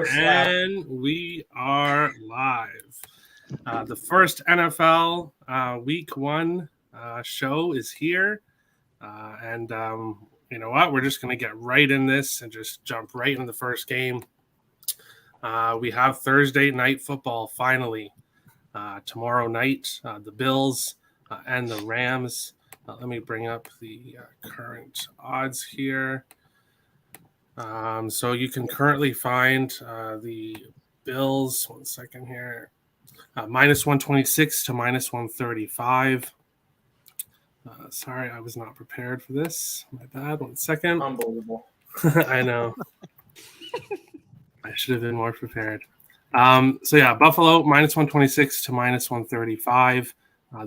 And we are live. The first NFL Week 1 show is here. And you know what? We're just going to get right in this and just jump right into the first game. We have Thursday night football finally. Tomorrow night, the Bills and the Rams. Let me bring up the current odds here. So you can currently find the Bills, one second here, minus 126 to minus 135. Sorry, I was not prepared for this. My bad. 1 second. Unbelievable. I know. I should have been more prepared. So yeah, Buffalo minus 126 to minus 135.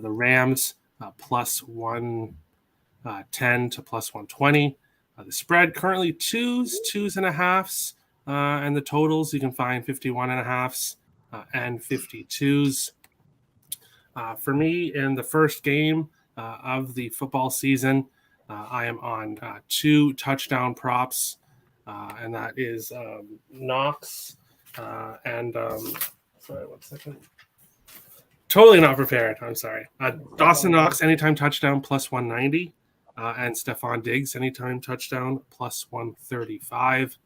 The Rams plus 110 to plus 120. The spread currently twos and a halves, and the totals you can find 51 and a halves and 52s. For me, in the first game of the football season, I am on 2 touchdown props, and that is Knox and sorry, 1 second. Totally not prepared. I'm sorry. Dawson Knox anytime touchdown plus 190. And Stephon Diggs, anytime touchdown, plus 135.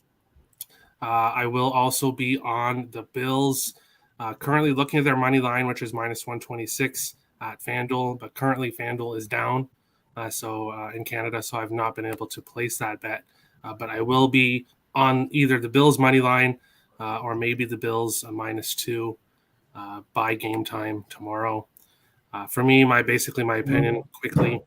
I will also be on the Bills. Currently looking at their money line, which is minus 126 at FanDuel, but currently FanDuel is down in Canada, so I've not been able to place that bet. But I will be on either the Bills money line or maybe the Bills -2 by game time tomorrow. For me, my opinion quickly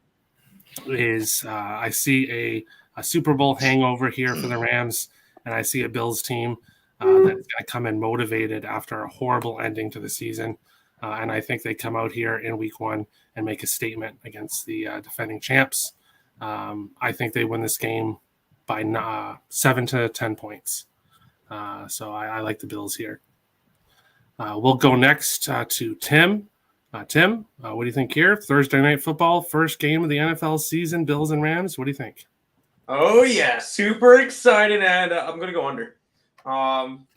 is I see a Super Bowl hangover here for the Rams, and I see a Bills team that's going to come in motivated after a horrible ending to the season. And I think they come out here in week 1 and make a statement against the defending champs. I think they win this game by 7 to 10 points. So I like the Bills here. We'll go next to Tim. Tim, what do you think here? Thursday night football, first game of the NFL season, Bills and Rams. What do you think? Oh, yeah. Super excited, and I'm going to go under. I'm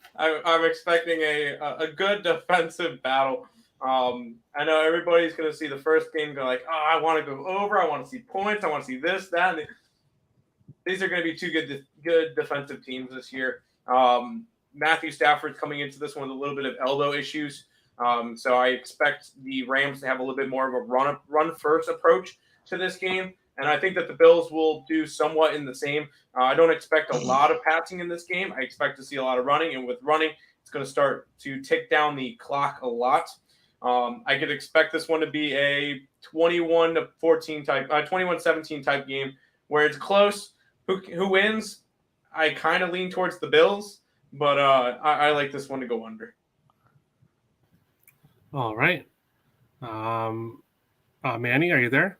expecting a good defensive battle. I know everybody's going to see the first game go like, oh, I want to go over. I want to see points. I want to see this, that. And these are going to be 2 good defensive teams this year. Matthew Stafford's coming into this one with a little bit of elbow issues. So I expect the Rams to have a little bit more of a run-first approach to this game. And I think that the Bills will do somewhat in the same. I don't expect a lot of passing in this game. I expect to see a lot of running. And with running, it's going to start to tick down the clock a lot. I could expect this one to be a 21-14 type, 21-17 type game where it's close. Who wins? I kind of lean towards the Bills, but I like this one to go under. All right. Manny, are you there?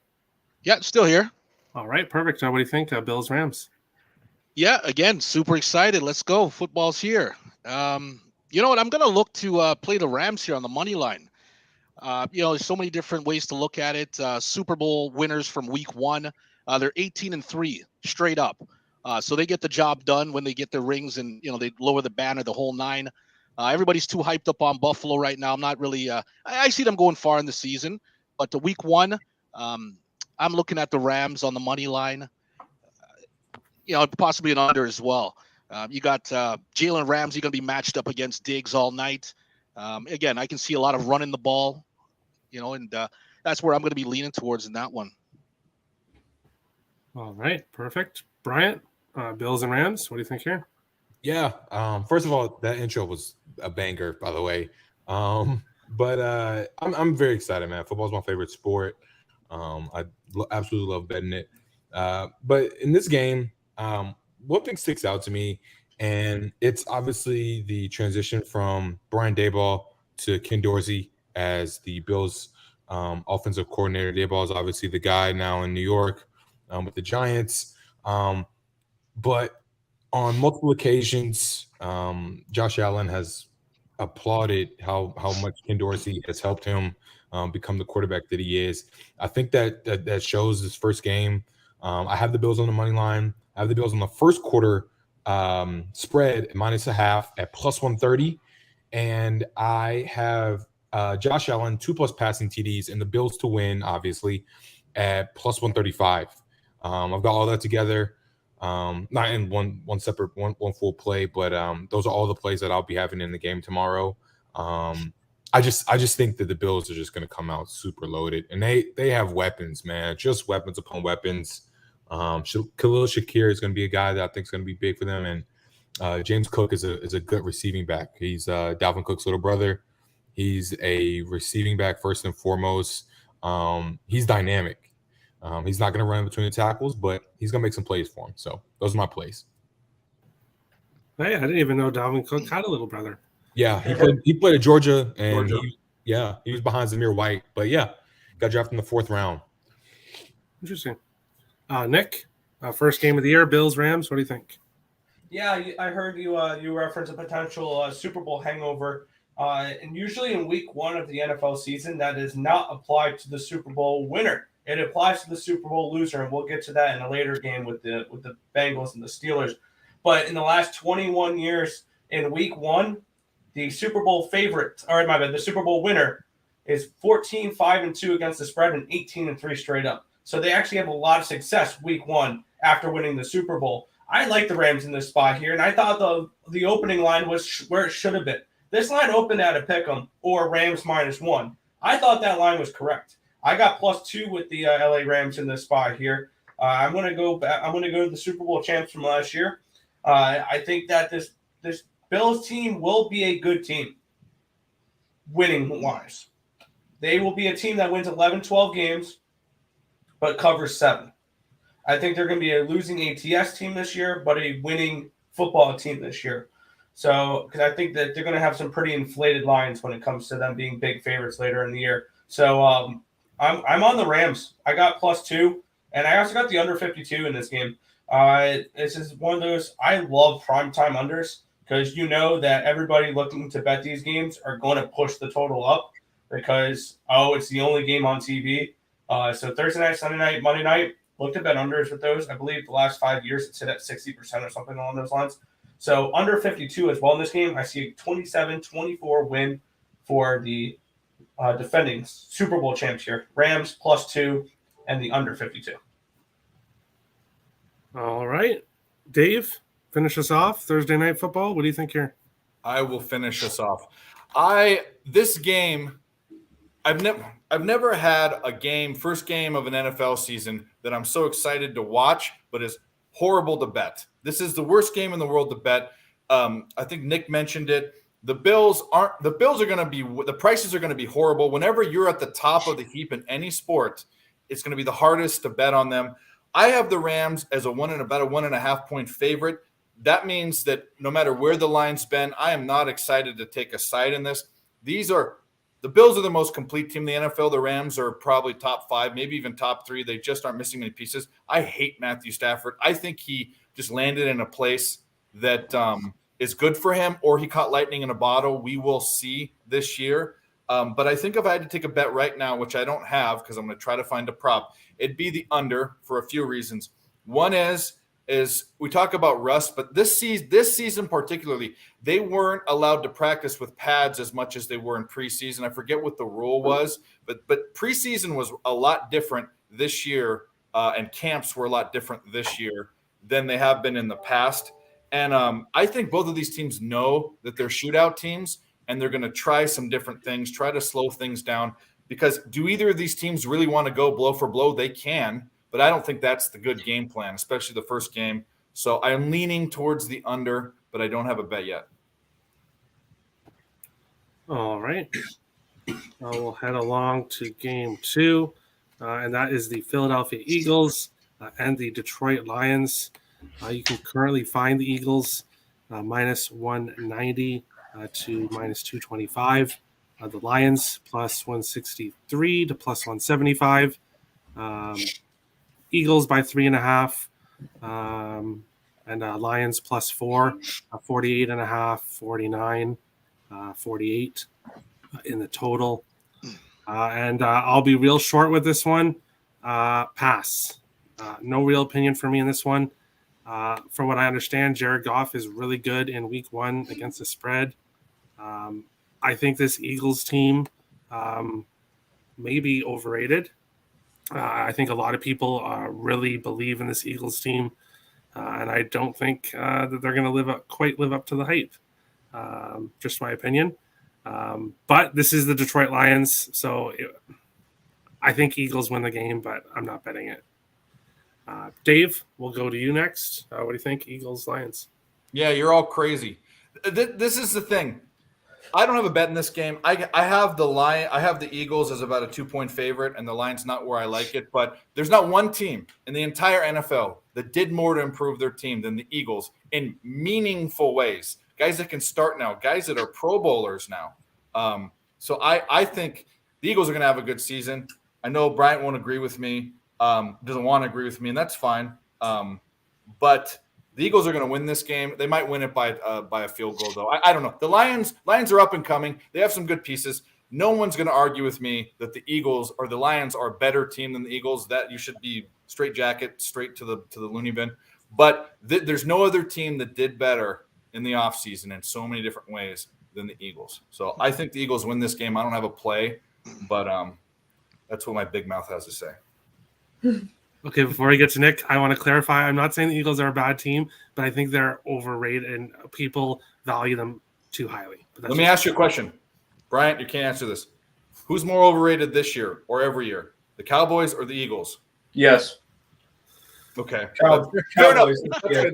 Yeah, still here. All right, perfect. What do you think? Bills, Rams? Yeah, again, super excited. Let's go. Football's here. You know what? I'm going to look to play the Rams here on the money line. There's so many different ways to look at it. Super Bowl winners from week 1. They're 18-3 straight up. So they get the job done when they get their rings and, they lower the banner, the whole 9. Everybody's too hyped up on Buffalo right now. I'm not really I see them going far in the season, but the week 1, I'm looking at the Rams on the money line. Possibly an under as well. You got Jalen Ramsey going to be matched up against Diggs all night. Again, I can see a lot of running the ball, and that's where I'm going to be leaning towards in that one. All right, perfect. Bryant, Bills and Rams, what do you think here? Yeah. First of all, that intro was a banger, by the way. But I'm very excited, man. Football's my favorite sport. I absolutely love betting it. But in this game, one thing sticks out to me, and it's obviously the transition from Brian Daboll to Ken Dorsey as the Bills offensive coordinator. Daboll is obviously the guy now in New York with the Giants. But on multiple occasions, Josh Allen has applauded how much Ken Dorsey has helped him become the quarterback that he is. I think that shows this first game. I have the Bills on the money line. I have the Bills on the first quarter spread -0.5 at +130. And I have Josh Allen 2+ passing TDs and the Bills to win, obviously, at +135. I've got all that together. Not in one separate one full play, but those are all the plays that I'll be having in the game tomorrow. I just think that the Bills are just going to come out super loaded, and they have weapons, man, just weapons upon weapons. Khalil Shakir is going to be a guy that I think is going to be big for them, and James Cook is a good receiving back. He's Dalvin Cook's little brother. He's a receiving back first and foremost. He's dynamic. He's not going to run between the tackles, but he's going to make some plays for him. So those are my plays. Hey, I didn't even know Dalvin Cook had a little brother. Yeah, he played at Georgia, and he was behind Zamir White. But yeah, got drafted in the 4th round. Interesting. Nick, first game of the year, Bills Rams. What do you think? Yeah, I heard you reference a potential Super Bowl hangover. And usually in week 1 of the NFL season, that is not applied to the Super Bowl winner. It applies to the Super Bowl loser, and we'll get to that in a later game with the Bengals and the Steelers. But in the last 21 years, in week 1, the Super Bowl the Super Bowl winner is 14-5-2 against the spread and 18-3 straight up. So they actually have a lot of success week 1 after winning the Super Bowl. I like the Rams in this spot here, and I thought the opening line was where it should have been. This line opened at a pick'em or Rams -1. I thought that line was correct. I got +2 with the LA Rams in this spot here. I'm going to go to the Super Bowl champs from last year. I think that this Bills team will be a good team, winning wise. They will be a team that wins 11, 12 games, but covers 7. I think they're going to be a losing ATS team this year, but a winning football team this year. So, because I think that they're going to have some pretty inflated lines when it comes to them being big favorites later in the year. So, I'm on the Rams. I got +2, and I also got the under 52 in this game. This is one of those, I love primetime unders because you know that everybody looking to bet these games are going to push the total up because, it's the only game on TV. So Thursday night, Sunday night, Monday night, look to bet unders with those. I believe the last 5 years it's hit at 60% or something along those lines. So under 52 as well in this game. I see a 27-24 win for the defending Super Bowl champs here. Rams +2 and the under 52. All right. Dave, finish us off. Thursday night football. What do you think here? I will finish us off. This game, I've never had a game, first game of an NFL season that I'm so excited to watch, but is horrible to bet. This is the worst game in the world to bet. I think Nick mentioned it. The prices are going to be horrible. Whenever you're at the top of the heap in any sport, it's going to be the hardest to bet on them. I have the Rams as about a 1.5 point favorite. That means that no matter where the line's been, I am not excited to take a side in this. The Bills are the most complete team in the NFL. The Rams are probably top 5, maybe even top 3. They just aren't missing many pieces. I hate Matthew Stafford. I think he just landed in a place that is good for him, or he caught lightning in a bottle. We will see this year. But I think if I had to take a bet right now, which I don't have because I'm going to try to find a prop, it'd be the under for a few reasons. One is we talk about rust, but this season particularly, they weren't allowed to practice with pads as much as they were in preseason. I forget what the rule was, but preseason was a lot different this year, and camps were a lot different this year than they have been in the past. And I think both of these teams know that they're shootout teams, and they're going to try some different things, try to slow things down. Because do either of these teams really want to go blow for blow? They can, but I don't think that's the good game plan, especially the first game. So I'm leaning towards the under, but I don't have a bet yet. All right. We'll head along to game 2, and that is the Philadelphia Eagles and the Detroit Lions. You can currently find the Eagles -190 to -225. The Lions +163 to +175. Eagles by 3.5. And Lions +4, 48.5, 49, 48 in the total. And I'll be real short with this one. Pass. No real opinion for me in this one. From what I understand, Jared Goff is really good in week 1 against the spread. I think this Eagles team may be overrated. I think a lot of people really believe in this Eagles team, and I don't think that they're going to quite live up to the hype. Just my opinion. But this is the Detroit Lions, so I think Eagles win the game, but I'm not betting it. Dave, we'll go to you next. What do you think, Eagles, Lions? Yeah, you're all crazy. This is the thing. I don't have a bet in this game. I have the Eagles as about a 2-point favorite, and the Lions not where I like it. But there's not one team in the entire NFL that did more to improve their team than the Eagles in meaningful ways. Guys that can start now, guys that are Pro Bowlers now. So I think the Eagles are going to have a good season. I know Bryant won't agree with me, doesn't want to agree with me, and that's fine. But the Eagles are going to win this game. They might win it by a field goal, though. I don't know. The Lions are up and coming. They have some good pieces. No one's going to argue with me that the Eagles or the Lions are a better team than the Eagles. That you should be straight to the loony bin. But there's no other team that did better in the offseason in so many different ways than the Eagles. So I think the Eagles win this game. I don't have a play, but that's what my big mouth has to say. Okay, before we get to Nick, I want to clarify. I'm not saying the Eagles are a bad team, but I think they're overrated and people value them too highly. Let me ask you a question. Bryant, you can't answer this. Who's more overrated this year or every year? The Cowboys or the Eagles? Yes. Okay. Fair enough.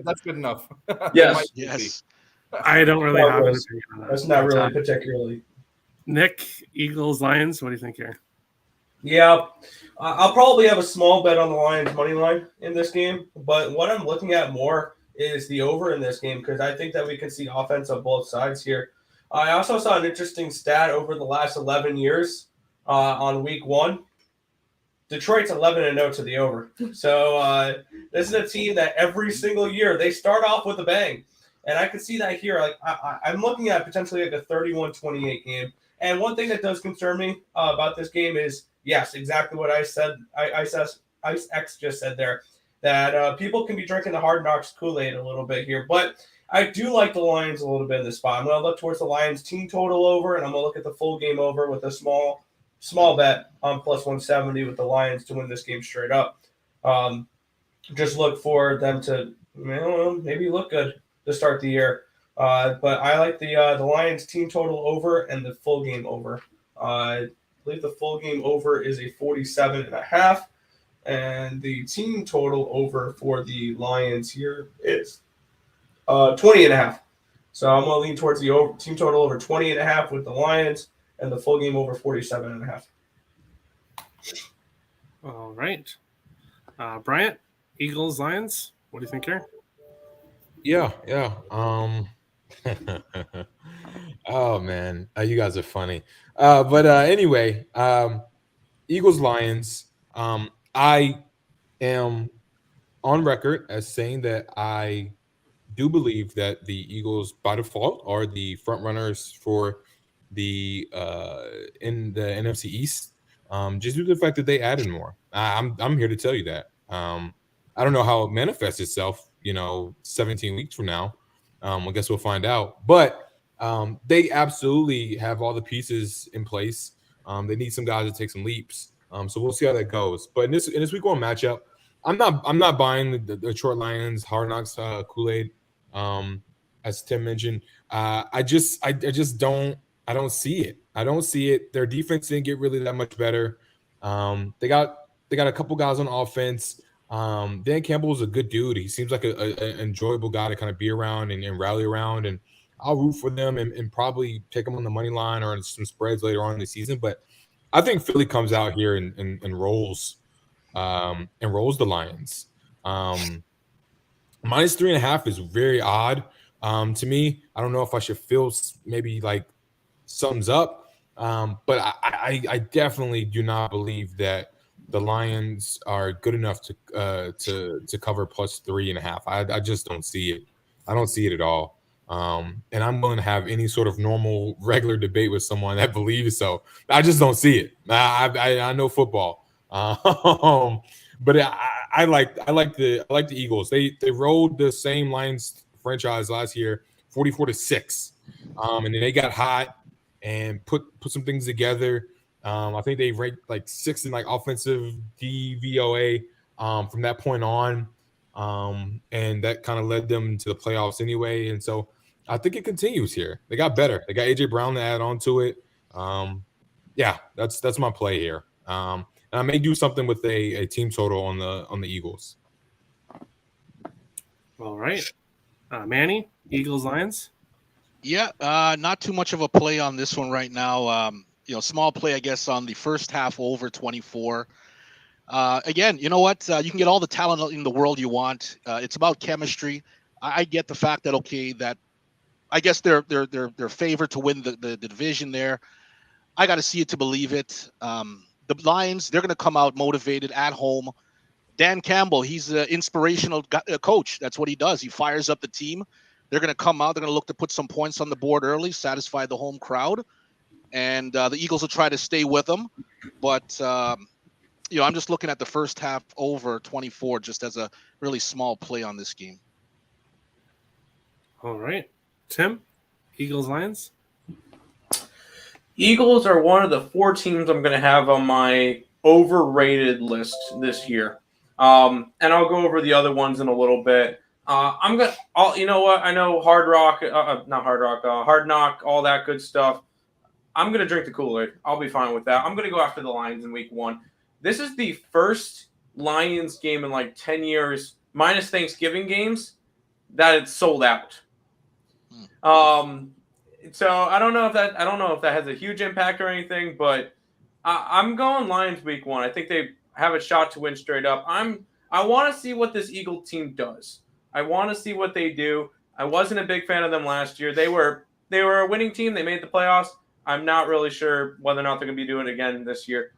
That's good enough. Yes. Yes. I don't really have an Cowboys. opinion on that. That's not really particularly. Nick, Eagles, Lions, what do you think here? Yeah, I'll probably have a small bet on the Lions money line in this game, but what I'm looking at more is the over in this game because I think that we can see offense on both sides here. I also saw an interesting stat over the last 11 years on week 1. Detroit's 11-0 to the over. So this is a team that every single year they start off with a bang. And I can see that here. Like I'm looking at potentially like a 31-28 game. And one thing that does concern me about this game is, yes, exactly what I said. Ice X just said there, that people can be drinking the Hard Knocks Kool-Aid a little bit here. But I do like the Lions a little bit in this spot. I'm going to look towards the Lions team total over, and I'm going to look at the full game over with a small bet on plus 170 with the Lions to win this game straight up. Just look for them to maybe look good to start the year. But I like the Lions team total over and the full game over. I believe the full game over is a 47.5, and the team total over for the Lions here is 20.5. So I'm going to lean towards the team total over 20.5 with the Lions and the full game over 47.5. All right. Bryant, Eagles, Lions, what do you think here? Yeah. Oh man, you guys are funny. But anyway, Eagles, Lions. I am on record as saying that I do believe that the Eagles, by default, are the front runners for the in the NFC East. Just due to the fact that they added more. I'm here to tell you that. I don't know how it manifests itself. 17 weeks from now. I guess we'll find out. But they absolutely have all the pieces in place. They need some guys to take some leaps. So we'll see how that goes. But in this week one matchup, I'm not buying the Detroit Lions Hard Knocks Kool-Aid. As Tim mentioned, I just don't see it. I don't see it. Their defense didn't get really that much better. They got a couple guys on offense. Dan Campbell is a good dude. He seems like an enjoyable guy to kind of be around and rally around. And I'll root for them and probably take them on the money line or in some spreads later on in the season. But I think Philly comes out here and rolls the Lions. Minus 3.5 is very odd to me. I don't know if I should feel maybe like something's up, but I definitely do not believe that the Lions are good enough to cover plus 3.5. I just don't see it. I don't see it at all. And I'm willing to have any sort of normal, regular debate with someone that believes so. I just don't see it. I know football, but I like the Eagles. They rolled the same Lions franchise last year, 44-6, and then they got hot and put some things together. I think they ranked like 6th in like offensive DVOA from that point on, and that kind of led them to the playoffs anyway. And so I think it continues here. They got better. They got AJ Brown to add on to it. Yeah, that's my play here. And I may do something with a team total on the Eagles. All right, Manny, Eagles Lions. Yeah, not too much of a play on this one right now. Small play, I guess, on the first half over 24. Again, you know what? You can get all the talent in the world you want. It's about chemistry. I get the fact that that I guess they're favored to win the division there. I got to see it to believe it. The Lions, they're going to come out motivated at home. Dan Campbell, he's an inspirational coach. That's what he does. He fires up the team. They're going to come out. They're going to look to put some points on the board early, satisfy the home crowd. And the Eagles will try to stay with them. But, I'm just looking at the first half over 24 just as a really small play on this game. All right. Tim, Eagles Lions. Eagles are one of the 4 teams I'm going to have on my overrated list this year. And I'll go over the other ones in a little bit. You know what? I know Hard Knock, all that good stuff. I'm going to drink the Kool-Aid. I'll be fine with that. I'm going to go after the Lions in week 1. This is the first Lions game in like 10 years, minus Thanksgiving games, that it's sold out. So I don't know if that has a huge impact or anything, but I'm going Lions week 1. I think they have a shot to win straight up. I want to see what this Eagle team does. I want to see what they do. I wasn't a big fan of them last year. They were a winning team. They made the playoffs. I'm not really sure whether or not they're going to be doing it again this year.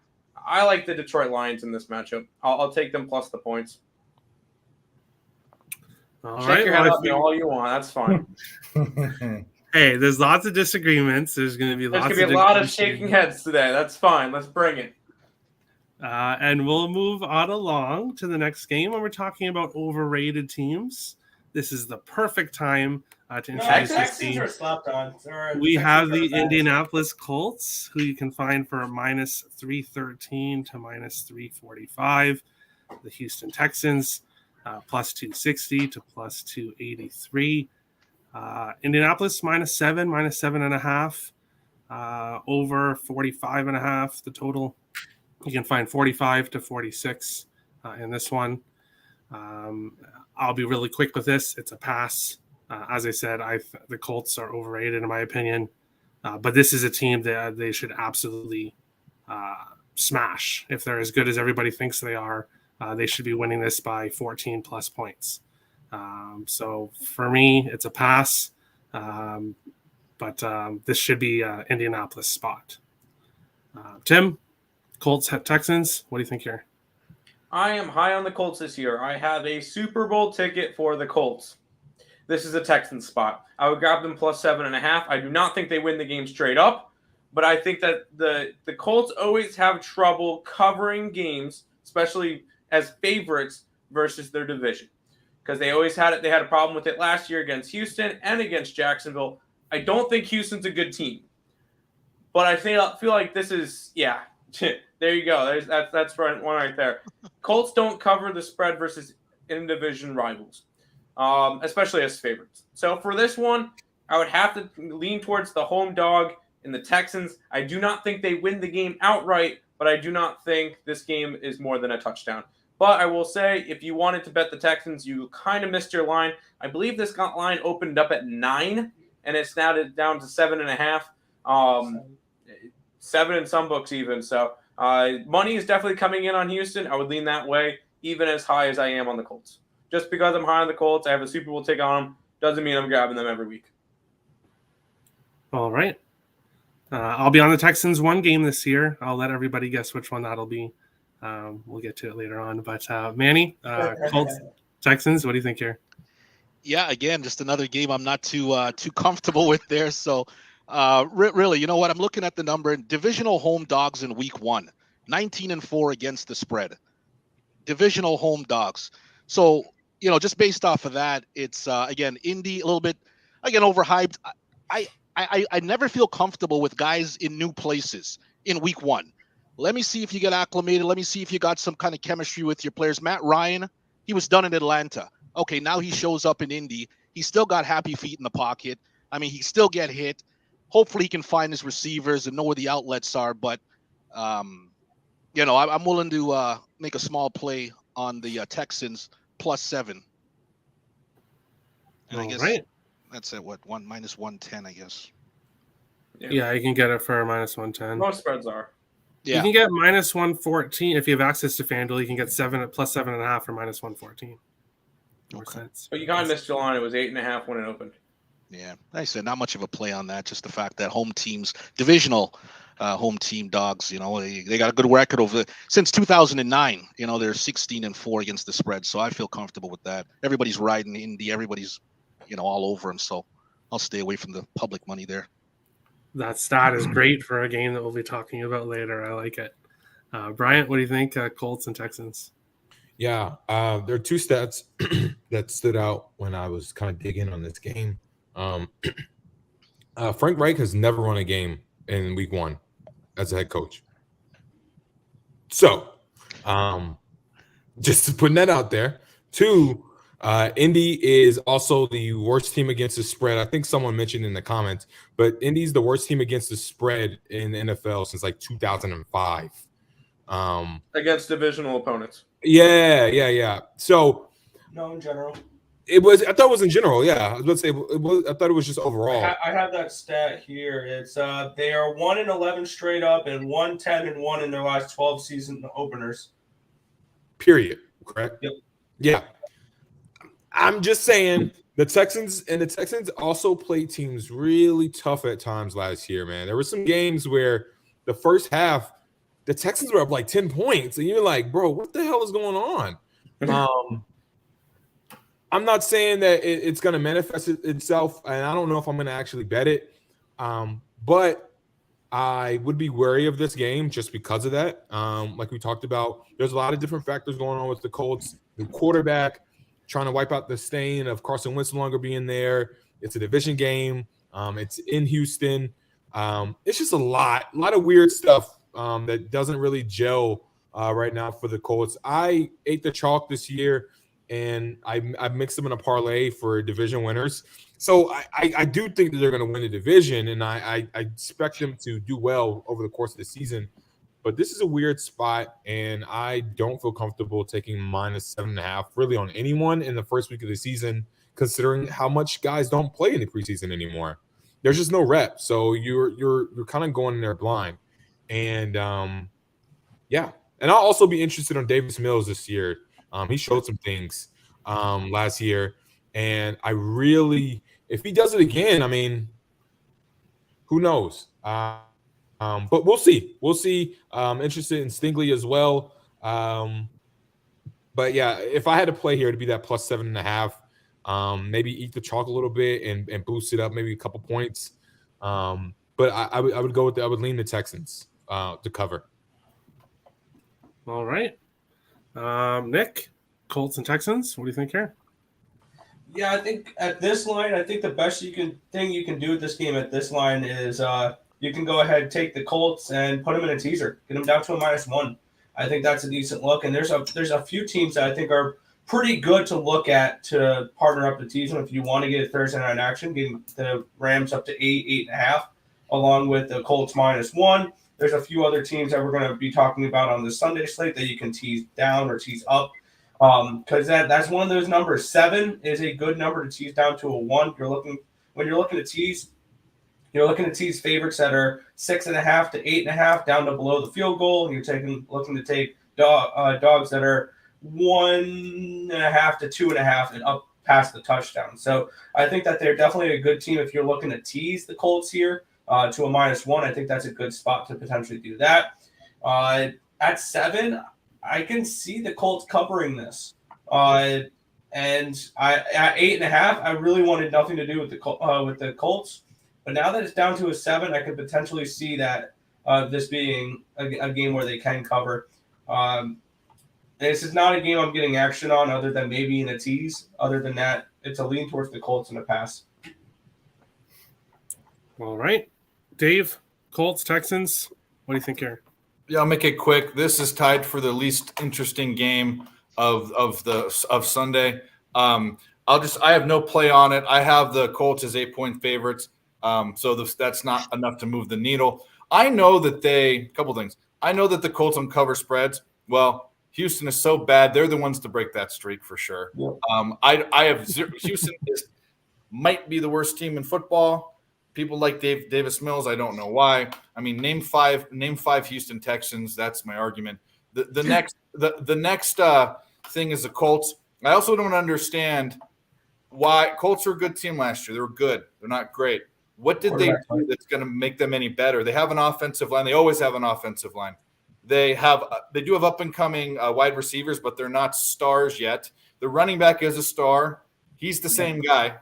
I like the Detroit Lions in this matchup. I'll take them plus the points. Shake your head at me all you want. That's fine. Hey, there's lots of disagreements. There's going to be a lot of shaking heads today. That's fine. Let's bring it. And we'll move on along to the next game when we're talking about overrated teams. This is the perfect time to introduce this team. We have the Indianapolis Colts, who you can find for minus 313 to minus 345. The Houston Texans, plus 260 to plus 283. Indianapolis minus 7.5, over 45.5. The total, you can find 45 to 46 in this one. I'll be really quick with this. It's a pass. As I said, the Colts are overrated in my opinion, but this is a team that they should absolutely smash. If they're as good as everybody thinks they are, they should be winning this by 14 plus points. So for me, it's a pass, but this should be Indianapolis spot. Tim, Colts, Texans, what do you think here? I am high on the Colts this year. I have a Super Bowl ticket for the Colts. This is a Texans spot. I would grab them plus 7.5. I do not think they win the game straight up, but I think that the Colts always have trouble covering games, especially as favorites versus their division, because they always had it. They had a problem with it last year against Houston and against Jacksonville. I don't think Houston's a good team, but I feel like this is There you go. That's one right there. Colts don't cover the spread versus in-division rivals, especially as favorites. So for this one, I would have to lean towards the home dog in the Texans. I do not think they win the game outright, but I do not think this game is more than a touchdown. But I will say, if you wanted to bet the Texans, you kind of missed your line. I believe this line opened up at 9, and it's now down to 7.5. 7 in some books even. So money is definitely coming in on Houston. I would lean that way, even as high as I am on the Colts. Just because I'm high on the Colts, I have a Super Bowl take on them, doesn't mean I'm grabbing them every week. All right. I'll be on the Texans one game this year. I'll let everybody guess which one that'll be. We'll get to it later on. But Manny, Colts, Texans, what do you think here? Yeah, again, just another game I'm not too comfortable with there. So really, you know what? I'm looking at the number. Divisional home dogs in week 1, 19-4 against the spread. divisional home dogs. So, just based off of that, it's again Indy a little bit again overhyped. I never feel comfortable with guys in new places in week one. Let me see if you get acclimated. Let me see if you got some kind of chemistry with your players. Matt Ryan, he was done in Atlanta. Okay, now he shows up in Indy. He's still got happy feet in the pocket. I mean, he still get hit. Hopefully he can find his receivers and know where the outlets are. But, I'm willing to make a small play on the Texans +7. And I guess that's at what, -110, I guess. Yeah, you can get it for -110. Most spreads are. Yeah. You can get -114 if you have access to FanDuel. You can get +7.5 for -114. Okay. But you kind of missed your line. It was 8.5 when it opened. Yeah, like I said, not much of a play on that. Just the fact that home teams, divisional home team dogs, they got a good record since 2009. They're 16-4 against the spread, so I feel comfortable with that. Everybody's riding Indy. Everybody's, all over them. So I'll stay away from the public money there. That stat is great for a game that we'll be talking about later. I like it. Bryant, what do you think? Colts and Texans. Yeah, there are two stats that stood out when I was kind of digging on this game. Frank Reich has never won a game in week one as a head coach. So, just putting that out there. Two, Indy is also the worst team against the spread. I think someone mentioned in the comments, but Indy's the worst team against the spread in the NFL since like 2005. Against divisional opponents. Yeah. So, no, in general. I thought it was in general. Yeah, I was going to say I thought it was just overall. I have that stat here. It's they are 1-11 straight up and 1-10-1 in their last 12 season openers. Period. Correct. Yep. Yeah. I'm just saying the Texans also played teams really tough at times last year, man. There were some games where the first half the Texans were up like 10 points, and you're like, bro, what the hell is going on? I'm not saying that it's going to manifest itself, and I don't know if I'm going to actually bet it, but I would be wary of this game just because of that. Like we talked about, there's a lot of different factors going on with the Colts. The quarterback trying to wipe out the stain of Carson Wentz no longer being there. It's a division game. It's in Houston. It's just a lot of weird stuff that doesn't really gel right now for the Colts. I ate the chalk this year, and I mixed them in a parlay for division winners. So I do think that they're going to win the division, and I expect them to do well over the course of the season. But this is a weird spot, and I don't feel comfortable taking -7.5 really on anyone in the first week of the season, considering how much guys don't play in the preseason anymore. There's just no rep, so you're kind of going in there blind. And yeah, and I'll also be interested on Davis Mills this year. He showed some things last year, and I really, if he does it again, I mean, who knows? But we'll see. Interested in Stingley as well. But yeah, if I had to play here, it'd be that +7.5. Maybe eat the chalk a little bit and boost it up maybe a couple points. But I would go with I would lean the Texans to cover. All right. Nick, Colts and Texans. What do you think here? Yeah, I think at this line, I think the best thing you can do with this game at this line is you can go ahead and take the Colts and put them in a teaser, get them down to a -1. I think that's a decent look. And there's a few teams that I think are pretty good to look at to partner up the teaser. If you want to get a Thursday night action, getting the Rams up to 8.5, along with the Colts -1. There's a few other teams that we're going to be talking about on the Sunday slate that you can tease down or tease up. Because that's one of those numbers. 7 is a good number to tease down to a 1. When you're looking to tease, you're looking to tease favorites that are 6.5 to 8.5 down to below the field goal. And you're looking to take dogs that are 1.5 to 2.5 and up past the touchdown. So I think that they're definitely a good team if you're looking to tease the Colts here to a -1. I think that's a good spot to potentially do that. At 7, I can see the Colts covering this. And at 8.5, I really wanted nothing to do with the Colts. But now that it's down to a 7, I could potentially see that this being a game where they can cover. This is not a game I'm getting action on other than maybe in a tease. Other than that, it's a lean towards the Colts in a pass. All right. Dave, Colts, Texans. What do you think here? Yeah, I'll make it quick. This is tied for the least interesting game of Sunday. I have no play on it. I have the Colts as 8-point favorites. That's not enough to move the needle. I know that couple things. I know that the Colts don't cover spreads. Well, Houston is so bad; they're the ones to break that streak for sure. Yep. I have Houston might be the worst team in football. People like Davis Mills. I don't know why. I mean, name five Houston Texans. That's my argument. The next thing is the Colts. I also don't understand why Colts were a good team last year. They were good. They're not great. What did they do that's going to make them any better? They have an offensive line. They always have an offensive line. They do have up and coming wide receivers, but they're not stars yet. The running back is a star. He's the same guy.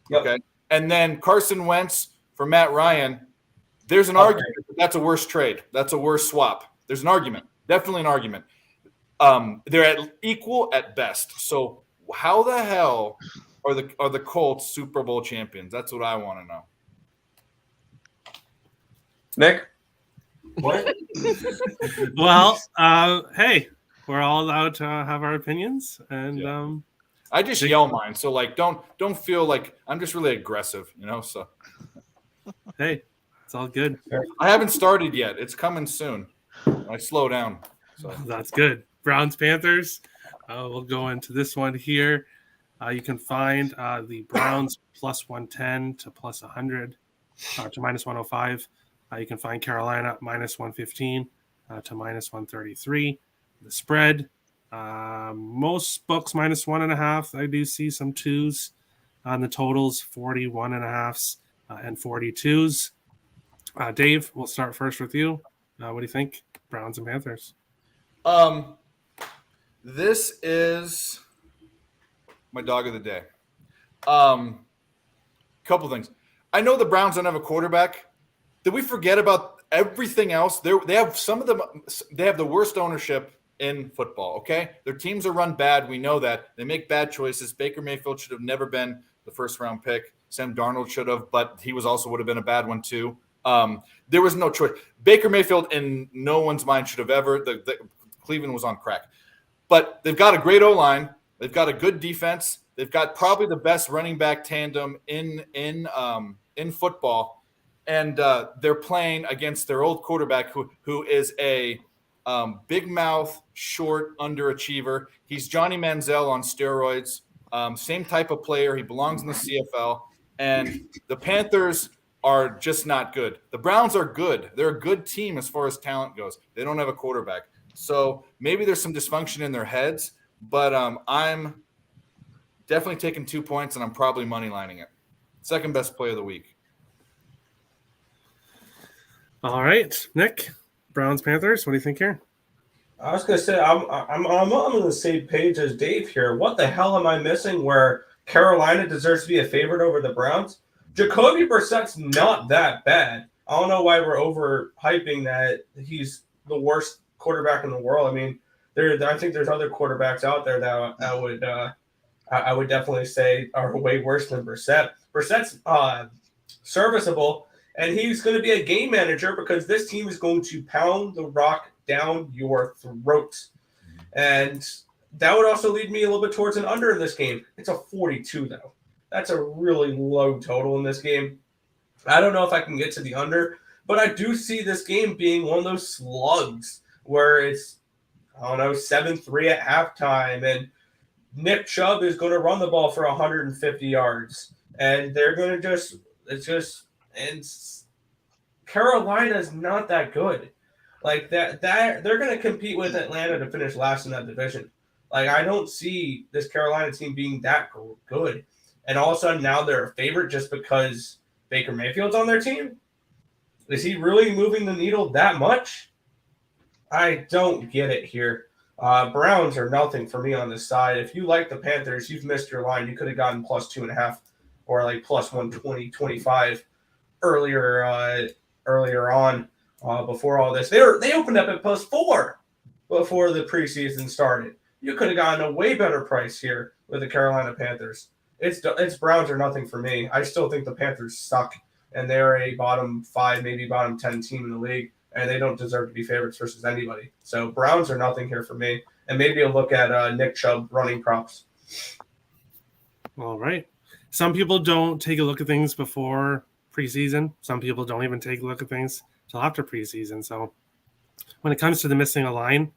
Yep. Okay. And then Carson Wentz for Matt Ryan, there's an argument that's a worse trade. That's a worse swap. There's an argument. Definitely an argument. They're at equal at best. So how the hell are the Colts Super Bowl champions? That's what I want to know. Nick? What? Well, hey, we're all allowed to have our opinions, and I just yell mine, so don't feel like I'm just really aggressive, So hey, it's all good. I haven't started yet. It's coming soon. I slow down. So That's good. Browns, Panthers. We'll go into this one here. You can find the Browns plus 110 to plus 100 to minus 105. You can find Carolina minus 115 to minus 133. The spread. Most books minus 1.5. I do see some twos on the totals, 41.5s and 42s. Dave, we'll start first with you. What do you think? Browns and Panthers. This is my dog of the day. Couple things. I know the Browns don't have a quarterback. Did we forget about everything else? They have they have the worst ownership in football, okay? Their teams are run bad. We know that. They make bad choices. Baker Mayfield should have never been the first-round pick. Sam Darnold should have, but he would have been a bad one too. There was no choice. Baker Mayfield, in no one's mind, should have ever the Cleveland was on crack. But they've got a great O-line. They've got a good defense. They've got probably the best running back tandem in football. And they're playing against their old quarterback who is a big mouth, short underachiever. He's Johnny Manziel on steroids. Same type of player. He belongs in the CFL. And the Panthers are just not good. The Browns are good. They're a good team as far as talent goes. They don't have a quarterback. So maybe there's some dysfunction in their heads, but I'm definitely taking 2 points, and I'm probably money lining it. Second best play of the week. All right, Nick, Browns, Panthers. What do you think here? I was gonna say I'm on the same page as Dave here. What the hell am I missing? Where Carolina deserves to be a favorite over the Browns? Jacoby Brissett's not that bad. I don't know why we're overhyping that he's the worst quarterback in the world. I mean, I think there's other quarterbacks out there that I would definitely say are way worse than Brissett. Brissett's serviceable, and he's going to be a game manager because this team is going to pound the rock down your throat. And that would also lead me a little bit towards an under in this game. It's a 42, though. That's a really low total in this game. I don't know if I can get to the under, but I do see this game being one of those slugs where it's, 7-3 at halftime, and Nick Chubb is going to run the ball for 150 yards. And they're going to and Carolina's not that good. Like that they're going to compete with Atlanta to finish last in that division. Like, I don't see this Carolina team being that good. And all of a sudden now they're a favorite just because Baker Mayfield's on their team? Is he really moving the needle that much? I don't get it here. Browns are nothing for me on this side. If you like the Panthers, you've missed your line. You could have gotten plus 2.5 or like plus 120, 25 earlier on before all this. They opened up at plus 4. before the preseason started. You could have gotten a way better price here with the Carolina Panthers. It's Browns or nothing for me. I still think the Panthers suck, and they're a bottom 5, maybe bottom 10 team in the league, and they don't deserve to be favorites versus anybody. So Browns are nothing here for me, and maybe a look at Nick Chubb running props. All right. Some people don't take a look at things before preseason. Some people don't even take a look at things till after preseason. So when it comes to the missing a line,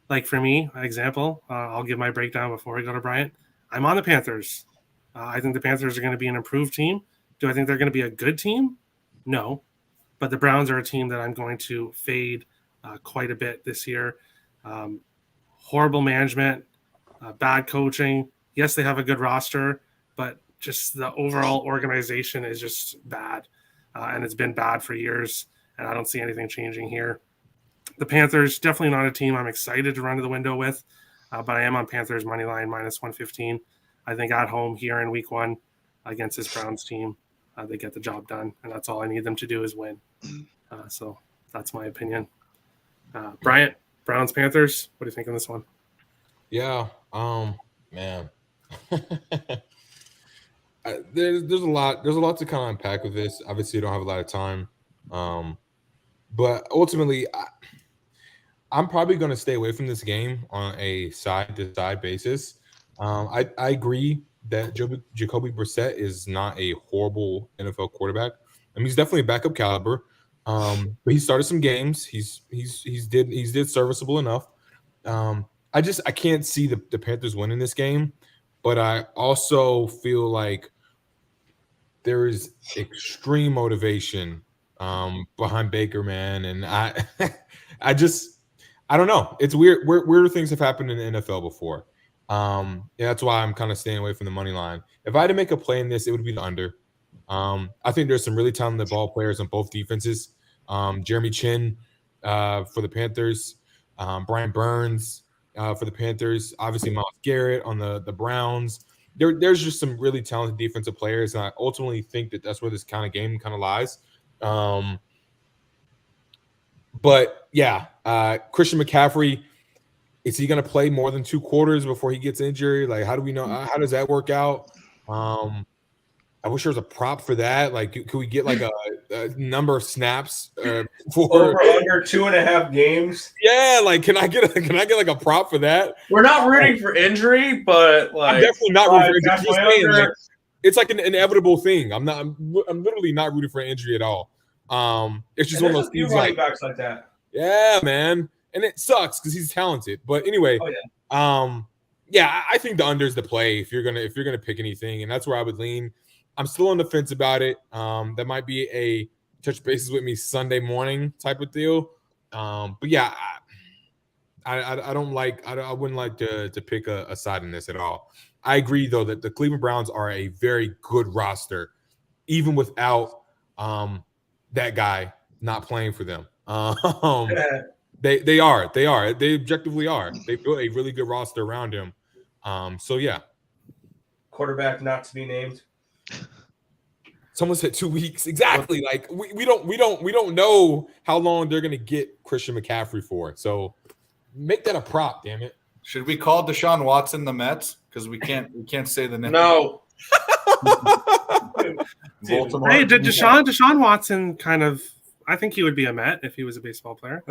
like for me, example, I'll give my breakdown before we go to Bryant. I'm on the Panthers. I think the Panthers are going to be an improved team. Do I think they're going to be a good team? No. But the Browns are a team that I'm going to fade quite a bit this year. Horrible management, bad coaching. Yes, they have a good roster, but just the overall organization is just bad. And it's been bad for years, and I don't see anything changing here. The Panthers, definitely not a team I'm excited to run to the window with, but I am on Panthers money line minus 115. I think at home here in week 1 against this Browns team, they get the job done, and that's all I need them to do is win. So that's my opinion. Bryant, Browns, Panthers, what do you think on this one? Yeah, man. There's a lot to kind of unpack with this. Obviously, you don't have a lot of time. But ultimately, I'm probably going to stay away from this game on a side-to-side basis. I agree that Jacoby Brissett is not a horrible NFL quarterback. I mean, he's definitely a backup caliber. But he started some games. He's did serviceable enough. I can't see the Panthers winning this game, but I also feel like there is extreme motivation behind Baker, man, and I don't know. It's weird. Weirder things have happened in the NFL before. Yeah, that's why I'm kind of staying away from the money line. If I had to make a play in this, it would be the under. I think there's some really talented ball players on both defenses. Jeremy Chin for the Panthers, Brian Burns for the Panthers, obviously Myles Garrett on the Browns. There's just some really talented defensive players, and I ultimately think that that's where this kind of game kind of lies. But yeah, Christian McCaffrey, is he going to play more than 2 quarters before he gets injured? Like, how do we know? How does that work out? I wish there was a prop for that. Like, could we get like a number of snaps for over under 2.5 games? Yeah, like can I get like a prop for that? We're not rooting for injury, but like I'm definitely not rooting for injury. Just saying, like, it's like an inevitable thing. I'm literally not rooting for an injury at all. It's just one of those things running backs like that. Yeah, man. And it sucks because he's talented. But anyway, yeah, I think the under is the play if you're gonna pick anything, and that's where I would lean. I'm still on the fence about it. That might be a touch bases with me Sunday morning type of deal. But yeah, I wouldn't like to pick a side in this at all. I agree though that the Cleveland Browns are a very good roster, even without that guy not playing for them. They objectively are. They built a really good roster around him. So yeah. Quarterback not to be named. Someone said 2 weeks. Exactly. Like we don't know how long they're gonna get Christian McCaffrey for. So make that a prop, damn it. Should we call Deshaun Watson the Mets? Because we can't say the name. No. Hey, did Deshaun Watson kind of? I think he would be a Met if he was a baseball player.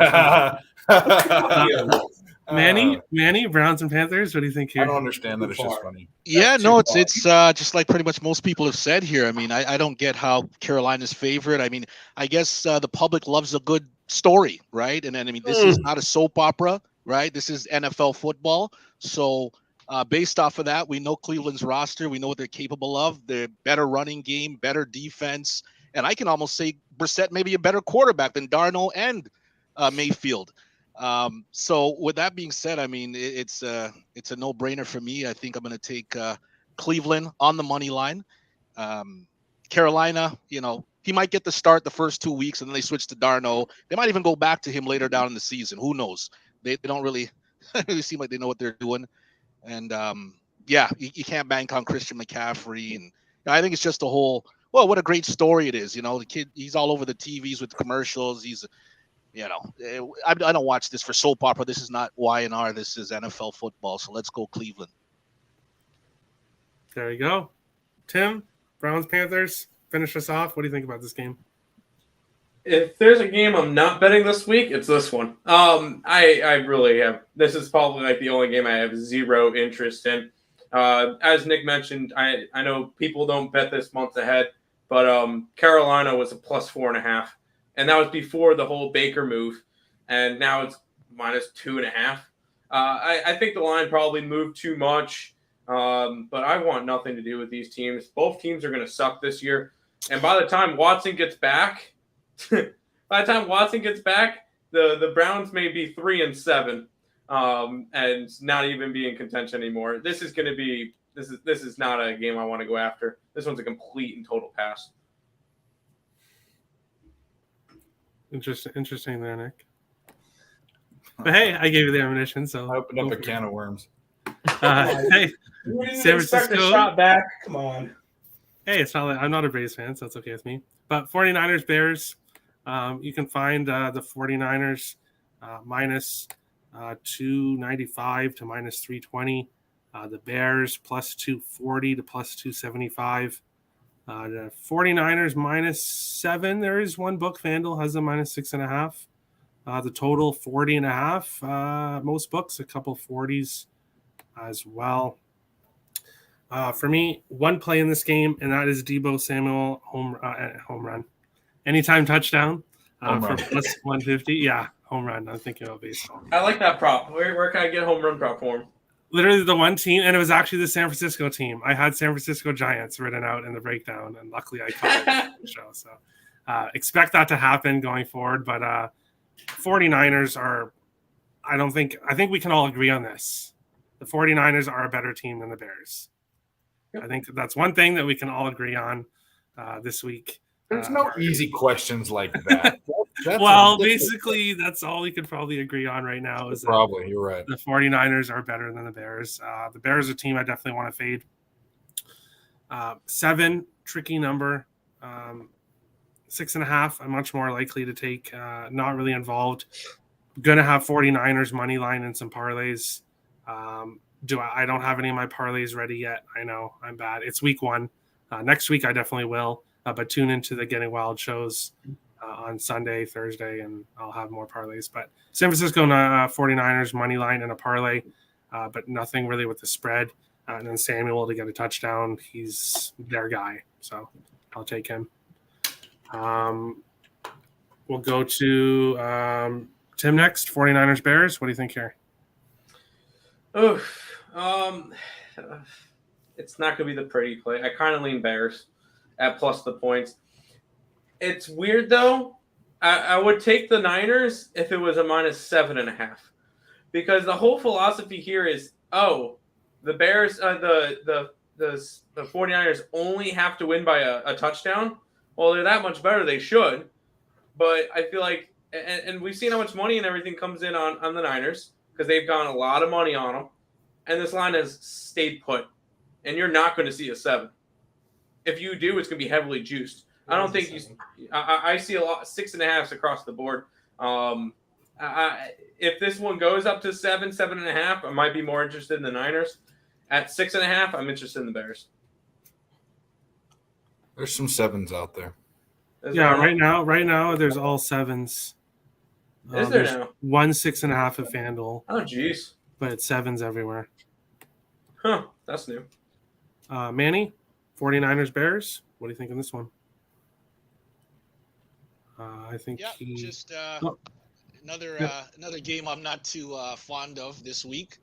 Manny, Browns and Panthers. What do you think here? I don't understand that. It's just funny. Yeah, no, it's just like pretty much most people have said here. I mean, I don't get how Carolina's favorite. I mean, I guess the public loves a good story, right? And then I mean, this is not a soap opera, right? This is NFL football. So based off of that, we know Cleveland's roster. We know what they're capable of. They're better running game, better defense, and I can almost say Brissett maybe a better quarterback than Darnold and Mayfield. So with that being said, I mean, it's a no-brainer for me. I think I'm going to take Cleveland on the money line. Carolina, you know, he might get the start the first 2 weeks and then they switch to Darnold. They might even go back to him later down in the season. Who knows? They don't really seem like they know what they're doing. And yeah, you can't bank on Christian McCaffrey. And I think it's just a whole, well, what a great story it is. You know, the kid, he's all over the TVs with commercials. He's I don't watch this for soap opera. This is not Y&R. This is NFL football. So let's go Cleveland. There you go. Tim, Browns Panthers. Finish us off. What do you think about this game? If there's a game I'm not betting this week, it's this one. I really have. This is probably like the only game I have zero interest in. As Nick mentioned, I know people don't bet this months ahead, but Carolina was a +4.5, and that was before the whole Baker move, and now it's -2.5. I think the line probably moved too much, but I want nothing to do with these teams. Both teams are going to suck this year, and by the time Watson gets back. By the time Watson gets back, the Browns may be 3-7, and not even be in contention anymore. This is not a game I want to go after. This one's a complete and total pass. Interesting there, Nick. But hey, I gave you the ammunition, so I opened up a can of worms. Hey, You didn't San expect a Francisco. shot back. Come on. Hey, it's not like I'm not a Braves fan, so that's okay with me. But 49ers, Bears, you can find the 49ers minus 295 to minus 320. The Bears plus 240 to plus 275. The 49ers -7. There is one book. FanDuel has a -6.5. The total 40.5. Most books, a couple 40s as well. For me, one play in this game, and that is Deebo Samuel home run. Anytime touchdown Home for run. plus 150. Yeah, home run. I'm thinking about baseball. I like that prop. Where can I get a home run prop for him? Literally the one team, and it was actually the San Francisco team. I had San Francisco Giants written out in the breakdown, and luckily I covered the show. So expect that to happen going forward. But 49ers are, I think we can all agree on this. The 49ers are a better team than the Bears. I think that's one thing that we can all agree on this week. There's no easy questions like that. Basically, that's all we could probably agree on right now is that Probably, you're right. the 49ers are better than the Bears. The Bears are a team I definitely want to fade. 7, tricky number. 6.5, I'm much more likely to take. Not really involved. Going to have 49ers money line and some parlays. I don't have any of my parlays ready yet. I know I'm bad. It's week 1. Next week I definitely will. But tune into the Getting Wild shows on Sunday, Thursday, and I'll have more parlays. But San Francisco 49ers money line and a parlay, but nothing really with the spread. And then Samuel to get a touchdown. He's their guy, so I'll take him. We'll go to Tim next. 49ers Bears. What do you think here? It's not going to be the pretty play. I kind of lean Bears at plus the points. It's weird, though. I would take the Niners if it was a -7.5. Because the whole philosophy here is, the Bears, the 49ers only have to win by a touchdown. Well, they're that much better. They should. But I feel like, and we've seen how much money and everything comes in on the Niners because they've gone a lot of money on them. And this line has stayed put. And you're not going to see a 7. If you do, it's going to be heavily juiced. I don't think I see a lot 6.5s across the board. If this one goes up to 7.5, I might be more interested in the Niners. At 6.5, I'm interested in the Bears. There's some 7s out there. Right now there's all 7s. Is there now? One 6.5 at FanDuel. Oh, geez. But it's 7s everywhere. Huh. That's new. Manny, 49ers Bears. What do you think of this one? I think another game I'm not too fond of this week.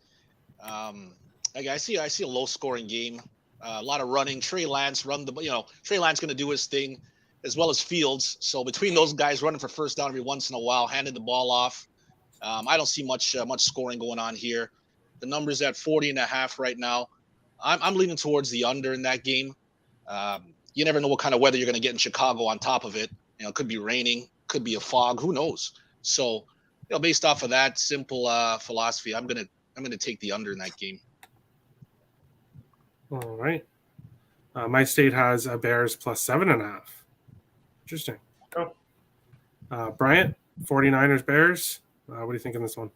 I see a low scoring game. A lot of running. Trey Lance Trey Lance going to do his thing, as well as Fields. So between those guys running for first down every once in a while, handing the ball off, I don't see much scoring going on here. The number's at 40.5 right now. I'm leaning towards the under in that game. You never know what kind of weather you're going to get in Chicago on top of it. It could be raining, could be a fog, who knows? So, based off of that simple philosophy, I'm gonna take the under in that game. All right. My state has a Bears plus 7.5. Interesting. Oh. Bryant, 49ers Bears. What do you think in this one?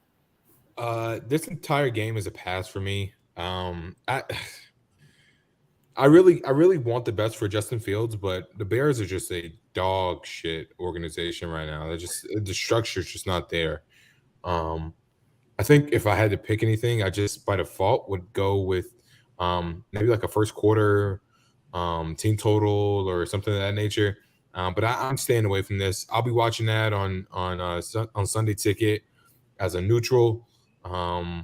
This entire game is a pass for me. I really want the best for Justin Fields, but the Bears are just a dog shit organization right now. The structure's just not there. I think if I had to pick anything, I just by default would go with maybe like a first quarter team total or something of that nature. But I'm staying away from this. I'll be watching that on Sunday Ticket as a neutral. I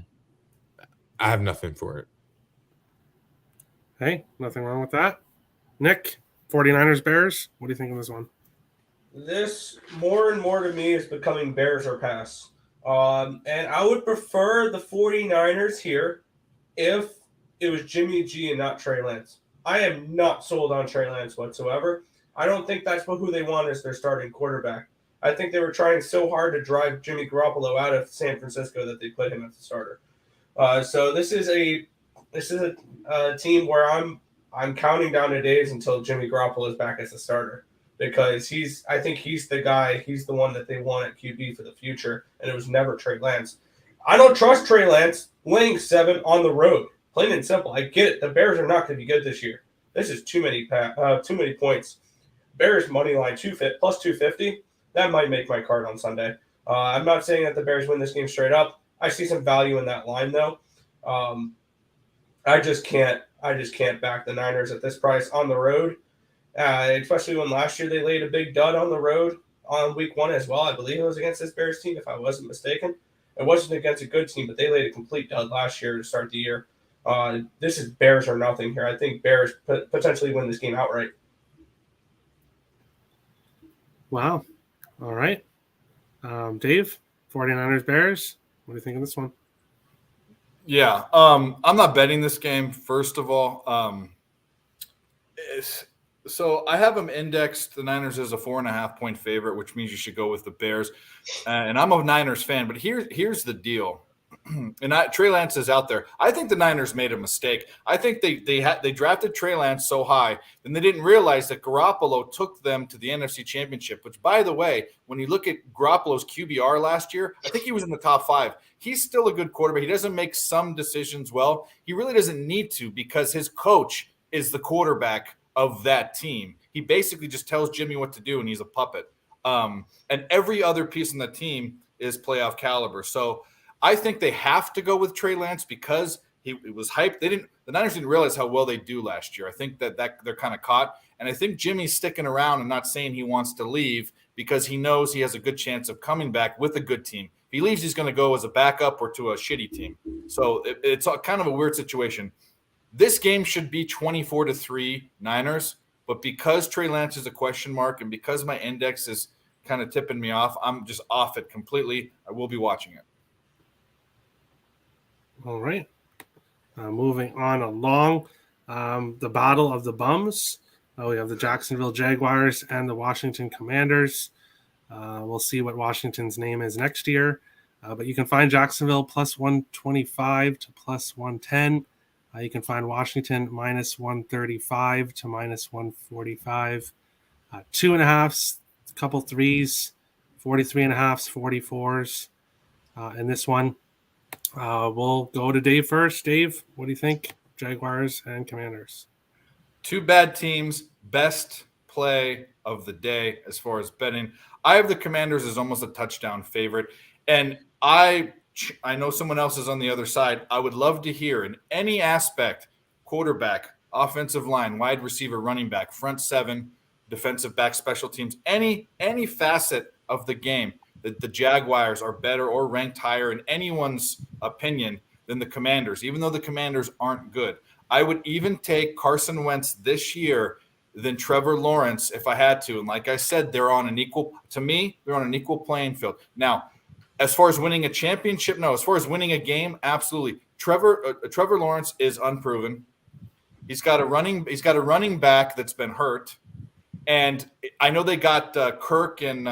have nothing for it. Hey, nothing wrong with that. Nick, 49ers Bears. What do you think of this one? This more and more to me is becoming Bears or pass. And I would prefer the 49ers here if it was Jimmy G and not Trey Lance. I am not sold on Trey Lance whatsoever. I don't think that's who they want as their starting quarterback. I think they were trying so hard to drive Jimmy Garoppolo out of San Francisco that they put him as the starter. So this is a team where I'm counting down the days until Jimmy Garoppolo is back as the starter, because I think he's the guy. He's the one that they want at QB for the future, and it was never Trey Lance. I don't trust Trey Lance laying 7 on the road. Plain and simple. I get it. The Bears are not going to be good this year. This is too many points. Bears money line plus 250. That might make my card on Sunday. I'm not saying that the Bears win this game straight up. I see some value in that line though. I just can't back the Niners at this price on the road, especially when last year they laid a big dud on the road on week 1 as well. I believe it was against this Bears team, if I wasn't mistaken. It wasn't against a good team, but they laid a complete dud last year to start the year. This is Bears or nothing here. I think Bears potentially win this game outright. Wow. All right. Dave, 49ers Bears. What do you think of this one? Yeah, I'm not betting this game, first of all. So I have them indexed, the Niners, as a 4.5-point favorite, which means you should go with the Bears. And I'm a Niners fan, but here's the deal. And Trey Lance is out there. I think the Niners made a mistake. I think they drafted Trey Lance so high, and they didn't realize that Garoppolo took them to the NFC Championship, which, by the way, when you look at Garoppolo's QBR last year, I think he was in the top 5. He's still a good quarterback. He doesn't make some decisions well. He really doesn't need to, because his coach is the quarterback of that team. He basically just tells Jimmy what to do, and he's a puppet. And every other piece on the team is playoff caliber. So I think they have to go with Trey Lance because it was hyped. The Niners didn't realize how well they do last year. I think that they're kind of caught. And I think Jimmy's sticking around and not saying he wants to leave because he knows he has a good chance of coming back with a good team. If he leaves, he's going to go as a backup or to a shitty team. So it's kind of a weird situation. This game should be 24-3 Niners, but because Trey Lance is a question mark and because my index is kind of tipping me off, I'm just off it completely. I will be watching it. All right. Moving on along, the Battle of the Bums. We have the Jacksonville Jaguars and the Washington Commanders. We'll see what Washington's name is next year. But you can find Jacksonville plus 125 to plus 110. You can find Washington minus 135 to minus 145. 2.5s, a couple threes, 43.5s, 44s. And this one, we'll go to Dave first. Dave, what do you think? Jaguars and Commanders. Two bad teams, best play of the day as far as betting. I have the Commanders as almost a touchdown favorite. And I know someone else is on the other side. I would love to hear in any aspect, quarterback, offensive line, wide receiver, running back, front seven, defensive back, special teams, any facet of the game that the Jaguars are better or ranked higher in anyone's opinion than the Commanders, even though the Commanders aren't good. I would even take Carson Wentz this year than Trevor Lawrence if I had to. And like I said, they're on an equal playing field. Now, as far as winning a championship, no. As far as winning a game, absolutely. Trevor Lawrence is unproven. He's got a running back that's been hurt, and I know they got Kirk and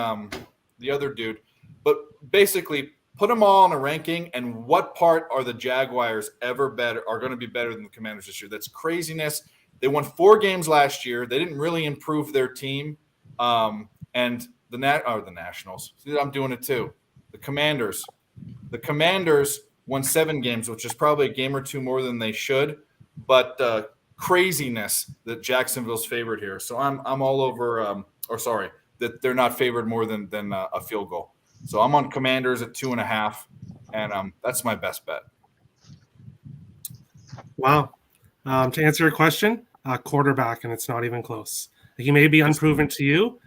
the other dude, but basically put them all in a ranking. And what part are the Jaguars are going to be better than the Commanders this year? That's craziness. They won 4 games last year. They didn't really improve their team, and the Nationals. See, I'm doing it too. The Commanders. The Commanders won 7 games, which is probably a game or two more than they should, but craziness that Jacksonville's favored here. So I'm all over. That they're not favored more than a field goal. So I'm on Commanders at 2.5, and that's my best bet. Wow. To answer your question, quarterback, and it's not even close. He may be unproven to you,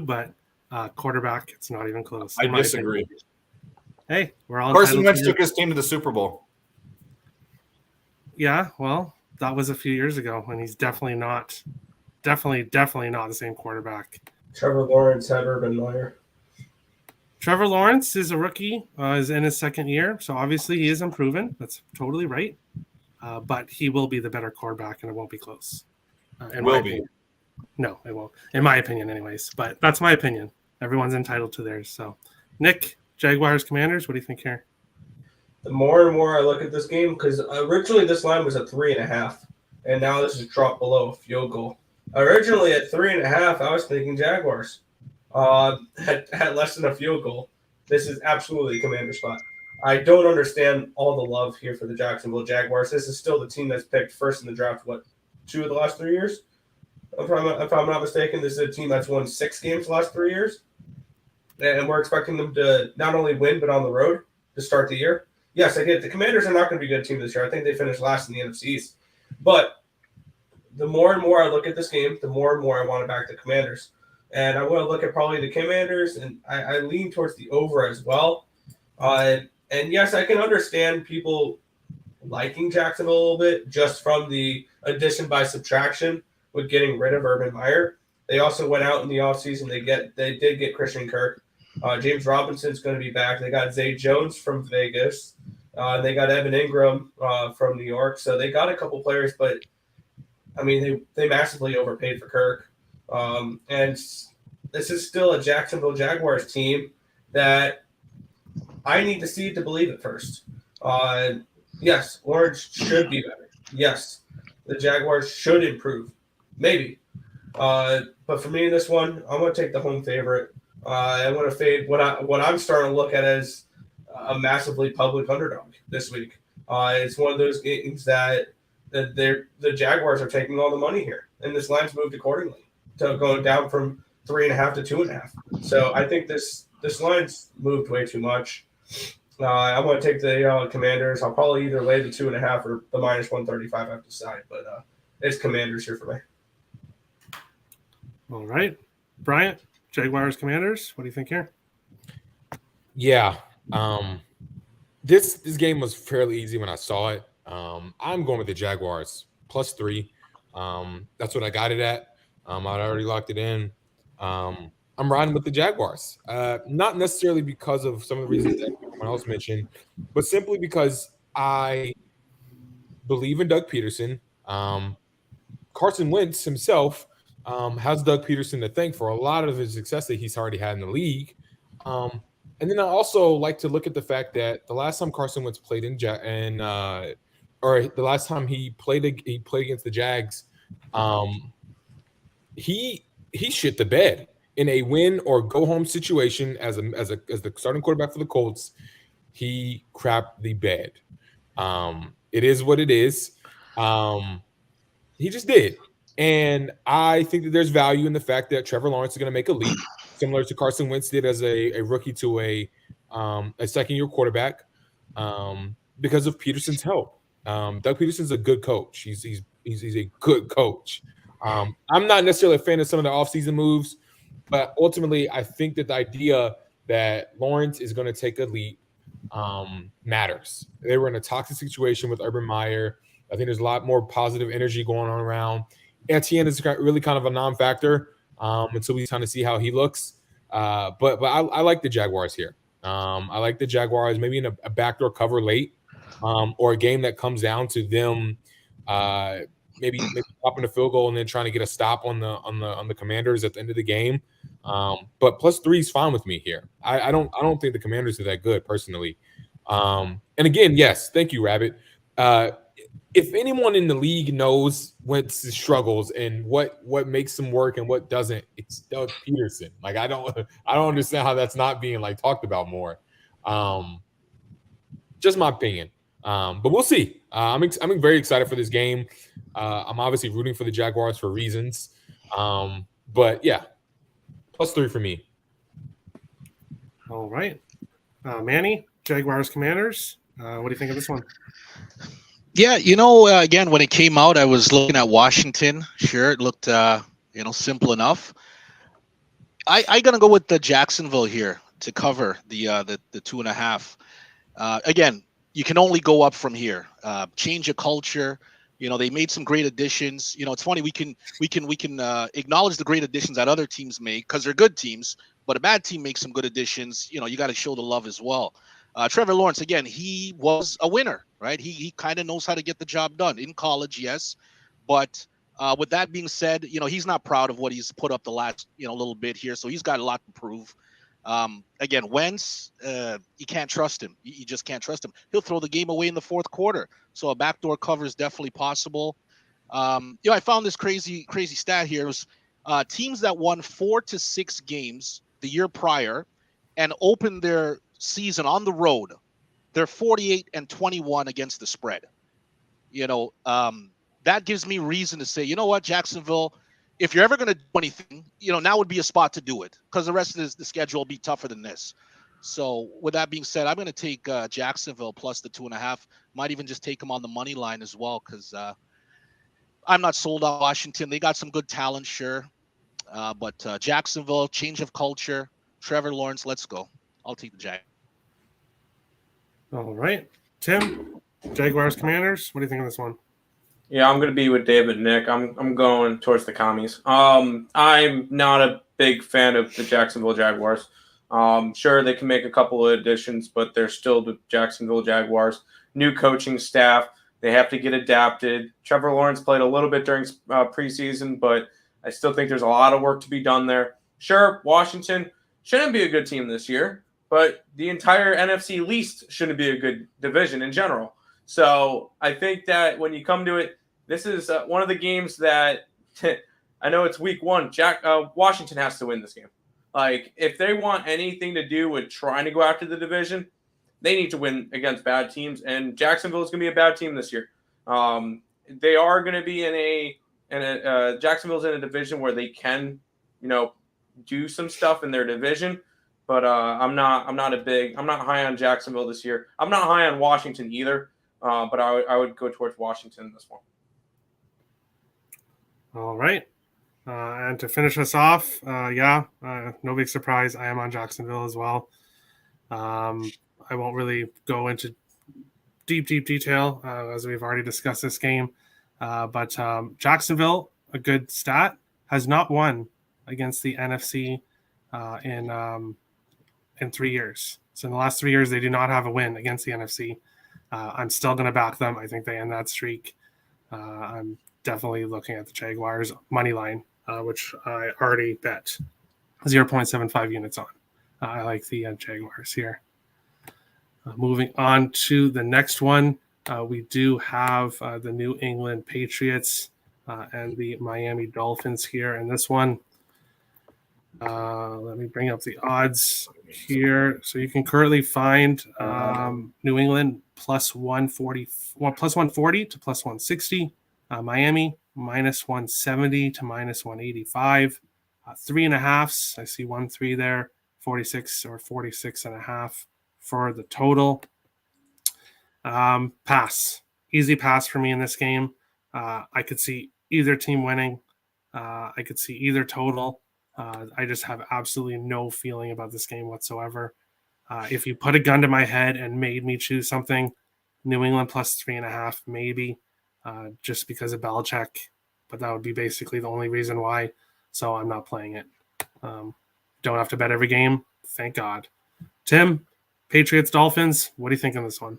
but quarterback, it's not even close. I disagree. Hey, we're all Carson Wentz entitled took his team to the Super Bowl. Yeah, well, that was a few years ago, and he's definitely not the same quarterback. Trevor Lawrence had Urban Meyer. Trevor Lawrence is a rookie, is in his second year, so obviously he is unproven. That's totally right. But he will be the better quarterback, and it won't be close. Will be. No, it won't. In my opinion, anyways. But that's my opinion. Everyone's entitled to theirs. So, Nick, Jaguars, Commanders, what do you think here? The more and more I look at this game, because originally this line was at 3.5, and now this is dropped below a field goal. Originally at 3.5, I was thinking Jaguars. At less than a field goal, this is absolutely a commander spot. I don't understand all the love here for the Jacksonville Jaguars. This is still the team that's picked first in the draft, 2 of the last 3 years? If I'm not mistaken, this is a team that's won 6 games the last 3 years. And we're expecting them to not only win, but on the road to start the year. Yes, I get it. The Commanders are not going to be a good team this year. I think they finished last in the NFC East. But the more and more I look at this game, the more and more I want to back the Commanders. And I want to look at probably the Commanders, and I lean towards the over as well. And yes, I can understand people liking Jacksonville a little bit just from the addition by subtraction with getting rid of Urban Meyer. They also went out in the offseason. They did get Christian Kirk. James Robinson's going to be back. They got Zay Jones from Vegas. They got Evan Ingram from New York. So they got a couple players, but I mean, they massively overpaid for Kirk. And this is still a Jacksonville Jaguars team that I need to see it to believe it first. Yes, Orange should be better. Yes, the Jaguars should improve. Maybe. But for me in this one, I'm going to take the home favorite. I'm going to fade what I'm starting to look at as a massively public underdog this week. It's one of those games that the Jaguars are taking all the money here, and this line's moved accordingly to going down from 3.5 to 2.5. So I think this line's moved way too much. I'm going to take the Commanders. I'll probably either lay the 2.5 or the -135. I have to decide, but it's Commanders here for me. All right, Bryant, Jaguars, Commanders. What do you think here? Yeah, this game was fairly easy when I saw it. I'm going with the Jaguars +3. That's what I got it at. I'd already locked it in. I'm riding with the Jaguars, not necessarily because of some of the reasons that everyone else mentioned, but simply because I believe in Doug Peterson. Carson Wentz himself has Doug Peterson to thank for a lot of his success that he's already had in the league. And then I also like to look at the fact that the last time Carson Wentz played or the last time he played against the Jags, he shit the bed in a win or go home situation as the starting quarterback for the Colts. He crapped the bed. It is what it is. He just did. And I think that there's value in the fact that Trevor Lawrence is going to make a leap, similar to Carson Wentz did as a rookie to a second-year quarterback, because of Peterson's help. Doug Peterson's a good coach. He's a good coach. I'm not necessarily a fan of some of the offseason moves, but ultimately I think that the idea that Lawrence is going to take a leap matters. They were in a toxic situation with Urban Meyer. I think there's a lot more positive energy going on around. Etienne is really kind of a non-factor until we kind of see how he looks. But I like the Jaguars here. I like the Jaguars maybe in a backdoor cover late, or a game that comes down to them maybe popping a field goal and then trying to get a stop on the Commanders at the end of the game. But +3 is fine with me here. I don't think the Commanders are that good personally. And again, yes, thank you, Rabbit. if anyone in the league knows Wentz's struggles and what makes him work and what doesn't, it's Doug Peterson. Like I don't understand how that's not being like talked about more. Just my opinion. But we'll see. I'm very excited for this game. I'm obviously rooting for the Jaguars for reasons. But yeah, +3 for me. All right. Manny, Jaguars Commanders. What do you think of this one? Yeah, again, when it came out, I was looking at Washington. Sure, it looked, simple enough. I'm gonna go with the Jacksonville here to cover the 2.5. Again, you can only go up from here. Change of culture. They made some great additions. It's funny, we can acknowledge the great additions that other teams make because they're good teams, but a bad team makes some good additions. You got to show the love as well. Trevor Lawrence, again, he was a winner, right? He kind of knows how to get the job done in college, yes, but with that being said, he's not proud of what he's put up the last little bit here, so he's got a lot to prove. Again, Wentz, you can't trust him. You just can't trust him. He'll throw the game away in the fourth quarter. So a backdoor cover is definitely possible. I found this crazy stat here. It was teams that won 4 to 6 games the year prior and opened their season on the road. They're 48-21 against the spread. That gives me reason to say, you know what, Jacksonville, if you're ever going to do anything, now would be a spot to do it because the rest of the schedule will be tougher than this. So with that being said, I'm going to take Jacksonville plus the 2.5. Might even just take them on the money line as well because I'm not sold on Washington. They got some good talent, sure. But Jacksonville, change of culture. Trevor Lawrence, let's go. I'll take the Jag. All right. Tim, Jaguars Commanders. What do you think of this one? Yeah, I'm going to be with David and Nick. I'm going towards the commies. I'm not a big fan of the Jacksonville Jaguars. Sure, they can make a couple of additions, but they're still the Jacksonville Jaguars. New coaching staff. They have to get adapted. Trevor Lawrence played a little bit during preseason, but I still think there's a lot of work to be done there. Sure, Washington shouldn't be a good team this year, but the entire NFC East shouldn't be a good division in general. So I think that when you come to it, this is one of the games that I know it's week 1. Washington has to win this game. Like, if they want anything to do with trying to go after the division, they need to win against bad teams. And Jacksonville is going to be a bad team this year. They are going to be Jacksonville's in a division where they can, do some stuff in their division. But I'm not high on Jacksonville this year. I'm not high on Washington either. But I would go towards Washington in this one. All right. And to finish us off, no big surprise. I am on Jacksonville as well. I won't really go into deep detail as we've already discussed this game. But Jacksonville, a good stat, has not won against the NFC in 3 years. So in the last 3 years, they do not have a win against the NFC. I'm still going to back them. I think they end that streak. I'm definitely looking at the Jaguars money line, which I already bet 0.75 units on. I like the Jaguars here. Moving on to the next one, we do have the New England Patriots and the Miami Dolphins here in this one. Let me bring up the odds here. So you can currently find New England plus 140 to plus 160. Miami minus 170 to minus 185. 3.5s. I see 1-3 there. 46 or 46.5 for the total. Pass. Easy pass for me in this game. I could see either team winning. I could see either total. I just have absolutely no feeling about this game whatsoever. If you put a gun to my head and made me choose something, New England plus 3.5, maybe, just because of Belichick. But that would be basically the only reason why. So I'm not playing it. Don't have to bet every game. Thank God. Tim, Patriots, Dolphins, what do you think on this one?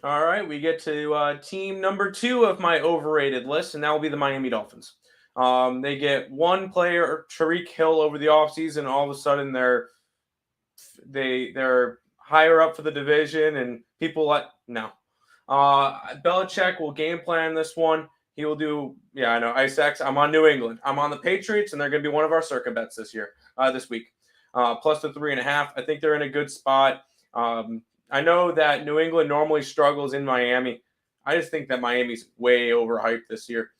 All right, we get to team number 2 of my overrated list, and that will be the Miami Dolphins. They get one player, Tariq Hill, over the offseason. All of a sudden, they're higher up for the division, and people no. Belichick will game plan this one. He will do, I know, Ice X. I'm on New England. I'm on the Patriots, and they're going to be one of our circa bets this week. Plus the 3.5. I think they're in a good spot. I know that New England normally struggles in Miami. I just think that Miami's way overhyped this year.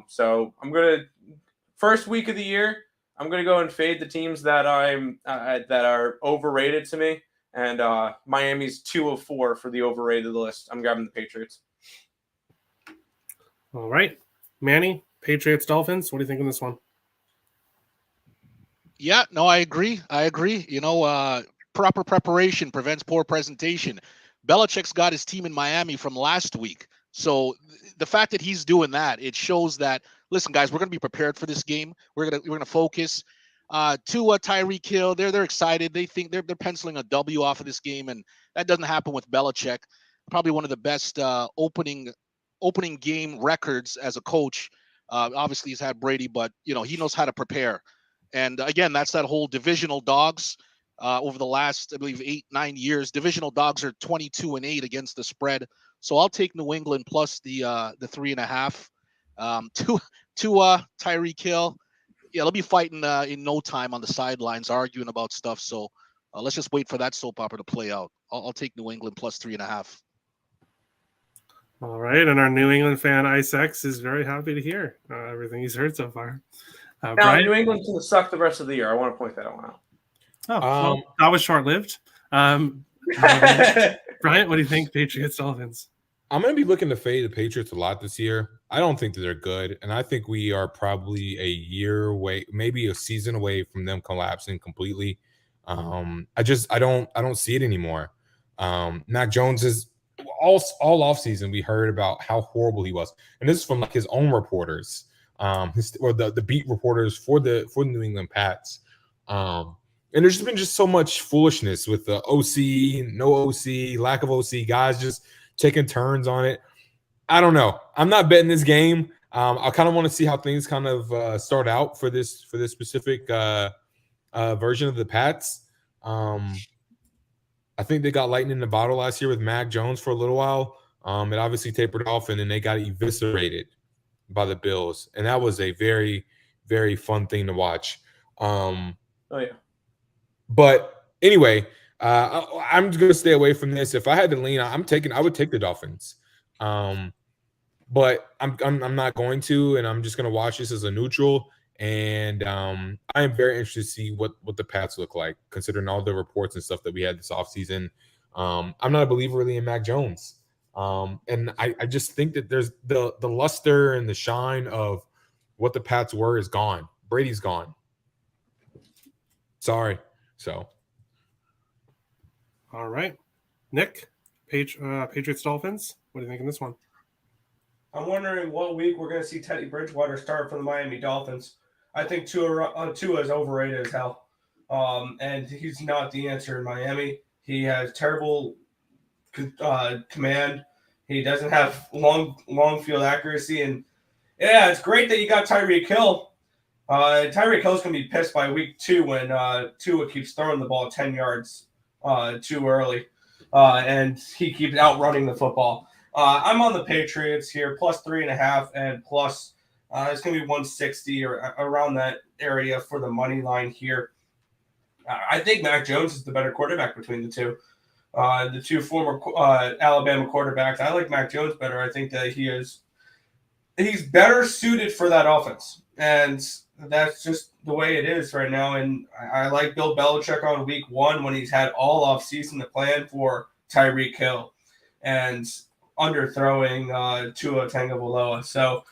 So I'm going to, first week of the year, I'm going to go and fade the teams that that are overrated to me. And Miami's 2 of 4 for the overrated list. I'm grabbing the Patriots. All right. Manny, Patriots, Dolphins. What do you think on this one? Yeah, no, I agree. Proper preparation prevents poor presentation. Belichick's got his team in Miami from last week. So the fact that he's doing that, it shows that, listen, guys, we're going to be prepared for this game. We're going to focus. Tua, Tyreek Hill, they're excited. They think they're penciling a W off of this game, and that doesn't happen with Belichick. Probably one of the best opening game records as a coach. Obviously, he's had Brady, but he knows how to prepare. And again, that's that whole divisional dogs. Over the last, I believe, 8-9 years, divisional dogs are 22-8 against the spread. So I'll take New England plus the 3.5. Tua, Tyreek Hill. Yeah, they'll be fighting in no time on the sidelines, arguing about stuff. So let's just wait for that soap opera to play out. I'll take New England plus 3.5. All right, and our New England fan Ice X is very happy to hear everything he's heard so far. Now, Brian? New England's going to suck the rest of the year. I want to point that out. Oh, well, that was short-lived. Brian, what do you think? Patriots, Dolphins. I'm going to be looking to fade the Patriots a lot this year. I don't think that they're good, and I think we are probably a year away, maybe a season away from them collapsing completely. I don't see it anymore. Mac Jones is all offseason we heard about how horrible he was, and this is from like his own reporters, or the beat reporters for the New England Pats. And there's been just so much foolishness with the OC, no OC, lack of OC, guys just taking turns on it. I don't know. I'm not betting this game. I kind of want to see how things kind of start out for this specific version of the Pats. I think they got lightning in the bottle last year with Mac Jones for a little while. It obviously tapered off, and then they got eviscerated by the Bills. And that was a very, very fun thing to watch. Oh, yeah. But anyway, I'm going to stay away from this. If I had to lean, I would take the Dolphins. But I'm not going to, and I'm just going to watch this as a neutral. And I am very interested to see what the Pats look like, considering all the reports and stuff that we had this offseason. I'm not a believer really in Mac Jones. And I just think that there's the luster and the shine of what the Pats were is gone. Brady's gone. Sorry. So, all right, Nick, Patriots, Dolphins. What do you think in this one? I'm wondering what week we're going to see Teddy Bridgewater start for the Miami Dolphins. I think Tua is overrated as hell, and he's not the answer in Miami. He has terrible command. He doesn't have long field accuracy, and yeah, it's great that you got Tyreek Hill. Tyreek Hill's going to be pissed by week 2 when Tua keeps throwing the ball 10 yards too early, and he keeps outrunning the football. I'm on the Patriots here, plus 3.5, and plus it's going to be 160 or around that area for the money line here. I think Mac Jones is the better quarterback between the two. The two former Alabama quarterbacks. I like Mac Jones better. I think that he's better suited for that offense, and that's just the way it is right now. And I like Bill Belichick on week 1 when he's had all off season to plan for Tyreek Hill and underthrowing Tua Tagovailoa. So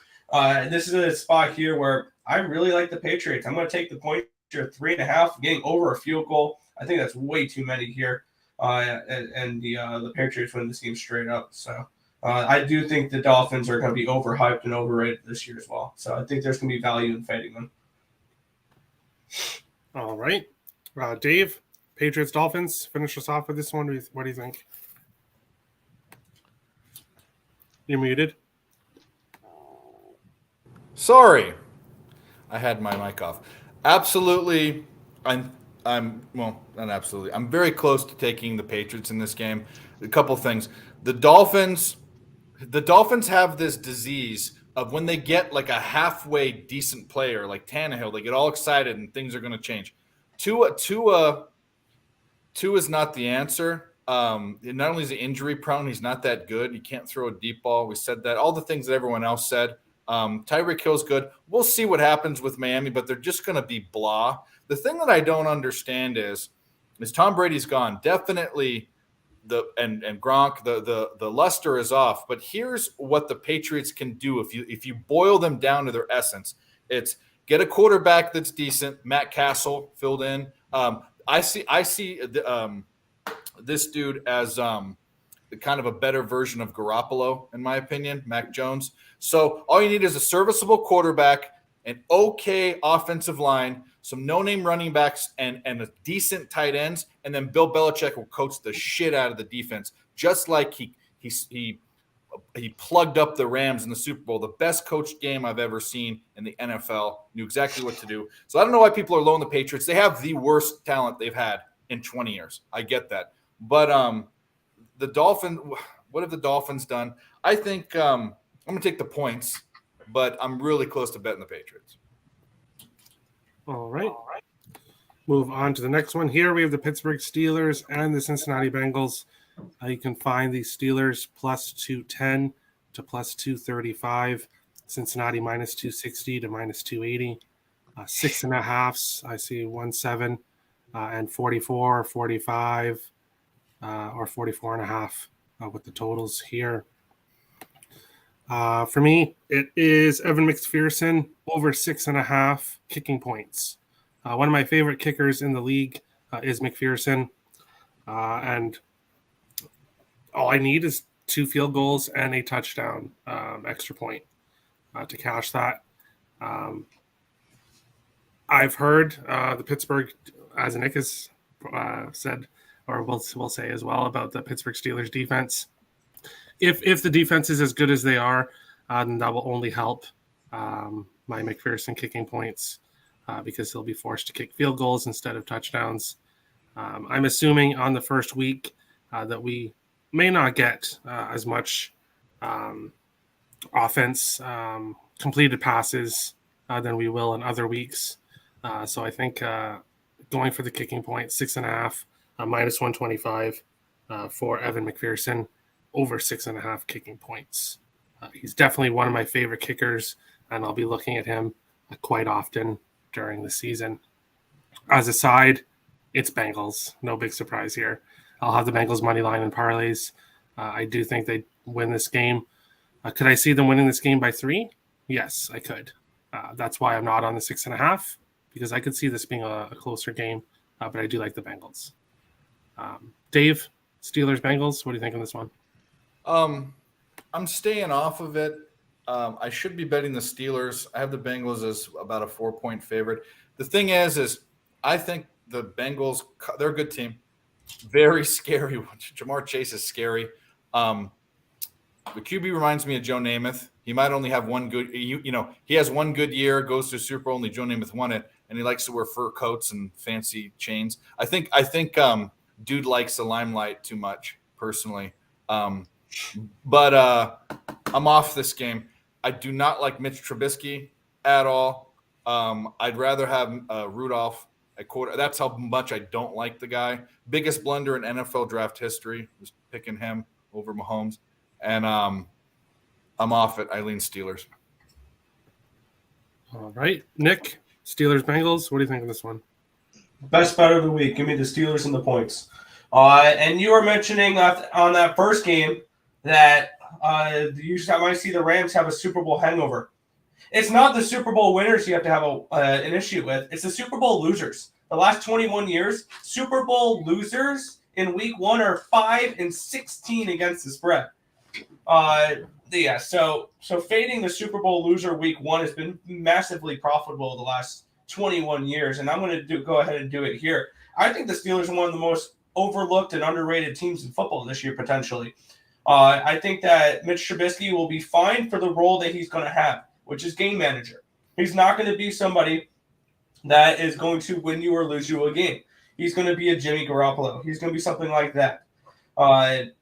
this is a spot here where I really like the Patriots. I'm going to take the point here, 3.5, getting over a field goal. I think that's way too many here. And the Patriots win this game straight up. So I do think the Dolphins are going to be overhyped and overrated this year as well. So I think there's going to be value in fading them. All right. Dave, Patriots, Dolphins, finish us off with this one. What do you think? You're muted. Sorry. I had my mic off. Absolutely. I'm well, not absolutely. I'm very close to taking the Patriots in this game. A couple things. The Dolphins, The Dolphins have this disease of when they get like a halfway decent player like Tannehill, they get all excited and things are going to change. Tua is not the answer. Not only is he injury prone, he's not that good. He can't throw a deep ball. We said that. All the things that everyone else said. Tyreek Hill's good. We'll see what happens with Miami, but they're just going to be blah. The thing that I don't understand is Tom Brady's gone. Definitely and Gronk, the luster is off. But here's what the Patriots can do if you boil them down to their essence. It's get a quarterback that's decent. Matt Castle filled in. I see this dude as kind of a better version of Garoppolo, in my opinion, Mac Jones. So all you need is a serviceable quarterback, an okay offensive line, some no-name running backs, and a decent tight ends, and then Bill Belichick will coach the shit out of the defense, just like he plugged up the Rams in the Super Bowl. The best coached game I've ever seen in the NFL. Knew exactly what to do. So I don't know why people are low on the Patriots. They have the worst talent they've had in 20 years. I get that. But the Dolphins, what have the Dolphins done? I think I'm going to take the points, but I'm really close to betting the Patriots. All right. Move on to the next one. Here we have the Pittsburgh Steelers and the Cincinnati Bengals. You can find the Steelers plus 210 to plus 235. Cincinnati minus 260 to minus 280. 6.5s. I see 1-7 and 44, 45, or 44.5 with the totals here. For me, it is Evan McPherson over 6.5 kicking points. One of my favorite kickers in the league is McPherson. And all I need is 2 field goals and a touchdown extra point to cash that. I've heard the Pittsburgh, as Nick has said, or will say as well, about the Pittsburgh Steelers defense. If the defense is as good as they are, then that will only help my McPherson kicking points because he'll be forced to kick field goals instead of touchdowns. I'm assuming on the first week that we may not get as much offense, completed passes than we will in other weeks. So I think going for the kicking point, 6.5, minus 125 for Evan McPherson, over 6.5 kicking points. He's definitely one of my favorite kickers, and I'll be looking at him quite often during the season. As a side, it's Bengals. No big surprise here. I'll have the Bengals money line and parlays. I do think they win this game. Could I see them winning this game by 3? Yes, I could. That's why I'm not on the 6.5, because I could see this being a closer game, but I do like the Bengals. Dave, Steelers, Bengals, what do you think on this one? I'm staying off of it. I should be betting the Steelers. I have the Bengals as about a 4-point favorite. The thing is I think the Bengals, they're a good team. Very scary. Jamar Chase is scary. The QB reminds me of Joe Namath. He might only have one good, he has one good year, goes to Super Bowl, only Joe Namath won it, and he likes to wear fur coats and fancy chains. I think dude likes the limelight too much, personally. But I'm off this game. I do not like Mitch Trubisky at all. I'd rather have Rudolph at quarter. That's how much I don't like the guy. Biggest blunder in NFL draft history was picking him over Mahomes. And I'm off it. I lean Steelers. All right. Nick, Steelers, Bengals. What do you think of this one? Best bet of the week. Give me the Steelers and the points. And you were mentioning on that first game that you might see the Rams have a Super Bowl hangover. It's not the Super Bowl winners you have to have an issue with. It's the Super Bowl losers. The last 21 years, Super Bowl losers in week 1 are 5-16 against the spread. So fading the Super Bowl loser week 1 has been massively profitable the last 21 years, and I'm going to go ahead and do it here. I think the Steelers are one of the most overlooked and underrated teams in football this year, potentially. I think that Mitch Trubisky will be fine for the role that he's going to have, which is game manager. He's not going to be somebody that is going to win you or lose you a game. He's going to be a Jimmy Garoppolo. He's going to be something like that.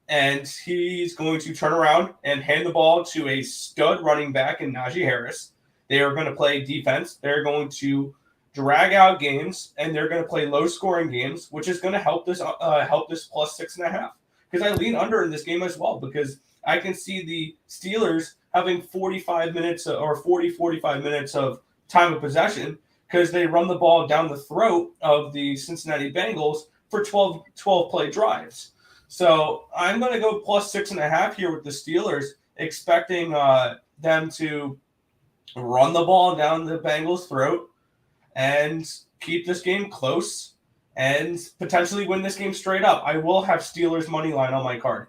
and he's going to turn around and hand the ball to a stud running back in Najee Harris. They are going to play defense. They're going to drag out games, and they're going to play low-scoring games, which is going to help this plus 6.5. Because I lean under in this game as well, because I can see the Steelers having 45 minutes or 45 minutes of time of possession because they run the ball down the throat of the Cincinnati Bengals for 12 play drives. So I'm going to go plus 6.5 here with the Steelers, expecting them to run the ball down the Bengals' throat and keep this game close and potentially win this game straight up. I will have Steelers money line on my card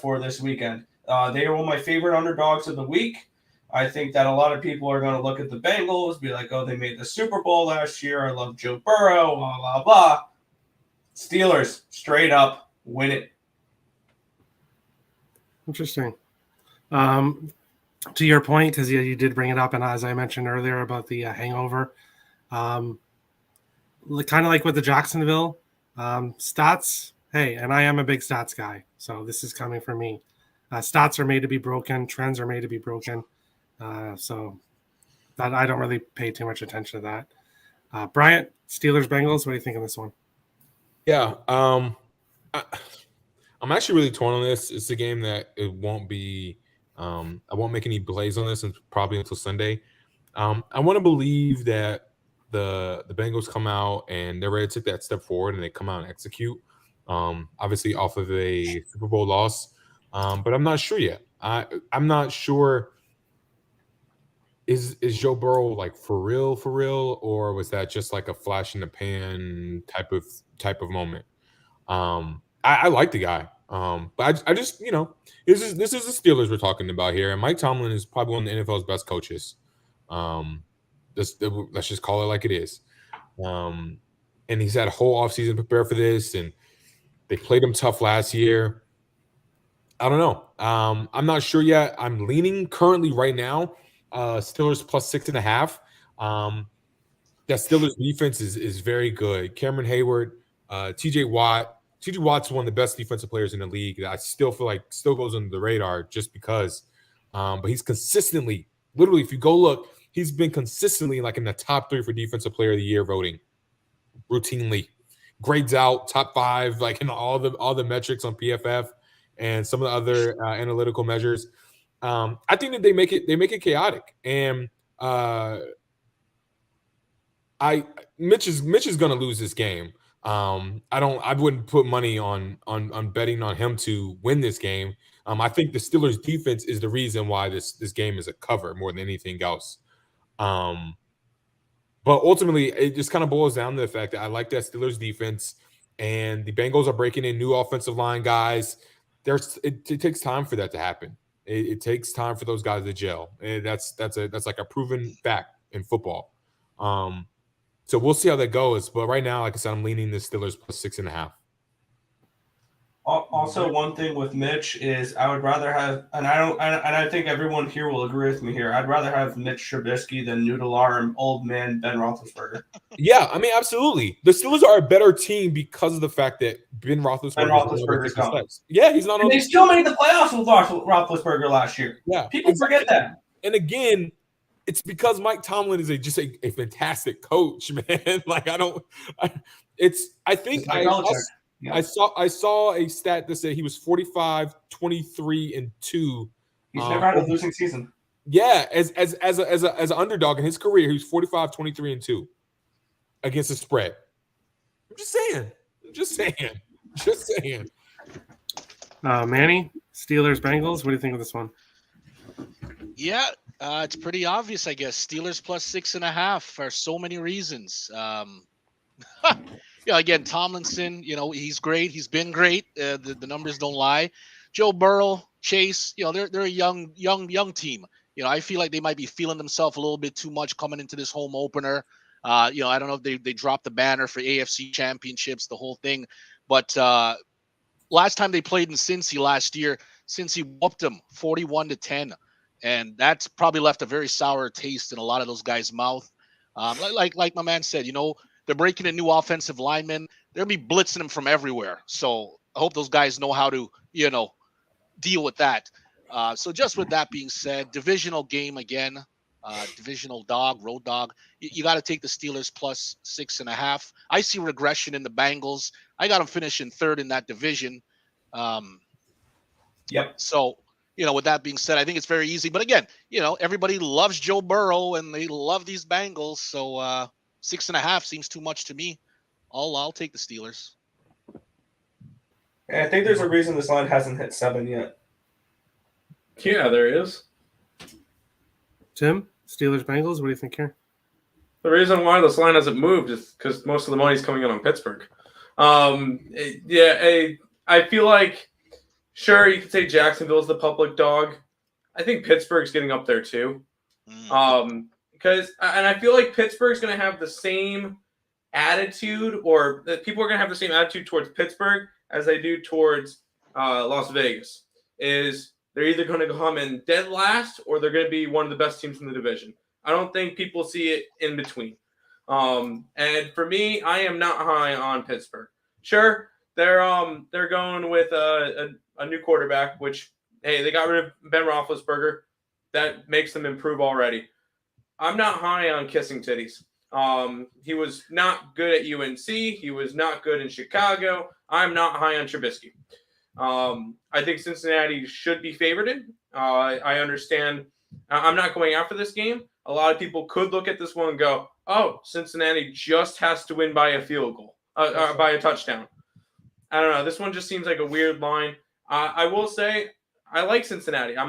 for this weekend. They are one of my favorite underdogs of the week. I think that a lot of people are going to look at the Bengals, be like, oh, they made the Super Bowl last year. I love Joe Burrow, blah, blah, blah. Steelers, straight up, win it. Interesting. To your point, because you did bring it up, and as I mentioned earlier about the hangover, kind of like with the Jacksonville stats. Hey, and I am a big stats guy, so this is coming from me. Stats are made to be broken. Trends are made to be broken. So that I don't really pay too much attention to that. Bryant, Steelers, Bengals. What do you think of this one? Yeah, I'm actually really torn on this. It's a game that it won't be. I won't make any plays on this, and probably until Sunday. I want to believe that the Bengals come out and they're ready to take that step forward, and they come out and execute. Obviously, off of a Super Bowl loss, but I'm not sure yet. I'm not sure. Is Joe Burrow like for real, or was that just like a flash in the pan type of moment? I like the guy, but I just this is the Steelers we're talking about here, and Mike Tomlin is probably one of the NFL's best coaches. Let's just call it like it is. And he's had a whole offseason to prepare for this, and they played him tough last year. I don't know. I'm not sure yet. I'm leaning currently right now. Steelers plus 6.5. That Steelers defense is very good. Cameron Hayward, TJ Watt. TJ Watt's one of the best defensive players in the league that I still feel like still goes under the radar just because. But he's consistently, literally, if you go look, he's been consistently like in the top 3 for Defensive Player of the Year voting, routinely. Grades out top 5, like in all the metrics on PFF and some of the other analytical measures. I think that they make it chaotic, and Mitch is going to lose this game. I wouldn't put money on betting on him to win this game. I think the Steelers defense is the reason why this game is a cover more than anything else. But ultimately, it just kind of boils down to the fact that I like that Steelers defense, and the Bengals are breaking in new offensive line guys. It takes time for that to happen. It takes time for those guys to gel. And that's like a proven fact in football. So we'll see how that goes. But right now, like I said, I'm leaning the Steelers plus 6.5. Also, one thing with Mitch is I would rather have, and I think everyone here will agree with me here. I'd rather have Mitch Trubisky than noodle arm old man Ben Roethlisberger. Yeah, I mean, absolutely. The Steelers are a better team because of the fact that Ben Roethlisberger's gone. Yeah, he's not. And they still made the playoffs with Roethlisberger last year. Yeah, people forget that. And again, it's because Mike Tomlin is just a fantastic coach, man. Like I saw a stat that said he was 45, 23, and 2. He's never had a losing season. Yeah, as an underdog in his career, he was 45, 23, and 2 against the spread. I'm just saying. Manny, Steelers, Bengals. What do you think of this one? Yeah, it's pretty obvious, I guess. Steelers plus 6.5 for so many reasons. Again, Tomlinson, he's great. He's been great. The numbers don't lie. Joe Burrow, Chase, they're a young team. I feel like they might be feeling themselves a little bit too much coming into this home opener. I don't know if they dropped the banner for AFC championships, the whole thing. But last time they played in Cincy last year, Cincy whooped them 41-10. And that's probably left a very sour taste in a lot of those guys' mouth. Like my man said, they're breaking a new offensive lineman. They'll be blitzing them from everywhere. So I hope those guys know how to, deal with that. So just with that being said, divisional game again, divisional dog, road dog. You got to take the Steelers plus 6.5. I see regression in the Bengals. I got them finishing third in that division. Yep. So, with that being said, I think it's very easy. But again, everybody loves Joe Burrow and they love these Bengals. So 6.5 seems too much to me. I'll take the Steelers. And I think there's a reason this line hasn't hit 7 yet. Yeah, there is. Tim, Steelers Bengals. What do you think here? The reason why this line hasn't moved is because most of the money's coming in on Pittsburgh. I feel like, sure, you could say Jacksonville's the public dog. I think Pittsburgh's getting up there too. Because I feel like Pittsburgh's going to have the same attitude, or that people are going to have the same attitude towards Pittsburgh as they do towards Las Vegas. Is they're either going to come in dead last or they're going to be one of the best teams in the division. I don't think people see it in between. And for me, I am not high on Pittsburgh. Sure, they're going with a new quarterback, which, hey, they got rid of Ben Roethlisberger. That makes them improve already. I'm not high on kissing titties. He was not good at UNC. He was not good in Chicago. I'm not high on Trubisky. I think Cincinnati should be favored. I understand. I'm not going after this game. A lot of people could look at this one and go, oh, Cincinnati just has to win by a field goal, by a touchdown. I don't know. This one just seems like a weird line. I will say I like Cincinnati. I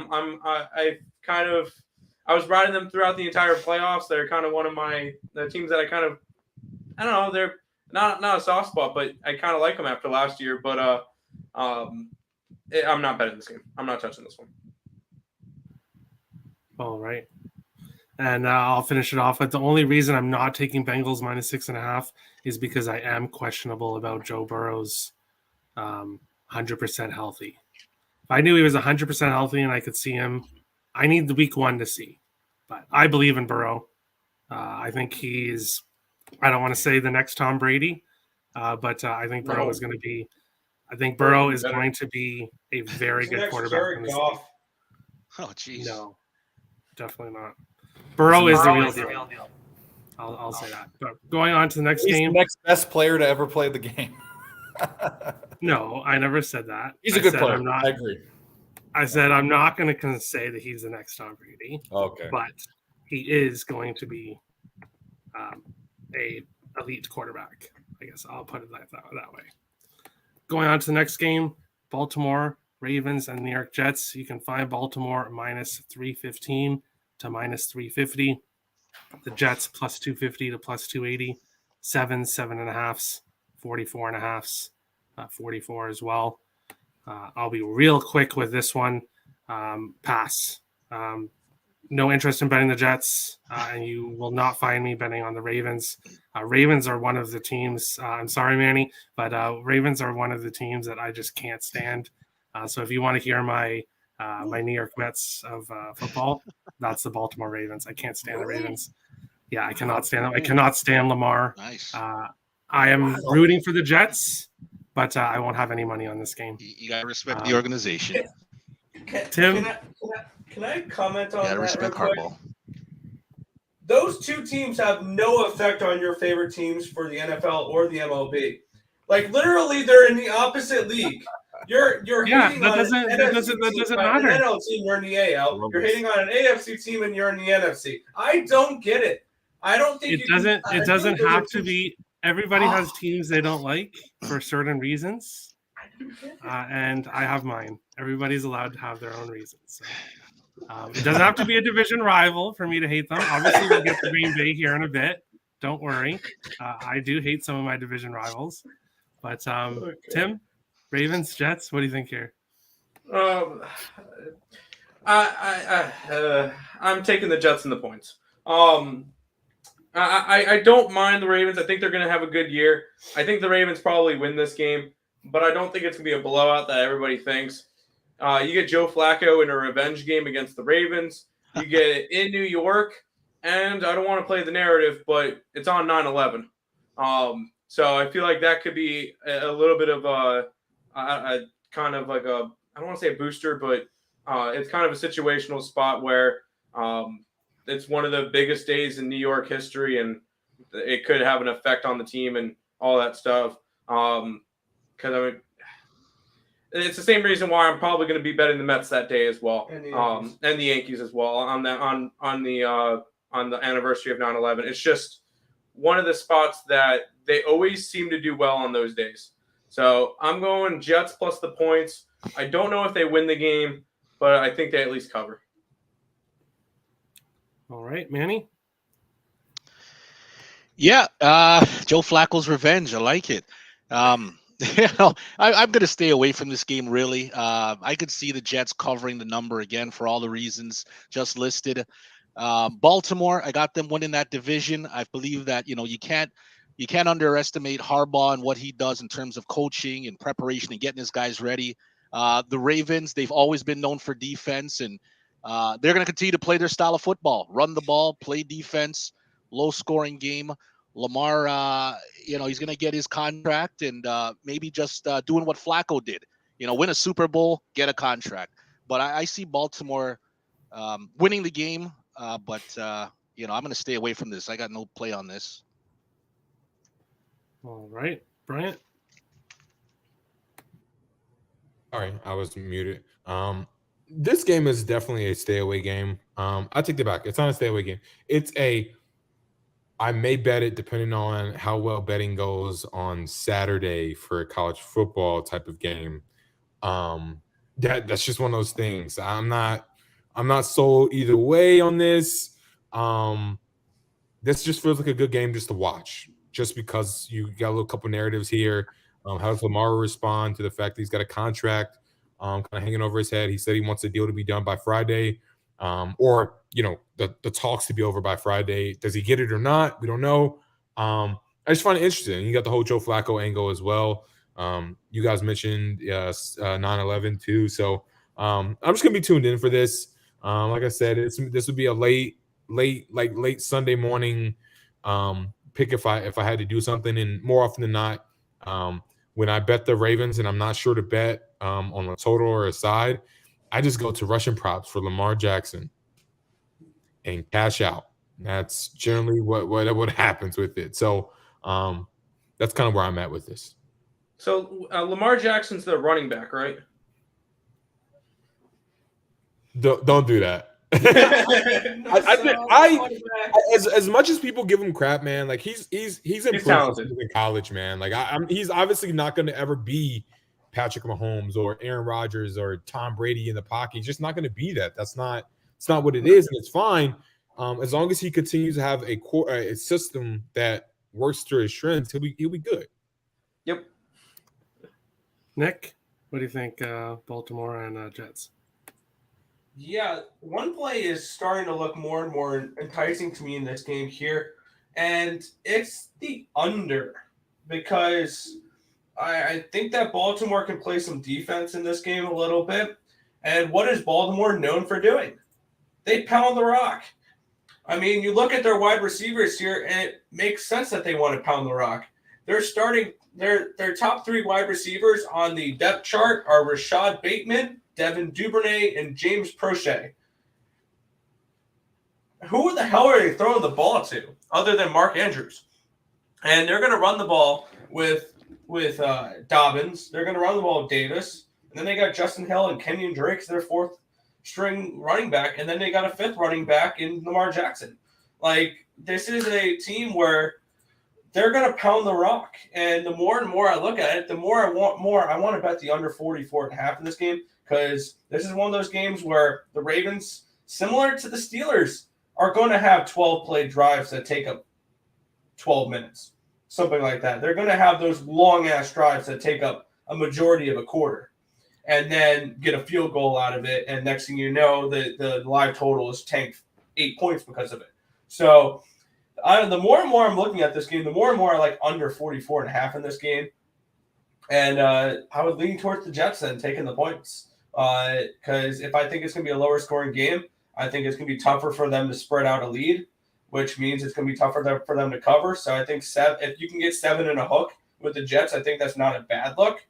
was riding them throughout the entire playoffs. They're kind of one of the teams that I don't know. They're not a soft spot, but I kind of like them after last year. But I'm not betting this game. I'm not touching this one. All right. And I'll finish it off with the only reason I'm not taking Bengals minus 6.5 is because I am questionable about Joe Burrow's 100% healthy. If I knew he was 100% healthy and I could see him, I need the week 1 to see. But I believe in Burrow. I think he's, I don't want to say the next Tom Brady, but I think Burrow is going to be, Burrow is going to be a very good quarterback. In this league. Oh, jeez. No, definitely not. Burrow is the real deal. I'll say that. But going on to the next game. The next best player to ever play the game. No, I never said that. He's a good player. I agree. I said I'm not going to say that he's the next Tom Brady. Okay. But he is going to be a elite quarterback. I guess I'll put it that way. Going on to the next game, Baltimore Ravens and New York Jets. You can find Baltimore minus 315 to minus 350. The Jets plus 250 to plus 280. 7.5s, 44.5s, 44 as well. I'll be real quick with this one. Pass. No interest in betting the Jets, and you will not find me betting on the Ravens. Ravens are one of the teams. I'm sorry, Manny, but Ravens are one of the teams that I just can't stand. So if you want to hear my New York Mets of football, that's the Baltimore Ravens. I can't stand the Ravens. Yeah, I cannot stand them. I cannot stand Lamar. Nice. I am rooting for the Jets, but I won't have any money on this game. You got to respect the organization. Tim? Can I comment on that? You got to respect hardball. Those two teams have no effect on your favorite teams for the NFL or the MLB. Like, literally, they're in the opposite league. You're hating on that doesn't matter. An NL team, you're in the AL. You're hating on an AFC team, and you're in the NFC. I don't get it. I don't think it doesn't have to be. Everybody has teams they don't like for certain reasons, and I have mine. Everybody's allowed to have their own reasons. So, it doesn't have to be a division rival for me to hate them. Obviously, we'll get to Green Bay here in a bit. Don't worry. I do hate some of my division rivals, but okay. Tim, Ravens, Jets. What do you think here? I'm taking the Jets and the points. I don't mind the Ravens. I think they're going to have a good year. I think the Ravens probably win this game, but I don't think it's going to be a blowout that everybody thinks. You get Joe Flacco in a revenge game against the Ravens. You get it in New York, and I don't want to play the narrative, but it's on 9/11. So I feel like that could be a little bit of a kind of like a don't want to say a booster, but it's kind of a situational spot where it's one of the biggest days in New York history, and it could have an effect on the team and all that stuff. Because it's the same reason why I'm probably going to be betting the Mets that day as well, and the Yankees as well on the anniversary of 9/11. It's just one of the spots that they always seem to do well on those days. So I'm going Jets plus the points. I don't know if they win the game, but I think they at least cover. All right, Manny. Yeah, Joe Flacco's revenge. I like it. I'm going to stay away from this game, really. I could see the Jets covering the number again for all the reasons just listed. Baltimore, I got them winning that division. I believe that, you can't underestimate Harbaugh and what he does in terms of coaching and preparation and getting his guys ready. The Ravens, they've always been known for defense, and they're going to continue to play their style of football, run the ball, play defense, low-scoring game. Lamar, he's going to get his contract and maybe just doing what Flacco did, win a Super Bowl, get a contract. But I see Baltimore winning the game, but I'm going to stay away from this. I got no play on this. All right, Bryant. Sorry, I was muted. This game is definitely a stay away game. I take it back. It's not a stay away game. I may bet it depending on how well betting goes on Saturday for a college football type of game. That's just one of those things. I'm not sold either way on this. This just feels like a good game just to watch, just because you got a little couple narratives here. How does Lamar respond to the fact that he's got a contract kind of hanging over his head? He said he wants the deal to be done by Friday, or the talks to be over by Friday. Does he get it or not? We don't know. I just find it interesting. You got the whole Joe Flacco angle as well. You guys mentioned 9/11 too, so I'm just gonna be tuned in for this. Like I said, this would be a late Sunday morning pick if I had to do something, and more often than not, when I bet the Ravens and I'm not sure to bet on a total or a side, I just go to Russian props for Lamar Jackson and cash out. That's generally what happens with it. So that's kind of where I'm at with this. So Lamar Jackson's the running back, right? Don't do that. As much as people give him crap, man, like he's improved in college, man. Like he's obviously not going to ever be Patrick Mahomes or Aaron Rodgers or Tom Brady in the pocket. He's just not going to be that. It's not what it is, and it's fine as long as he continues to have a system that works through his strengths. He'll be good. Yep. Nick, what do you think? Baltimore and Jets. Yeah, one play is starting to look more and more enticing to me in this game here, and it's the under, because I think that Baltimore can play some defense in this game a little bit. And what is Baltimore known for doing? They pound the rock. I mean, you look at their wide receivers here, and it makes sense that they want to pound the rock. They're starting their top three wide receivers on the depth chart are Rashad Bateman, Devin Duvernay, and James Prochet. Who the hell are they throwing the ball to other than Mark Andrews? And they're going to run the ball with Dobbins. They're going to run the ball with Davis. And then they got Justin Hill and Kenyon Drake's their fourth string running back. And then they got a fifth running back in Lamar Jackson. Like, this is a team where they're going to pound the rock. And the more and more I look at it, the more I want to bet the under 44.5 in this game. Because this is one of those games where the Ravens, similar to the Steelers, are going to have 12-play drives that take up 12 minutes, something like that. They're going to have those long-ass drives that take up a majority of a quarter and then get a field goal out of it. And next thing you know, the live total is tanked 8 points because of it. So the more and more I'm looking at this game, the more and more I like under 44.5 in this game. And I would lean towards the Jets then taking the points. Because if I think it's going to be a lower scoring game, I think it's going to be tougher for them to spread out a lead, which means it's going to be tougher for them to cover. So I think if you can get 7 and a hook with the Jets, I think that's not a bad look.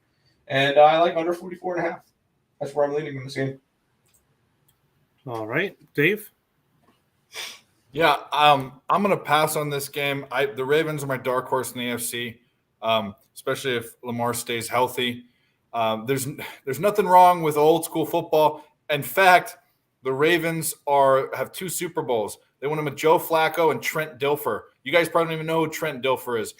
And I like under 44.5. That's where I'm leaning in this game. All right, Dave. Yeah, I'm going to pass on this game. The Ravens are my dark horse in the AFC, especially if Lamar stays healthy. There's nothing wrong with old school football. In fact, the Ravens have 2 Super Bowls. They won them with Joe Flacco and Trent Dilfer. You guys probably don't even know who Trent Dilfer is.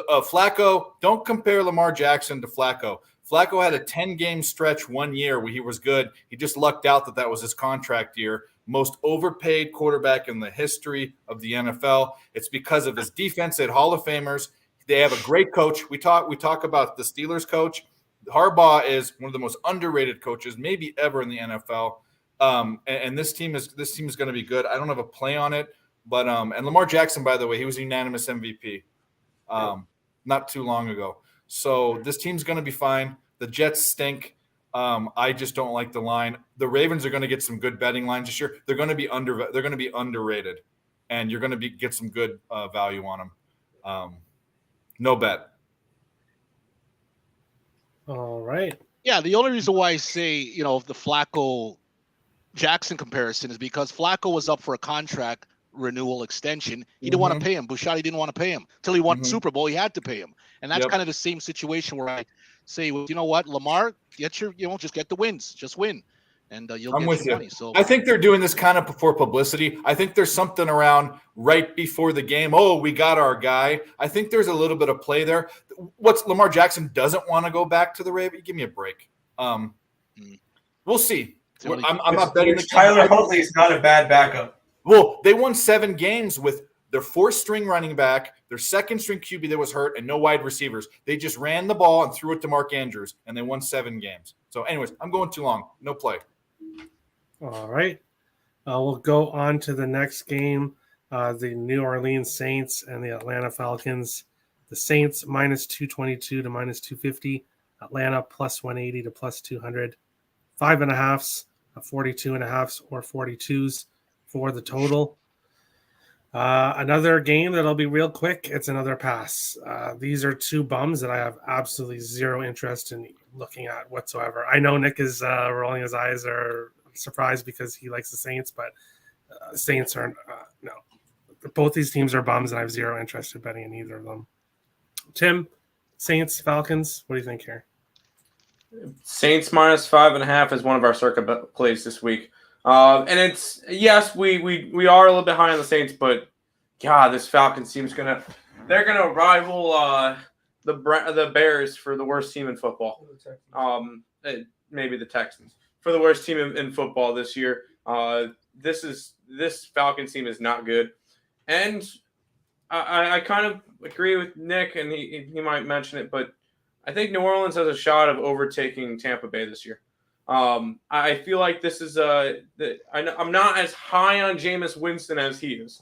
Flacco, don't compare Lamar Jackson to Flacco. Flacco had a 10-game stretch one year where he was good. He just lucked out that was his contract year. Most overpaid quarterback in the history of the NFL. It's because of his defense. They had Hall of Famers. They have a great coach. We talk about the Steelers coach. Harbaugh is one of the most underrated coaches maybe ever in the NFL. And this team is going to be good. I don't have a play on it, but and Lamar Jackson, by the way, he was a unanimous MVP not too long ago. So this team's going to be fine. The Jets stink. I just don't like the line. The Ravens are going to get some good betting lines this year. They're going to be underrated, and you're going to get some good value on them. No bet. All right. Yeah, the only reason why I say, the Flacco Jackson comparison is because Flacco was up for a contract renewal extension. He didn't want to pay him. Bouchard didn't want to pay him till he won Super Bowl. He had to pay him, and that's kind of the same situation where I say, well, you know what, Lamar, just get the wins, just win, and you'll get some money. So I think they're doing this kind of for publicity. I think there's something around right before the game. Oh, we got our guy. I think there's a little bit of play there. What's Lamar Jackson doesn't want to go back to the Ravens? Give me a break. We'll see. I'm not betting. Tyler Huntley is not a bad backup. Well, they won 7 games with their 4th-string running back, their 2nd-string QB that was hurt, and no wide receivers. They just ran the ball and threw it to Mark Andrews, and they won 7 games. So, anyways, I'm going too long. No play. All right. We'll go on to the next game, the New Orleans Saints and the Atlanta Falcons. The Saints minus 222 to minus 250. Atlanta plus 180 to plus 200. 5.5s, 42.5s, or 42s for the total. Another game that'll be real quick. It's another pass. These are 2 bums that I have absolutely zero interest in looking at whatsoever. I know Nick is rolling his eyes or surprised because he likes the Saints, but Saints are no. Both these teams are bums, and I have zero interest in betting in either of them. Tim, Saints, Falcons, what do you think here? Saints minus 5.5 is one of our circuit plays this week. And it's, yes, we are a little bit high on the Saints, but God, this Falcons team's they're gonna rival the Bears for the worst team in football. Maybe the Texans for the worst team in football this year. This Falcons team is not good, and I kind of agree with Nick, and he might mention it, but I think New Orleans has a shot of overtaking Tampa Bay this year. I feel like this is I'm not as high on Jameis Winston as he is,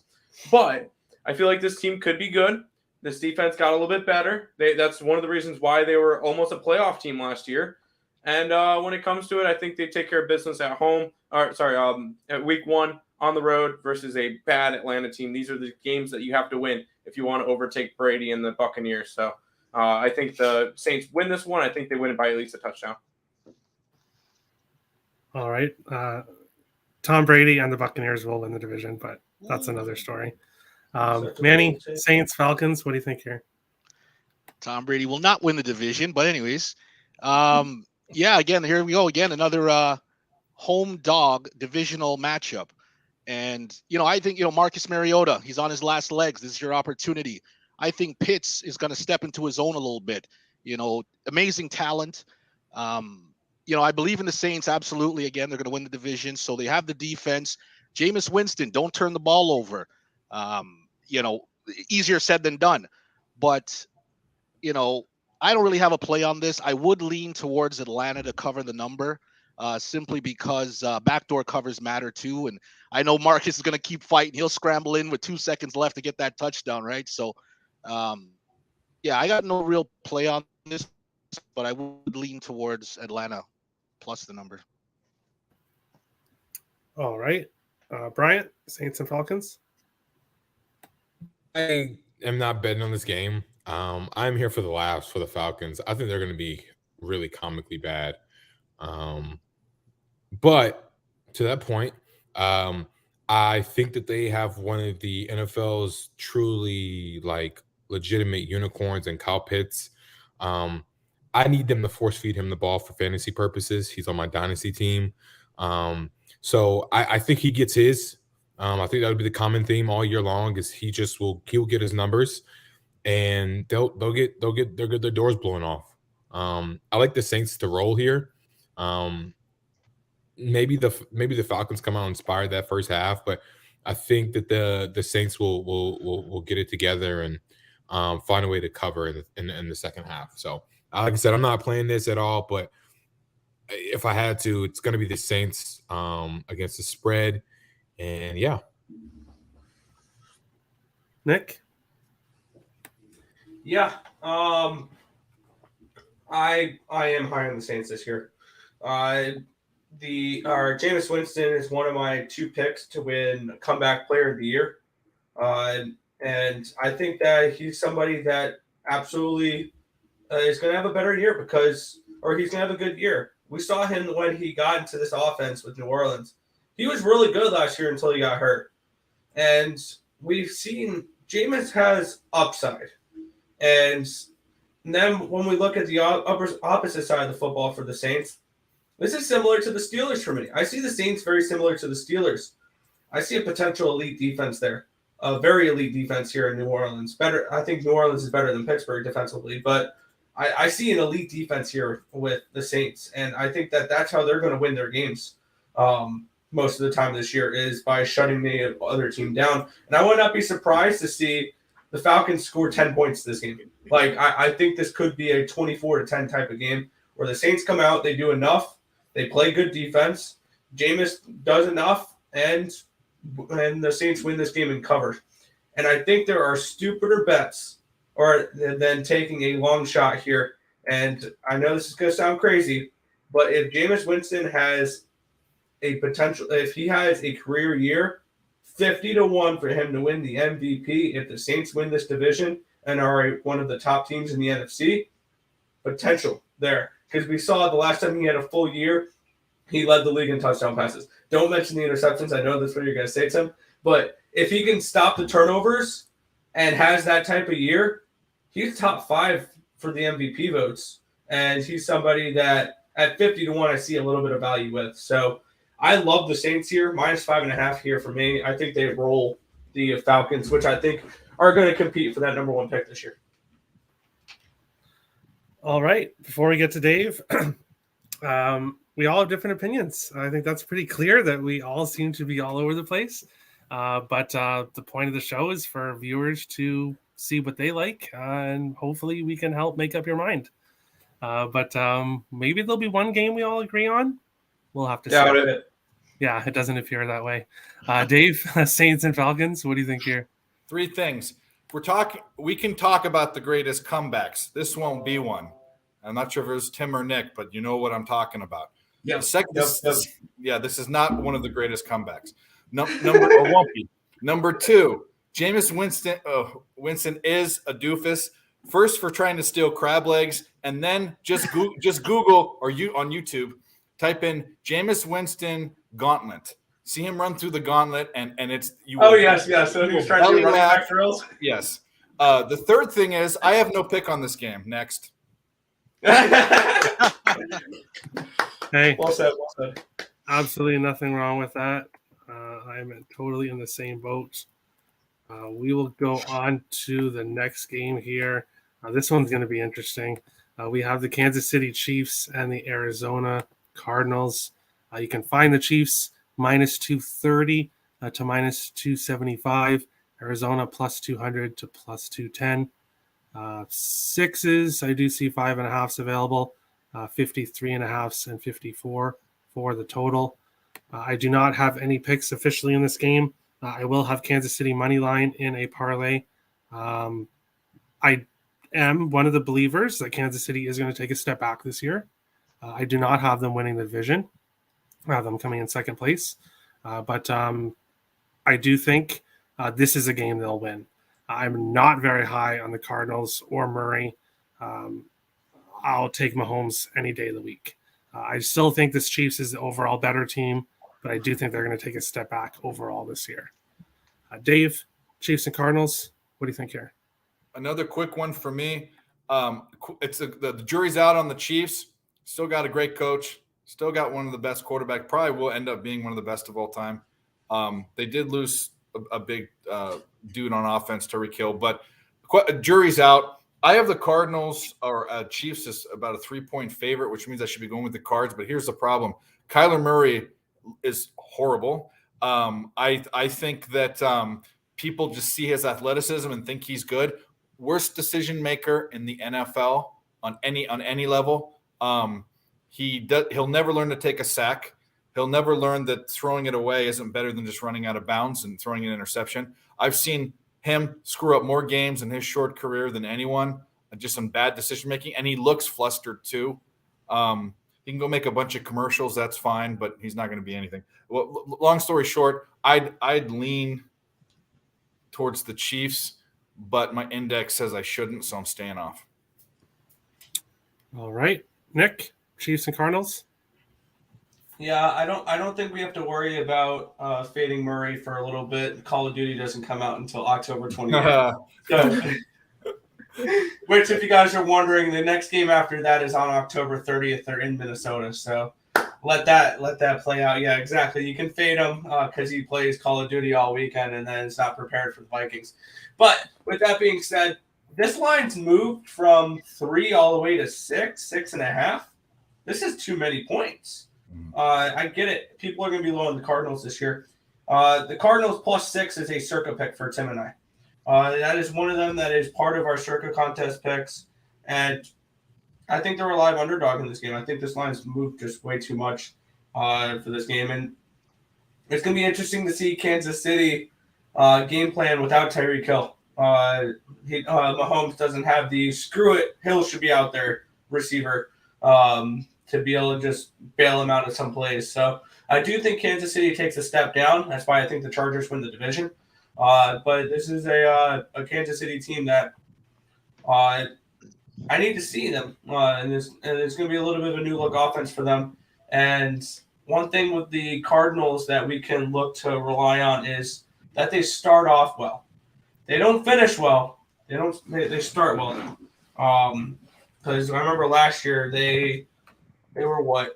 but I feel like this team could be good. This defense got a little bit better. That's one of the reasons why they were almost a playoff team last year. And when it comes to it, I think they take care of business at home. At week 1 on the road versus a bad Atlanta team. These are the games that you have to win if you want to overtake Brady and the Buccaneers. So I think the Saints win this one. I think they win it by at least a touchdown. All right. Tom Brady and the Buccaneers will win the division, but that's another story. Manny, Saints, Falcons, what do you think here? Tom Brady will not win the division, but anyways, again, here we go again, another home dog divisional matchup. And, I think, Marcus Mariota, he's on his last legs. This is your opportunity. I think Pitts is going to step into his own a little bit. Amazing talent. I believe in the Saints. Absolutely. Again, they're going to win the division. So they have the defense. Jameis Winston, don't turn the ball over. Easier said than done. But, I don't really have a play on this. I would lean towards Atlanta to cover the number simply because backdoor covers matter too. And I know Marcus is going to keep fighting. He'll scramble in with 2 seconds left to get that touchdown, right? So, I got no real play on this, but I would lean towards Atlanta plus the number. All right. Bryant, Saints and Falcons? I am not betting on this game. I'm here for the laughs for the Falcons. I think they're going to be really comically bad. But to that point, I think that they have one of the NFL's truly like legitimate unicorns and Kyle Pitts. I need them to force feed him the ball for fantasy purposes. He's on my dynasty team. So I think he gets his. I think that would be the common theme all year long is he'll get his numbers and they'll get their doors blown off. I like the Saints to roll here. Maybe the Falcons come out inspired that first half, but I think that the Saints will get it together and find a way to cover in the second half. So, like I said, I'm not playing this at all, but if I had to, it's going to be the Saints against the spread, and yeah. Nick? Yeah. I am high on the Saints this year. Jameis Winston is one of my 2 picks to win Comeback Player of the Year. And I think that he's somebody that absolutely is going to have a better year he's going to have a good year. We saw him when he got into this offense with New Orleans. He was really good last year until he got hurt. And we've seen Jameis has upside. And then when we look at the opposite side of the football for the Saints, this is similar to the Steelers for me. I see the Saints very similar to the Steelers. I see a potential elite defense there, a very elite defense here in New Orleans. Better, I think New Orleans is better than Pittsburgh defensively, but I see an elite defense here with the Saints, and I think that that's how they're going to win their games most of the time this year is by shutting the other team down. And I would not be surprised to see the Falcons score 10 points this game. Like, I think this could be a 24-10 type of game where the Saints come out, they do enough, they play good defense, Jameis does enough, and the Saints win this game and cover. And I think there are stupider bets than taking a long shot here. And I know this is going to sound crazy, but if Jameis Winston has a potential, if he has a career year, 50-1 for him to win the MVP if the Saints win this division and are one of the top teams in the NFC, potential there. Because we saw the last time he had a full year, he led the league in touchdown passes. Don't mention the interceptions. I know that's what you're going to say, Tim. But if he can stop the turnovers and has that type of year, he's top 5 for the MVP votes. And he's somebody that at 50-1, I see a little bit of value with. So I love the Saints here. -5.5 here for me. I think they roll the Falcons, which I think are going to compete for that number 1 pick this year. All right. Before we get to Dave, we all have different opinions. I think that's pretty clear that we all seem to be all over the place. But the point of the show is for viewers to see what they like, and hopefully we can help make up your mind. But maybe there'll be one game we all agree on. We'll have to see. Yeah, it doesn't appear that way. Dave, Saints and Falcons, what do you think here? 3 things. We can talk about the greatest comebacks. This won't be one. I'm not sure if it was Tim or Nick, but you know what I'm talking about. Yeah. This is not one of the greatest comebacks. Won't be. Number 2, Jameis Winston is a doofus. First for trying to steal crab legs, and then just Google or you on YouTube, type in Jameis Winston gauntlet. See him run through the gauntlet, and it's you. Oh yes. So he was trying to do running back drills. Yes. The third thing is I have no pick on this game. Next. Hey, Well said. absolutely nothing wrong with that. I'm totally in the same boat. We will go on to the next game here. This one's going to be interesting. We have the Kansas City Chiefs and the Arizona Cardinals. You can find the Chiefs -230 to -275. Arizona +200 to +210. Sixes, I do see 5.5s available. 53.5s and 54 for the total. I do not have any picks officially in this game. I will have Kansas City money line in a parlay. I am one of the believers that Kansas City is going to take a step back this year. I do not have them winning the division. I have them coming in second place. But I do think this is a game they'll win. I'm not very high on the Cardinals or Murray. I'll take Mahomes any day of the week. I still think this Chiefs is the overall better team, but I do think they're going to take a step back overall this year. Dave, Chiefs and Cardinals, what do you think here? Another quick one for me. It's the jury's out on the Chiefs. Still got a great coach. Still got one of the best quarterback. Probably will end up being one of the best of all time. They did lose a big dude on offense, Tyreek Hill, but jury's out. I have the Cardinals or Chiefs as about a 3-point favorite, which means I should be going with the Cards. But here's the problem: Kyler Murray is horrible. I think that people just see his athleticism and think he's good. Worst decision maker in the NFL on any level. He'll never learn to take a sack. He'll never learn that throwing it away isn't better than just running out of bounds and throwing an interception. I've seen him screw up more games in his short career than anyone. Just some bad decision making, and he looks flustered too. He can go make a bunch of commercials. That's fine, but he's not going to be anything. Well, long story short, I'd lean towards the Chiefs, but my index says I shouldn't, so I'm staying off. All right, Nick, Chiefs and Cardinals. Yeah, I don't think we have to worry about fading Murray for a little bit. Call of Duty doesn't come out until October 28th. Which, if you guys are wondering, the next game after that is on October 30th. They're in Minnesota, so let that play out. Yeah, exactly. You can fade him because he plays Call of Duty all weekend and then is not prepared for the Vikings. But with that being said, this line's moved from 3 all the way to 6.5. This is too many points. I get it. People are going to be low on the Cardinals this year. The Cardinals +6 is a circa pick for Tim and I. That is one of them that is part of our circa contest picks. And I think they're a live underdog in this game. I think this line's moved just way too much for this game. And it's going to be interesting to see Kansas City game plan without Tyreek Hill. Mahomes doesn't have the screw it, Hill should be out there receiver to be able to just bail him out of some plays. So I do think Kansas City takes a step down. That's why I think the Chargers win the division. But this is a Kansas City team that I need to see them. And it's going to be a little bit of a new look offense for them. And one thing with the Cardinals that we can look to rely on is that they start off well. They don't finish well. They start well. Because I remember last year they were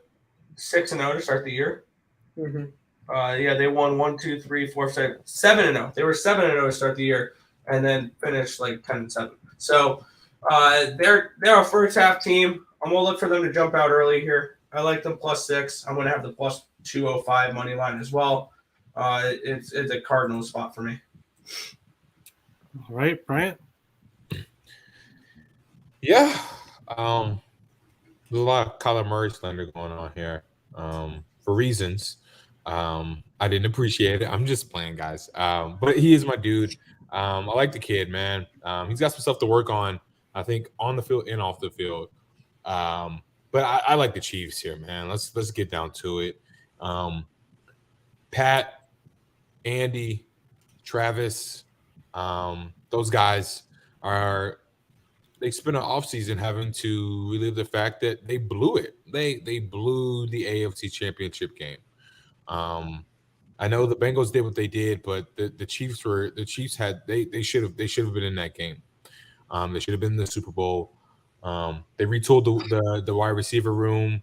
6-0 to start the year. Mm-hmm. They won 1, 2, 3, 4, 5, 7-0. They were 7-0 to start the year, and then finished 10-7. So they're a first half team. I'm gonna look for them to jump out early here. I like them +6. I'm gonna have the +205 money line as well. It's a Cardinal spot for me. All right, Bryant. Yeah. There's a lot of Kyler Murray slander going on here for reasons. I didn't appreciate it. I'm just playing, guys. But he is my dude. I like the kid, man. He's got some stuff to work on, I think, on the field and off the field. But I like the Chiefs here, man. Let's get down to it. Pat, Andy, Travis, those guys they spent an offseason having to relive the fact that they blew it. They blew the AFC Championship game. I know the Bengals did what they did, but the Chiefs should have been in that game. They should have been in the Super Bowl. They retooled the wide receiver room.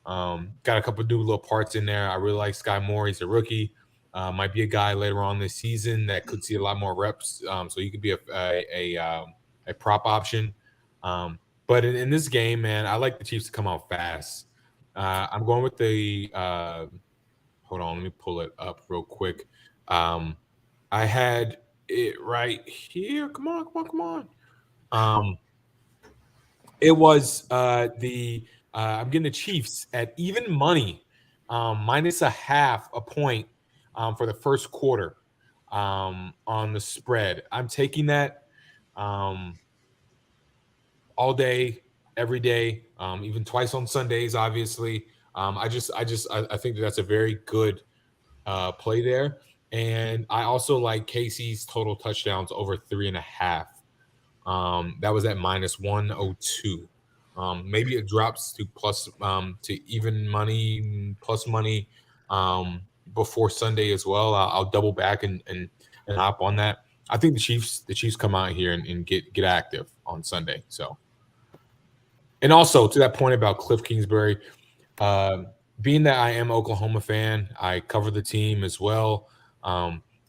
Got a couple of new little parts in there. I really like Sky Moore. He's a rookie. Might be a guy later on this season that could see a lot more reps. So he could be a prop option. But in this game, man, I like the Chiefs to come out fast. I'm going with the hold on, let me pull it up real quick. I had it right here. Come on. It was I'm getting the Chiefs at even money, -0.5 point for the first quarter on the spread. I'm taking that all day, every day, even twice on Sundays, obviously. I think that's a very good play there. And I also like Casey's total touchdowns over 3.5. That was at -102. Maybe it drops to plus to even money, plus money before Sunday as well. I'll double back and hop on that. I think the Chiefs come out here and get active on Sunday. So, and also to that point about Cliff Kingsbury, being that I am an Oklahoma fan, I cover the team as well.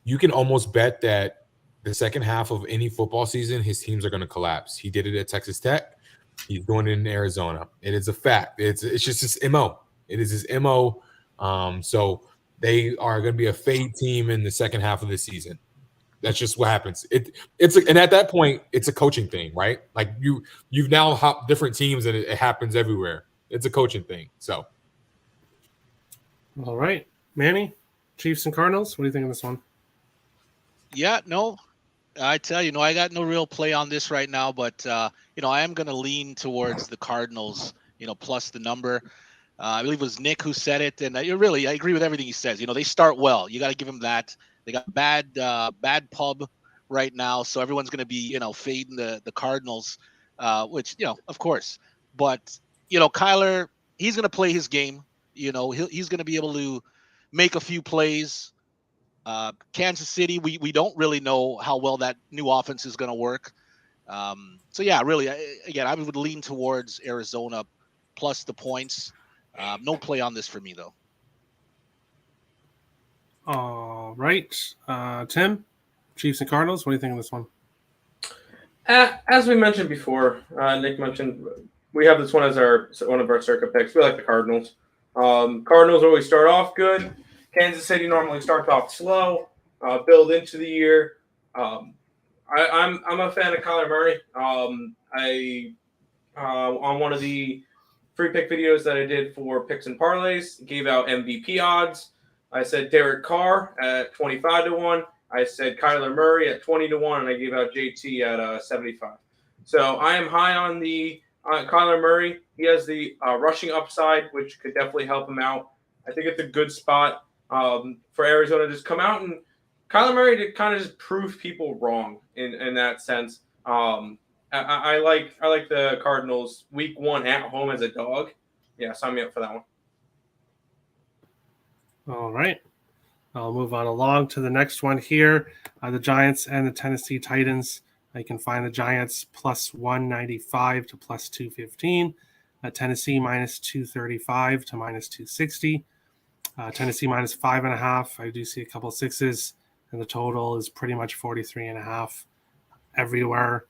You can almost bet that the second half of any football season, his teams are going to collapse. He did it at Texas Tech. He's doing it in Arizona. It is a fact. It's just his MO. It is his MO. So they are going to be a fade team in the second half of the season. That's just what happens. And at that point, it's a coaching thing, right? Like you've now hopped different teams, and it happens everywhere. It's a coaching thing. So, all right, Manny, Chiefs and Cardinals. What do you think of this one? Yeah, no, I tell you, I got no real play on this right now, but I am going to lean towards the Cardinals, plus the number. I believe it was Nick who said it, and I agree with everything he says. They start well. You got to give them that. They got bad pub right now, so everyone's going to be, fading the Cardinals, which, of course. But, Kyler, he's going to play his game. He's going to be able to make a few plays. Kansas City, we don't really know how well that new offense is going to work. So, yeah, really, I would lean towards Arizona plus the points. No play on this for me, though. All right. Tim, Chiefs and Cardinals, what do you think of this one? As we mentioned before, Nick mentioned, we have this one as one of our circuit picks. We like the Cardinals. Cardinals always start off good. Kansas City normally starts off slow, build into the year. I'm a fan of Kyler Murray. On one of the free pick videos that I did for picks and parlays, gave out MVP odds. I said Derek Carr at 25-1. I said Kyler Murray at 20-1, and I gave out JT at 75. So I am high on the Kyler Murray. He has the rushing upside, which could definitely help him out. I think it's a good spot for Arizona to just come out and Kyler Murray to kind of just prove people wrong in that sense. I like the Cardinals week 1 at home as a dog. Yeah, sign me up for that one. All right. I'll move on along to the next one here. The Giants and the Tennessee Titans. You can find the Giants plus 195 to plus 215. Tennessee minus 235 to minus 260. Tennessee minus 5.5. I do see a couple sixes, and the total is pretty much 43.5 everywhere.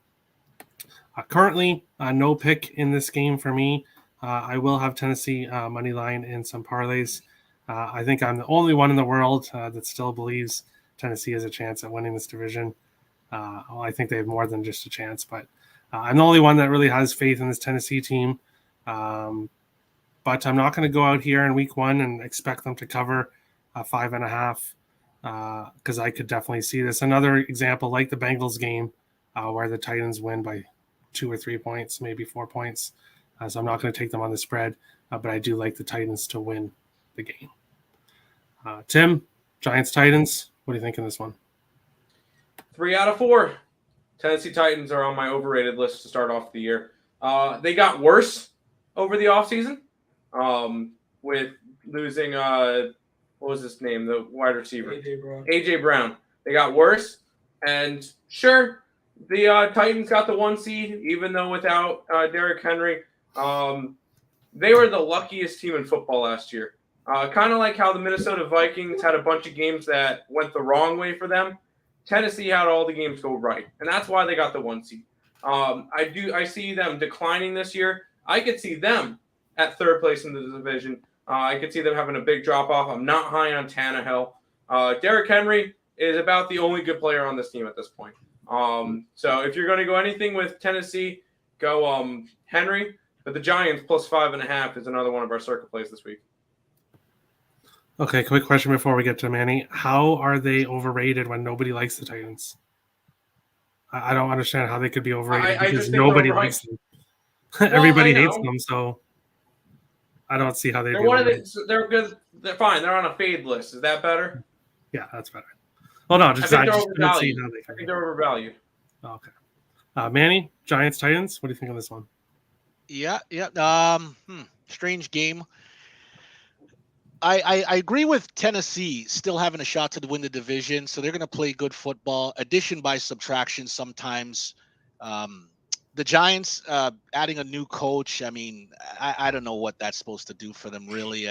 Currently, no pick in this game for me. I will have Tennessee money line in some parlays. I think I'm the only one in the world that still believes Tennessee has a chance at winning this division. Well, I think they have more than just a chance, but I'm the only one that really has faith in this Tennessee team. But I'm not going to go out here in week 1 and expect them to cover 5.5 because I could definitely see this. Another example like the Bengals game where the Titans win by 2 or 3 points, maybe 4 points. So I'm not going to take them on the spread, but I do like the Titans to win the game. Tim, Giants, Titans, what do you think in this one? 3 out of 4. Tennessee Titans are on my overrated list to start off the year. They got worse over the offseason with losing, what was his name, the wide receiver? A.J. Brown. They got worse. And sure, the Titans got the 1 seed, even though without Derrick Henry. They were the luckiest team in football last year. Kind of like how the Minnesota Vikings had a bunch of games that went the wrong way for them. Tennessee had all the games go right, and that's why they got the 1 seed. I see them declining this year. I could see them at 3rd place in the division. I could see them having a big drop off. I'm not high on Tannehill. Derrick Henry is about the only good player on this team at this point. So if you're going to go anything with Tennessee, go Henry. But the Giants plus 5.5 is another one of our circuit plays this week. Okay, quick question before we get to Manny. How are they overrated when nobody likes the Titans? I don't understand how they could be overrated because nobody likes them. Everybody hates them, so I don't see how they'd be overrated. They're good. They're fine. They're on a fade list. Is that better? Yeah, that's better. Well, no, just I think don't see how they I think they're overvalued. Okay. Manny, Giants, Titans, what do you think on this one? Yeah. Strange game. I agree with Tennessee still having a shot to win the division, so they're going to play good football. Addition by subtraction sometimes. Um, the Giants adding a new coach. I mean, I don't know what that's supposed to do for them really.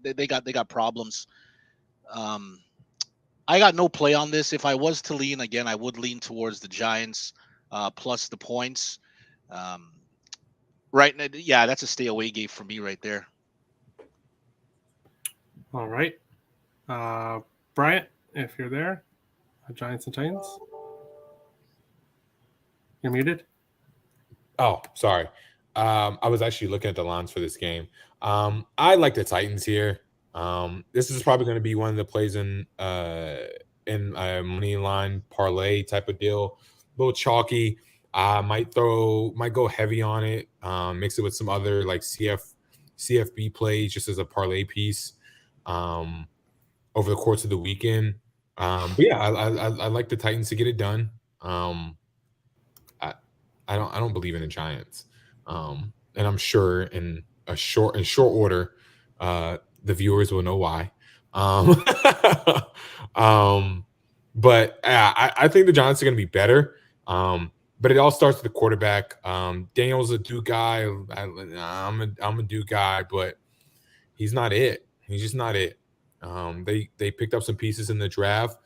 They got problems. Um, I got no play on this. If I was to lean again, I would lean towards the Giants plus the points. Um, right, yeah, that's a stay away game for me right there. All right. Bryant, if you're there, Giants and Titans. You're muted. Oh, sorry. I was actually looking at the lines for this game. I like the Titans here. This is probably going to be one of the plays in a money line parlay type of deal. A little chalky. Might go heavy on it. Mix it with some other like CFB plays just as a parlay piece. Over the course of the weekend. But yeah, I like the Titans to get it done. I don't believe in the Giants, and I'm sure in short order, the viewers will know why. But I think the Giants are going to be better. But it all starts with the quarterback. Daniel's a Duke guy. I'm a Duke guy, but he's not it. He's just not it. They picked up some pieces in the draft.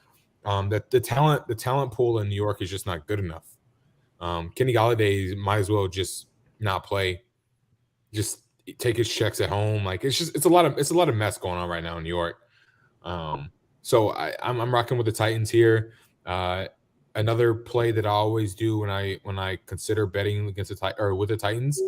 That the talent pool in New York is just not good enough. Kenny Galladay might as well just not play, just take his checks at home. Like it's a lot of mess going on right now in New York. So I'm rocking with the Titans here. Another play that I always do when I consider betting against with the Titans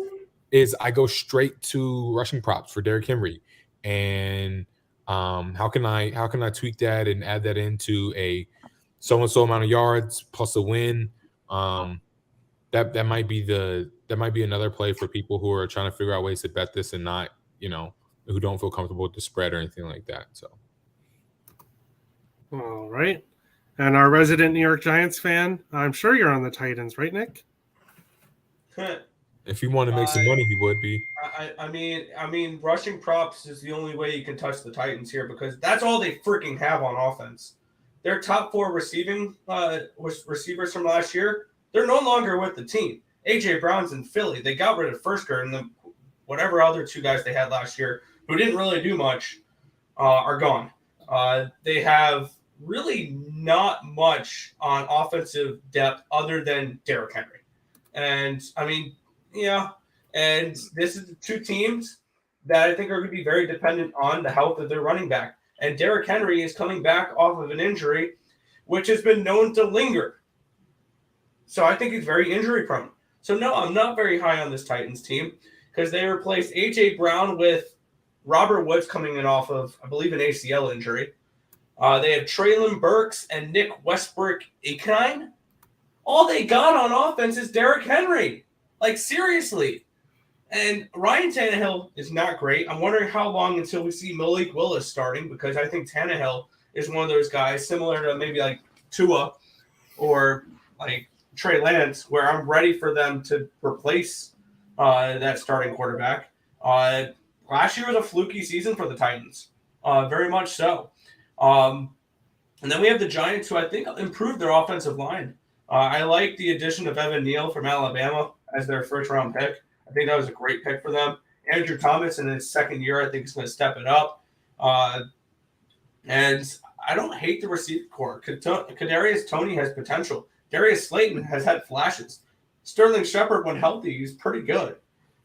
is I go straight to rushing props for Derrick Henry. And how can I tweak that and add that into a so and so amount of yards plus a win? That might be another play for people who are trying to figure out ways to bet this and not, who don't feel comfortable with the spread or anything like that. So, all right. And our resident New York Giants fan, I'm sure you're on the Titans, right, Nick? If he wanted to make some money, he would be. I mean, rushing props is the only way you can touch the Titans here because that's all they freaking have on offense. Their top 4 receivers from last year, they're no longer with the team. A.J. Brown's in Philly. They got rid of Fursker and whatever other 2 guys they had last year who didn't really do much are gone. They have really not much on offensive depth other than Derrick Henry. And, I mean, yeah, and this is the 2 teams that I think are going to be very dependent on the health of their running back. And Derrick Henry is coming back off of an injury, which has been known to linger. So I think he's very injury prone. So no, I'm not very high on this Titans team because they replaced A.J. Brown with Robert Woods coming in off of, I believe, an ACL injury. They have Treylon Burks and Nick Westbrook-Ikhine. All they got on offense is Derrick Henry. Like, seriously. And Ryan Tannehill is not great. I'm wondering how long until we see Malik Willis starting because I think Tannehill is one of those guys similar to maybe like Tua or like Trey Lance where I'm ready for them to replace that starting quarterback. Last year was a fluky season for the Titans. Very much so. And then we have the Giants who I think improved their offensive line. I like the addition of Evan Neal from Alabama as their first-round pick. I think that was a great pick for them. Andrew Thomas in his second year, I think, is going to step it up. And I don't hate the receiver core. Kadarius Toney has potential. Darius Slayton has had flashes. Sterling Shepard, when healthy, he's pretty good.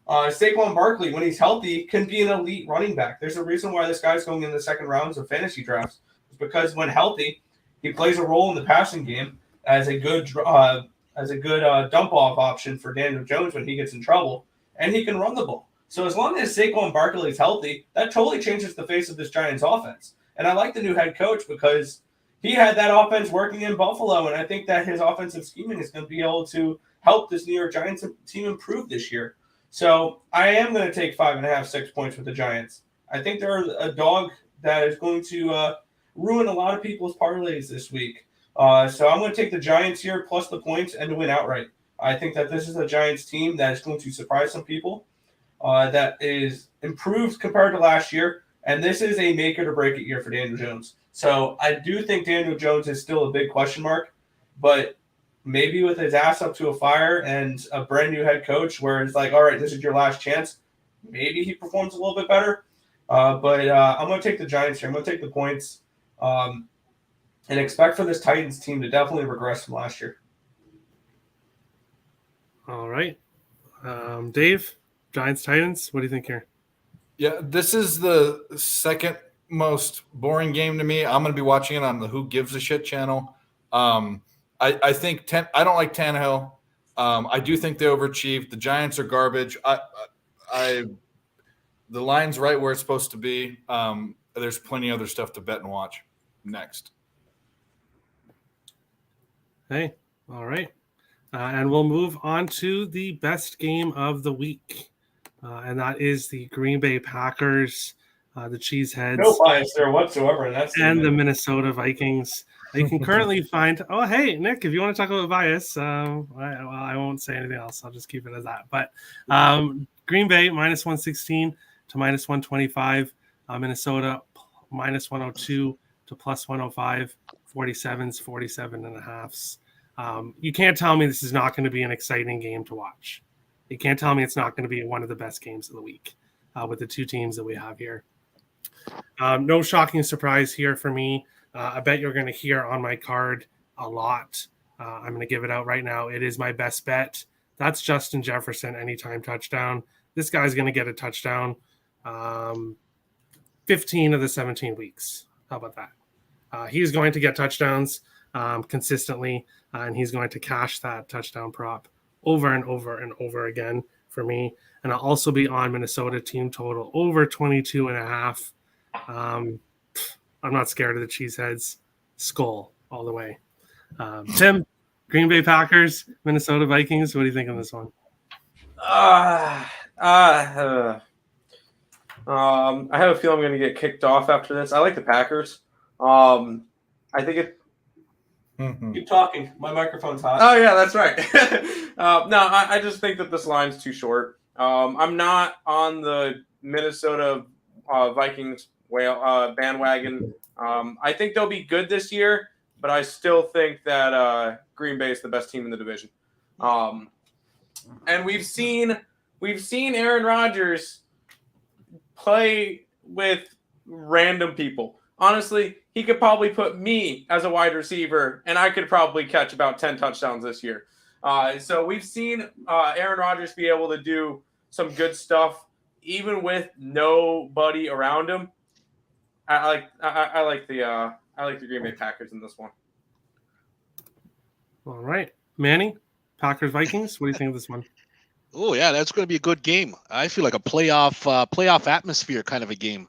Saquon Barkley, when he's healthy, can be an elite running back. There's a reason why this guy's going in the second rounds of fantasy drafts. It's because when healthy, he plays a role in the passing game as a good dump-off option for Daniel Jones when he gets in trouble, and he can run the ball. So as long as Saquon Barkley is healthy, that totally changes the face of this Giants offense. And I like the new head coach because he had that offense working in Buffalo, and I think that his offensive scheming is going to be able to help this New York Giants team improve this year. So I am going to take 5.5, 6 points with the Giants. I think they're a dog that is going to ruin a lot of people's parlays this week. So I'm going to take the Giants here plus the points and to win outright. I think that this is a Giants team that is going to surprise some people. that is improved compared to last year. And this is a make it or break it year for Daniel Jones. So I do think Daniel Jones is still a big question mark, but maybe with his ass up to a fire and a brand new head coach where it's like, all right, this is your last chance, maybe he performs a little bit better. But I'm going to take the Giants here. I'm going to take the points and expect for this Titans team to definitely regress from last year. All right. Dave, Giants, Titans, what do you think here? Yeah, this is the second most boring game to me. I'm going to be watching it on the Who Gives a Shit channel. I think I don't like Tannehill. I do think they overachieved. The Giants are garbage. The line's right where it's supposed to be. There's plenty of other stuff to bet and watch. Next. Hey, all right. And we'll move on to the best game of the week. And that is the Green Bay Packers, the Cheeseheads. No bias there whatsoever. And the Minnesota Vikings. You can currently find. Oh, hey, Nick, if you want to talk about bias, I won't say anything else. I'll just keep it as that. But Green Bay minus 116 to minus 125. Minnesota minus 102 to plus 105. 47s, 47 and a halves. You can't tell me this is not going to be an exciting game to watch. You can't tell me it's not going to be one of the best games of the week with the two teams that we have here. No shocking surprise here for me. I bet you're going to hear on my card a lot. I'm going to give it out right now. It is my best bet. That's Justin Jefferson anytime touchdown. This guy's going to get a touchdown 15 of the 17 weeks. How about that? He's going to get touchdowns consistently, and he's going to cash that touchdown prop over and over and over again for me. And I'll also be on Minnesota team total over 22 and a half. I'm not scared of the Cheeseheads. Skull all the way. Tim, Green Bay Packers, Minnesota Vikings. What do you think of this one? I have a feeling I'm going to get kicked off after this. I like the Packers. I think it. Keep talking. My microphone's hot. Oh yeah, that's right. I just think that this line's too short. I'm not on the Minnesota Vikings bandwagon. I think they'll be good this year, but I still think that Green Bay is the best team in the division. And we've seen Aaron Rodgers play with random people. Honestly, he could probably put me as a wide receiver, and I could probably catch about 10 touchdowns this year. So we've seen Aaron Rodgers be able to do some good stuff, even with nobody around him. I like the Green Bay Packers in this one. All right, Manny, Packers Vikings. What do you think of this one? Oh yeah, that's going to be a good game. I feel like a playoff atmosphere kind of a game.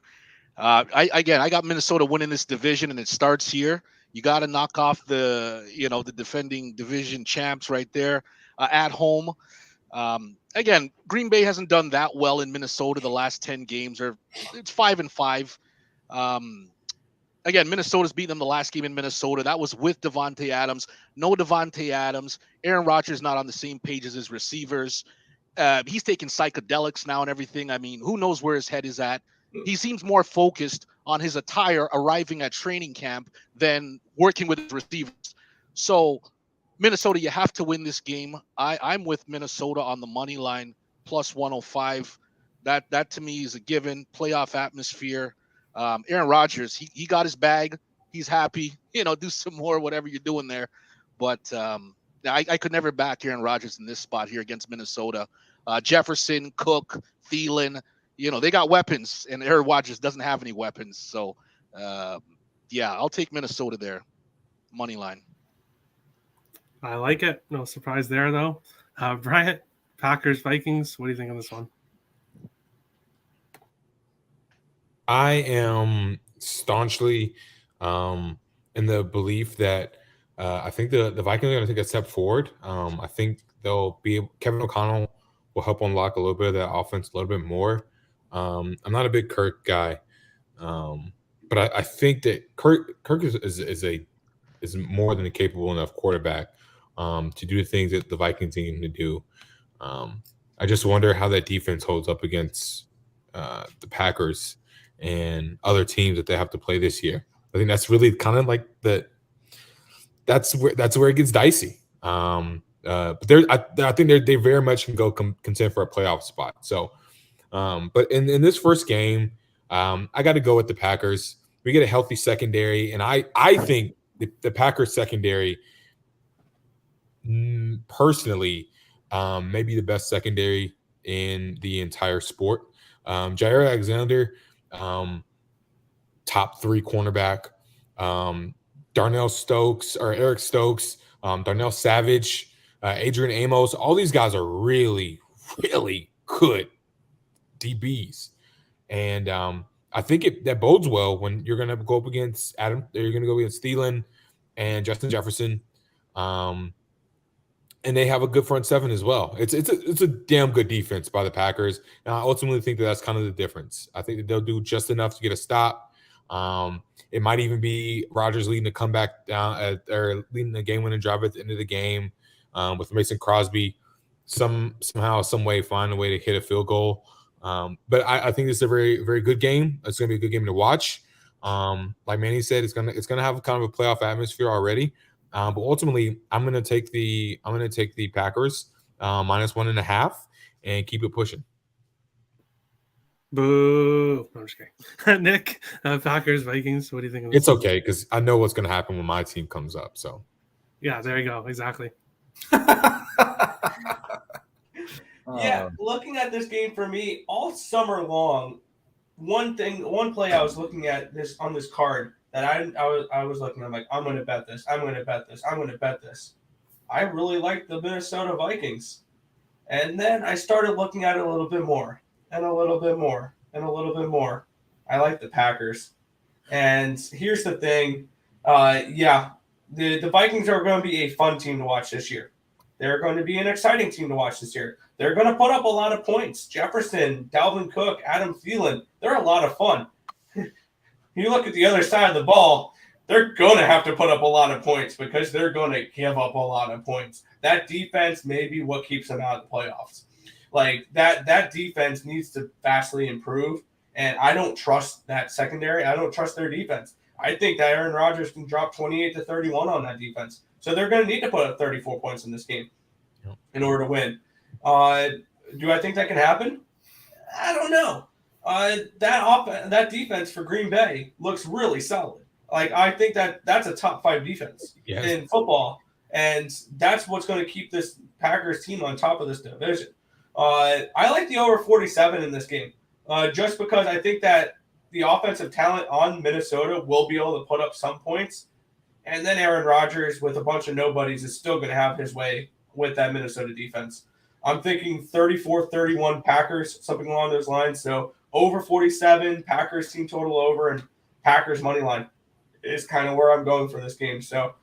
I got Minnesota winning this division, and it starts here. You got to knock off the defending division champs right there at home. Again, Green Bay hasn't done that well in Minnesota the last 10 games, or it's 5-5. Again, Minnesota's beaten them the last game in Minnesota. That was with Devontae Adams. No Devontae Adams. Aaron Rodgers not on the same page as his receivers. He's taking psychedelics now and everything. I mean, who knows where his head is at? He seems more focused on his attire arriving at training camp than working with his receivers. So, Minnesota, you have to win this game. I'm with Minnesota on the money line, plus 105. That to me is a given. Playoff atmosphere. Aaron Rodgers, he got his bag. He's happy. Do some more, whatever you're doing there. But I could never back Aaron Rodgers in this spot here against Minnesota. Jefferson, Cook, Thielen. They got weapons, and Aaron Rodgers doesn't have any weapons. So, I'll take Minnesota there. Money line. I like it. No surprise there, though. Bryant, Packers, Vikings. What do you think of this one? I am staunchly in the belief that I think the Vikings are going to take a step forward. I think Kevin O'Connell will help unlock a little bit of that offense a little bit more. I'm not a big Kirk guy, but I think that Kirk is more than a capable enough quarterback to do the things that the Vikings need him to do. I just wonder how that defense holds up against the Packers and other teams that they have to play this year. I think that's really kind of like that's where it gets dicey. But I think they very much can go contend for a playoff spot. So, but in this first game, I got to go with the Packers. We get a healthy secondary, and I think the Packers secondary, personally, maybe the best secondary in the entire sport. Jair Alexander, top 3 cornerback. Darnell Stokes or Eric Stokes, Darnell Savage, Adrian Amos. All these guys are really, really good DBs, and I think that bodes well when you're going to go up against You're going to go against Thielen and Justin Jefferson, and they have a good front seven as well. It's a damn good defense by the Packers, and I ultimately think that's kind of the difference. I think that they'll do just enough to get a stop. It might even be Rodgers leading the comeback down or leading the game-winning drive at the end of the game, with Mason Crosby somehow, some way, find a way to hit a field goal. But I think this is a very, very good game. It's going to be a good game to watch. Like Manny said, it's gonna have kind of a playoff atmosphere already. But ultimately, I'm gonna take the Packers -1.5 and keep it pushing. Boo! No, I'm just kidding. Nick, Packers, Vikings. What do you think? It's okay because I know what's gonna happen when my team comes up. So yeah, there you go. Exactly. Yeah, looking at this game for me all summer long, one play I was looking at this on this card that I was looking, I'm like, I'm going to bet this. I'm going to bet this. I'm going to bet this. I really like the Minnesota Vikings. And then I started looking at it a little bit more and a little bit more and a little bit more. I like the Packers. And here's the thing. The Vikings are going to be a fun team to watch this year. They're going to be an exciting team to watch this year. They're going to put up a lot of points. Jefferson, Dalvin Cook, Adam Thielen, they're a lot of fun. You look at the other side of the ball, they're going to have to put up a lot of points because they're going to give up a lot of points. That defense may be what keeps them out of the playoffs. Like, that defense needs to vastly improve, and I don't trust that secondary. I don't trust their defense. I think that Aaron Rodgers can drop 28-31 on that defense. So they're going to need to put up 34 points in this game in order to win. Do I think that can happen? I don't know. That defense for Green Bay looks really solid. Like, I think that's a top 5 defense in football, and that's what's going to keep this Packers team on top of this division. I like the over 47 in this game, just because I think that the offensive talent on Minnesota will be able to put up some points, and then Aaron Rodgers with a bunch of nobodies is still going to have his way with that Minnesota defense. I'm thinking 34-31 Packers, something along those lines. So over 47, Packers team total over, and Packers money line is kind of where I'm going for this game. So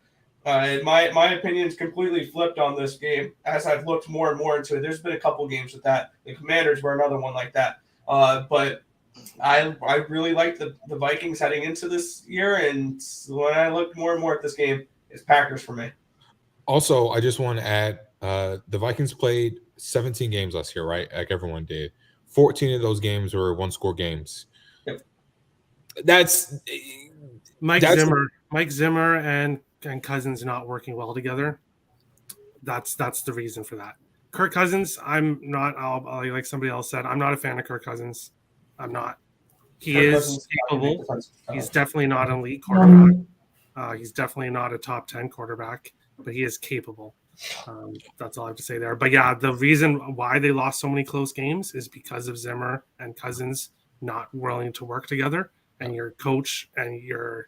my opinion is completely flipped on this game as I've looked more and more into it. There's been a couple games with that. The Commanders were another one like that. But I really like the Vikings heading into this year, and when I look more and more at this game, it's Packers for me. Also, I just want to add, the Vikings played 17 games last year, right? Like everyone did. 14 of those games were one-score games. Yep. That's Mike Zimmer and Cousins not working well together. That's the reason for that. Kirk Cousins, I'm not. Like somebody else said, I'm not a fan of Kirk Cousins. I'm not. He is capable. He's definitely not an elite quarterback. He's definitely not a top 10 quarterback, but he is capable. That's all I have to say there. But yeah, the reason why they lost so many close games is because of Zimmer and Cousins not willing to work together, and your coach and your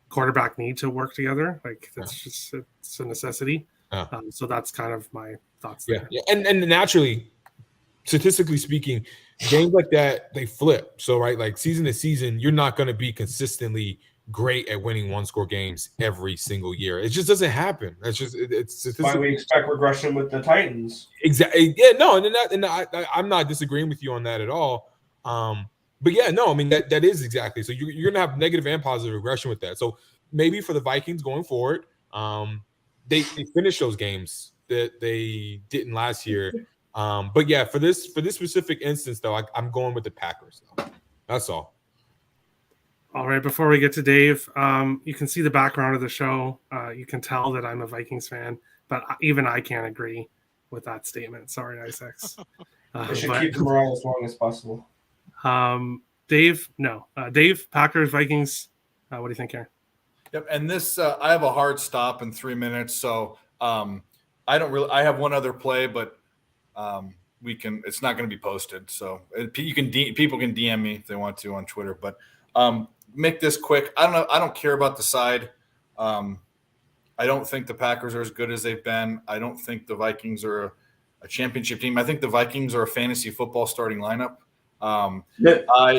quarterback need to work together. Like it's a necessity. So that's kind of my thoughts there. Yeah. And naturally, statistically speaking, games like that, they flip. So, right, like season to season, you're not going to be consistently great at winning one-score games every single year. It just doesn't happen. It's why we expect regression with the Titans. Exactly. Yeah, no, and I'm not disagreeing with you on that at all. But yeah, no, I mean that is exactly. So you're going to have negative and positive regression with that. So maybe for the Vikings going forward, they finish those games that they didn't last year But yeah, for this specific instance, though, I'm going with the Packers. Though. That's all. All right, before we get to Dave, you can see the background of the show. You can tell that I'm a Vikings fan, but even I can't agree with that statement. Sorry, Isaacs. They should keep the morale as long as possible. Dave, Dave, Packers, Vikings. What do you think here? Yep, and this I have a hard stop in 3 minutes, so I don't really. I have one other play, but we can. It's not going to be posted, so you can. People can DM me if they want to on Twitter, but make this quick. I don't know. I don't care about the side. I don't think the Packers are as good as they've been. I don't think the Vikings are a championship team. I think the Vikings are a fantasy football starting lineup. I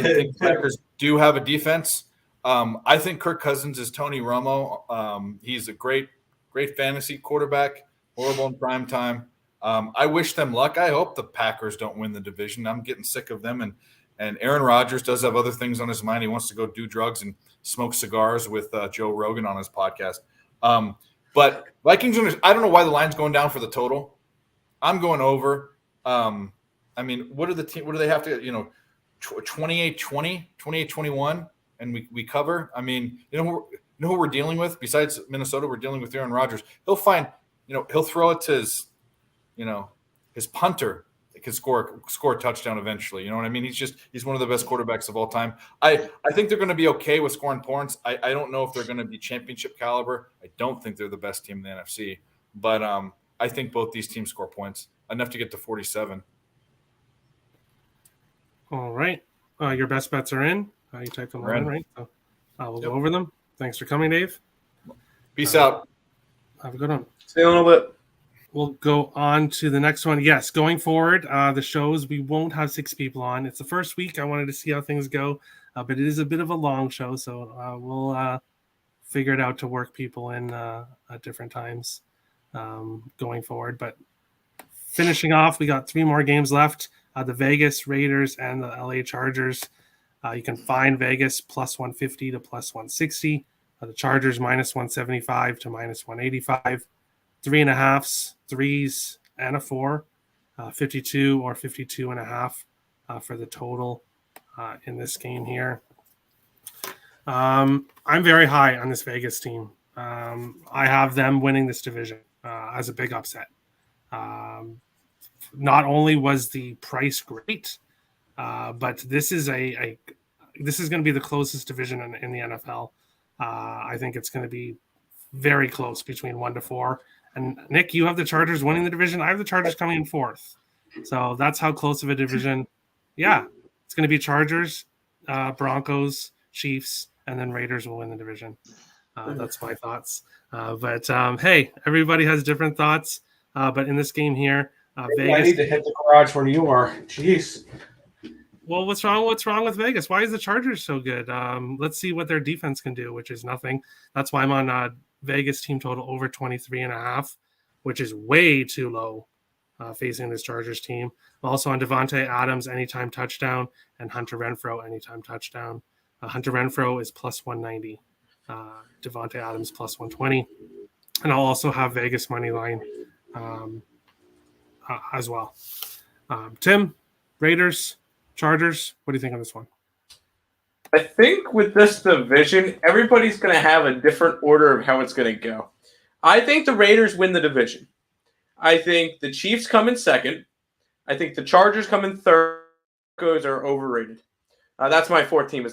think the Packers do have a defense. I think Kirk Cousins is Tony Romo. He's a great fantasy quarterback, horrible in prime time. I wish them luck. I hope the Packers don't win the division. I'm getting sick of them. And Aaron Rodgers does have other things on his mind. He wants to go do drugs and smoke cigars with Joe Rogan on his podcast. But Vikings, I don't know why the line's going down for the total. I'm going over. I mean, what do they have to, 28-20, 28-21, and we cover? I mean, you know who we're dealing with? Besides Minnesota, we're dealing with Aaron Rodgers. He'll find, he'll throw it to his punter that can score a touchdown eventually. You know what I mean? He's one of the best quarterbacks of all time. I think they're going to be okay with scoring points. I don't know if they're going to be championship caliber. I don't think they're the best team in the NFC, but I think both these teams score points enough to get to 47. All right. Your best bets are in. You typed them in, right? So we'll go over them. Thanks for coming, Dave. Peace out. Have a good one. See you in a little bit. We'll go on to the next one. Yes, going forward, the shows, we won't have 6 people on. It's the first week. I wanted to see how things go, but it is a bit of a long show, so we'll figure it out to work people in at different times going forward. But finishing off, we got 3 more games left. The Vegas Raiders and the LA Chargers. You can find Vegas plus 150 to plus 160. The Chargers minus 175 to minus 185. 3.5s, 3s, and a 4. 52 or 52.5 for the total in this game here. I'm very high on this Vegas team. I have them winning this division as a big upset. Not only was the price great, but this is this is going to be the closest division in the NFL. I think it's going to be very close between 1 to 4. And Nick, you have the Chargers winning the division. I have the Chargers coming in 4th. So that's how close of a division. Yeah, it's going to be Chargers, Broncos, Chiefs, and then Raiders will win the division. That's my thoughts. But hey, everybody has different thoughts. But in this game here, Vegas. I need to hit the garage where you are. Jeez. Well, what's wrong? What's wrong with Vegas? Why is the Chargers so good? Let's see what their defense can do, which is nothing. That's why I'm on Vegas team total over 23.5, which is way too low facing this Chargers team. I'm also on Devontae Adams anytime touchdown and Hunter Renfrow anytime touchdown. Hunter Renfrow is plus 190. Devontae Adams plus 120. And I'll also have Vegas money line as well. Tim, Raiders, Chargers, what do you think on this one? I think with this division, everybody's going to have a different order of how it's going to go. I think the Raiders win the division. I think the Chiefs come in 2nd. I think the Chargers come in 3rd. Broncos are overrated. That's my 4th team.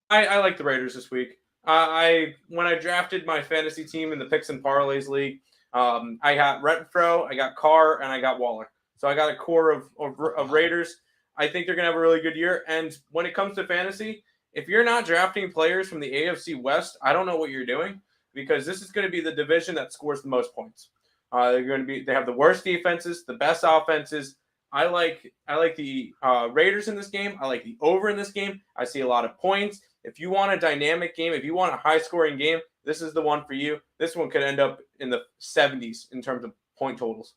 I like the Raiders this week. When I drafted my fantasy team in the Picks and Parlays League, I got Renfrow, I got Carr, and I got Waller. So I got a core of Raiders. I think they're going to have a really good year. And when it comes to fantasy, if you're not drafting players from the AFC West, I don't know what you're doing, because this is going to be the division that scores the most points. They have the worst defenses, the best offenses. I like the Raiders in this game. I like the over in this game. I see a lot of points. If you want a dynamic game, if you want a high-scoring game, this is the one for you. This one could end up in the 70s in terms of point totals.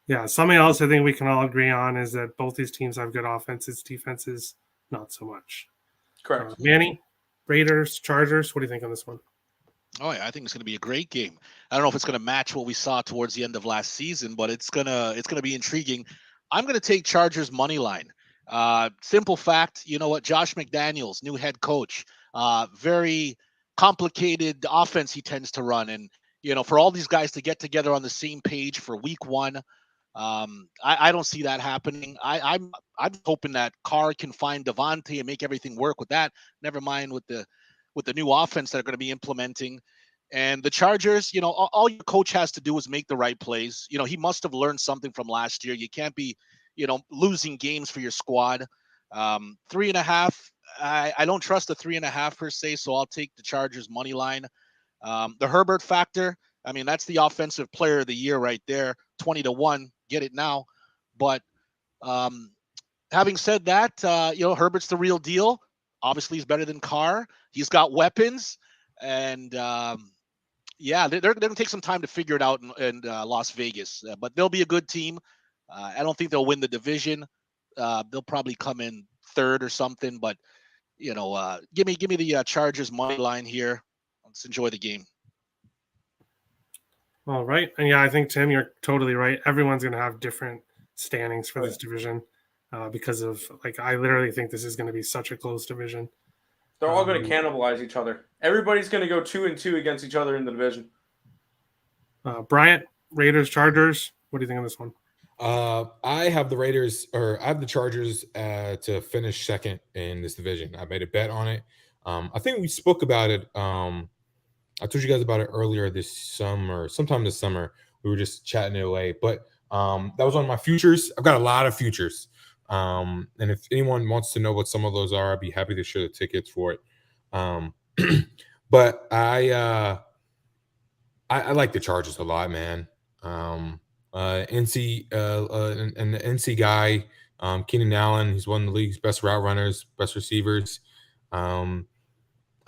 Yeah, something else I think we can all agree on is that both these teams have good offenses, defenses, not so much. Correct. Manny, Raiders, Chargers, what do you think on this one? Oh yeah, I think it's going to be a great game. I don't know if it's going to match what we saw towards the end of last season, but it's gonna be intriguing. I'm going to take Chargers money line. Simple fact, you know what? Josh McDaniels, new head coach, very complicated offense he tends to run, and for all these guys to get together on the same page for Week 1, I don't see that happening. I'm hoping that Carr can find Devontae and make everything work with that. Never mind with the new offense that are going to be implementing. And the Chargers, all your coach has to do is make the right plays. He must have learned something from last year. You can't be, losing games for your squad. 3.5. I don't trust the 3.5 per se, so I'll take the Chargers money line. The Herbert factor. I mean, that's the offensive player of the year right there. 20-1. Get it now. But um, having said that, Herbert's the real deal. Obviously, he's better than Carr. He's got weapons, and yeah, they're going to take some time to figure it out in Las Vegas. But they'll be a good team. I don't think they'll win the division. They'll probably come in third or something. But give me the Chargers money line here. Let's enjoy the game. All right. And yeah, I think, Tim, you're totally right. Everyone's going to have different standings for this division because of, I literally think this is going to be such a close division. They're all going to cannibalize each other. Everybody's going to go 2-2 against each other in the division. Bryant, Raiders, Chargers. What do you think of this one? I have the Chargers to finish second in this division. I made a bet on it. I think we spoke about it. I told you guys about it earlier this summer, sometime this summer. We were just chatting it away, but that was on my futures. I've got a lot of futures. And if anyone wants to know what some of those are, I'd be happy to share the tickets for it. But I like the Chargers a lot, man. NC and the NC guy, Keenan Allen, he's one of the league's best route runners, best receivers.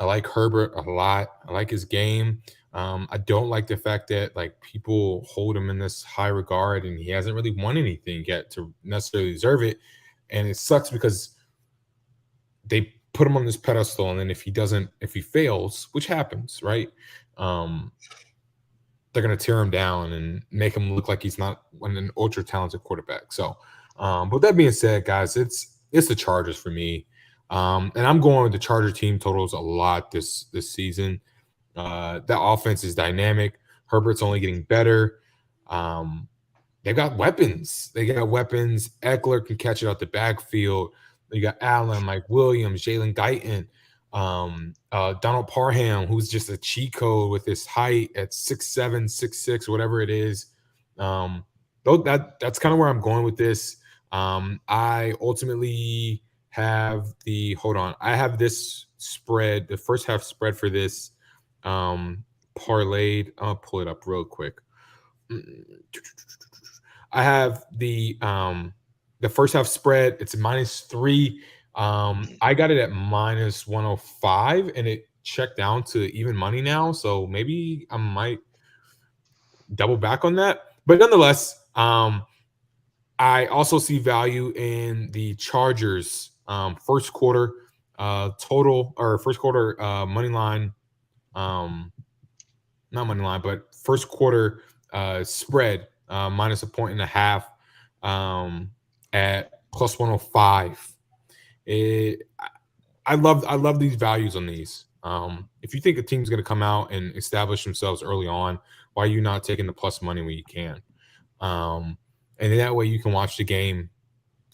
I like Herbert a lot. I like his game. I don't like the fact that people hold him in this high regard, and he hasn't really won anything yet to necessarily deserve it. And it sucks because they put him on this pedestal, and then if he fails, which happens, right? They're going to tear him down and make him look like he's not an ultra talented quarterback. So, but that being said, guys, it's the Chargers for me. And I'm going with the Charger team totals a lot this season. That offense is dynamic. Herbert's only getting better. They've got weapons. Eckler can catch it out the backfield. You got Allen, Mike Williams, Jalen Guyton, Donald Parham, who's just a cheat code with his height at 6'7", 6'6", whatever it is. That's kind of where I'm going with this. I ultimately have I have this spread, the first half spread for this parlayed. I'll pull it up real quick. I have the first half spread. It's -3. I got it at -105, and it checked down to even money now. So maybe I might double back on that. But nonetheless, I also see value in the Chargers first quarter total, or first quarter money line. Not money line, but first quarter spread minus 1.5 at +105. I love these values on these. If you think a team's going to come out and establish themselves early on, why are you not taking the plus money when you can? And that way you can watch the game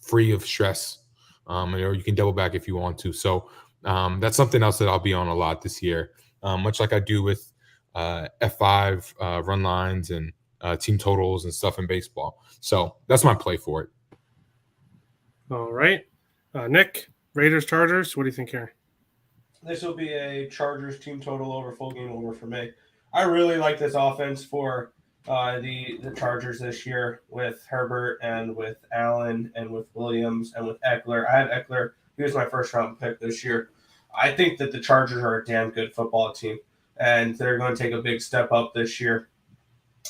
free of stress, or you can double back if you want to. So that's something else that I'll be on a lot this year, much like I do with F5 run lines and team totals and stuff in baseball. So that's my play for it. All right. Nick, Raiders, Chargers, what do you think here? This will be a Chargers team total over, full game over for me. I really like this offense for the Chargers this year with Herbert and with Allen and with Williams and with Eckler. I have Eckler. He was my first round pick this year. I think that the Chargers are a damn good football team, and they're going to take a big step up this year.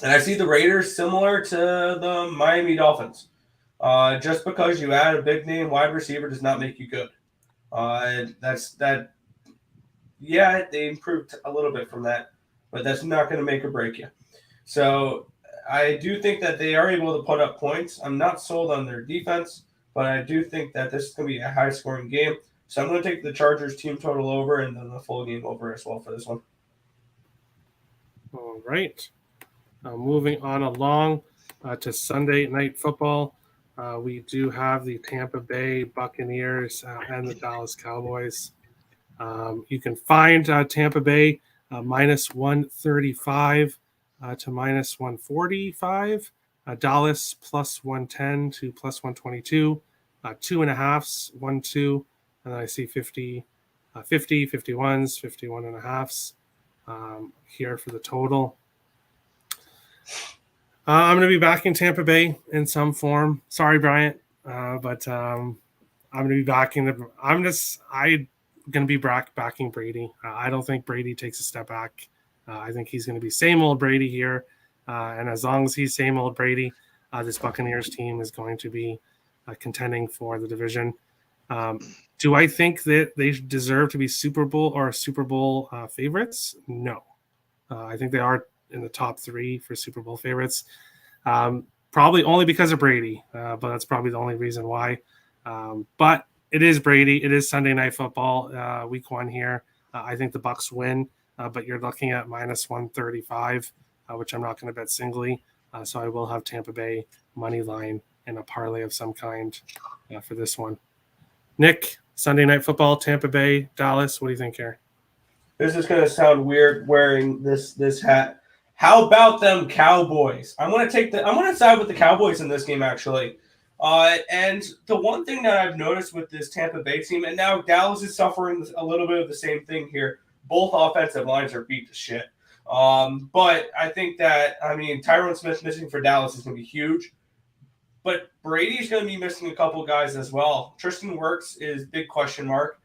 And I see the Raiders similar to the Miami Dolphins. Just because you add a big name wide receiver does not make you good. Yeah, they improved a little bit from that but that's not going to make or break you. So I do think that they are able to put up points. I'm not sold on their defense, but I do think that this is going to be a high-scoring game. So I'm going to take the Chargers team total over and then the full game over as well for this one. All right. Moving on along to Sunday Night Football. We do have the Tampa Bay Buccaneers and the Dallas Cowboys. You can find Tampa Bay minus 135 to minus 145. Dallas plus 110 to plus 122. 2.5s, 1-2. And then I see 50, 51s, 51.5s here for the total. I'm going to be backing Tampa Bay in some form. Sorry, Bryant, but I'm going to be backing the. I'm going to be backing Brady. I don't think Brady takes a step back. I think he's going to be same old Brady here, and as long as he's same old Brady, this Buccaneers team is going to be contending for the division. Do I think that they deserve to be Super Bowl favorites? No, I think they are in the top 3 for Super Bowl favorites. Probably only because of Brady, but that's probably the only reason why. But it is Brady. It is Sunday Night Football, week 1 here. I think the Bucs win, but you're looking at minus 135, which I'm not going to bet singly. So I will have Tampa Bay money line in a parlay of some kind for this one. Nick, Sunday Night Football, Tampa Bay, Dallas. What do you think here? This is going to sound weird wearing this hat. How about them Cowboys? I'm going to side with the Cowboys in this game, actually. And the one thing that I've noticed with this Tampa Bay team, and now Dallas is suffering a little bit of the same thing here. Both offensive lines are beat to shit. But I think that, Tyron Smith missing for Dallas is going to be huge. But Brady's going to be missing a couple guys as well. Tristan Wirfs is big question mark.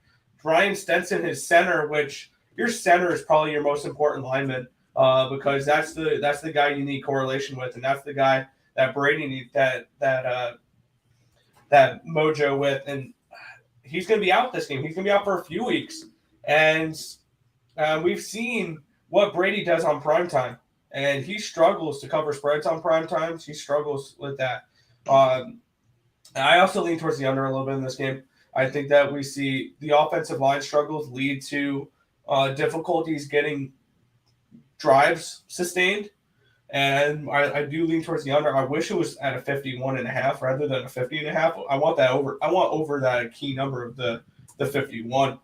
Ryan Stenson, his center, which your center is probably your most important lineman. Because that's the guy you need correlation with, and that's the guy that Brady needs that mojo with, and he's going to be out this game. He's going to be out for a few weeks, and we've seen what Brady does on primetime, and he struggles to cover spreads on primetimes. He struggles with that. I also lean towards the under a little bit in this game. I think that we see the offensive line struggles lead to difficulties getting drives sustained, and I do lean towards the under. I wish it was at a 51.5 rather than a 50.5. I want that over. I want over that key number of the 51.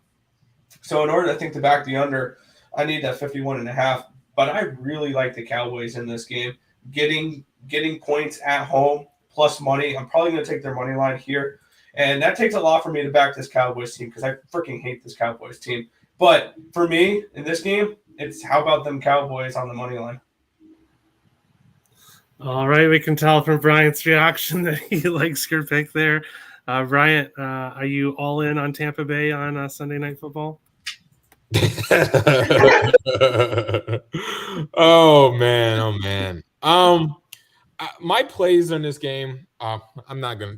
So in order, I think, to back the under, I need that 51.5. But I really like the Cowboys in this game, getting points at home plus money. I'm probably going to take their money line here, and that takes a lot for me to back this Cowboys team because I freaking hate this Cowboys team. But for me in this game, it's how about them Cowboys on the money line. All right, we can tell from Bryant's reaction that he likes your pick there. Bryant, are you all in on Tampa Bay on Sunday Night Football? Oh man. My plays in this game, I'm not gonna.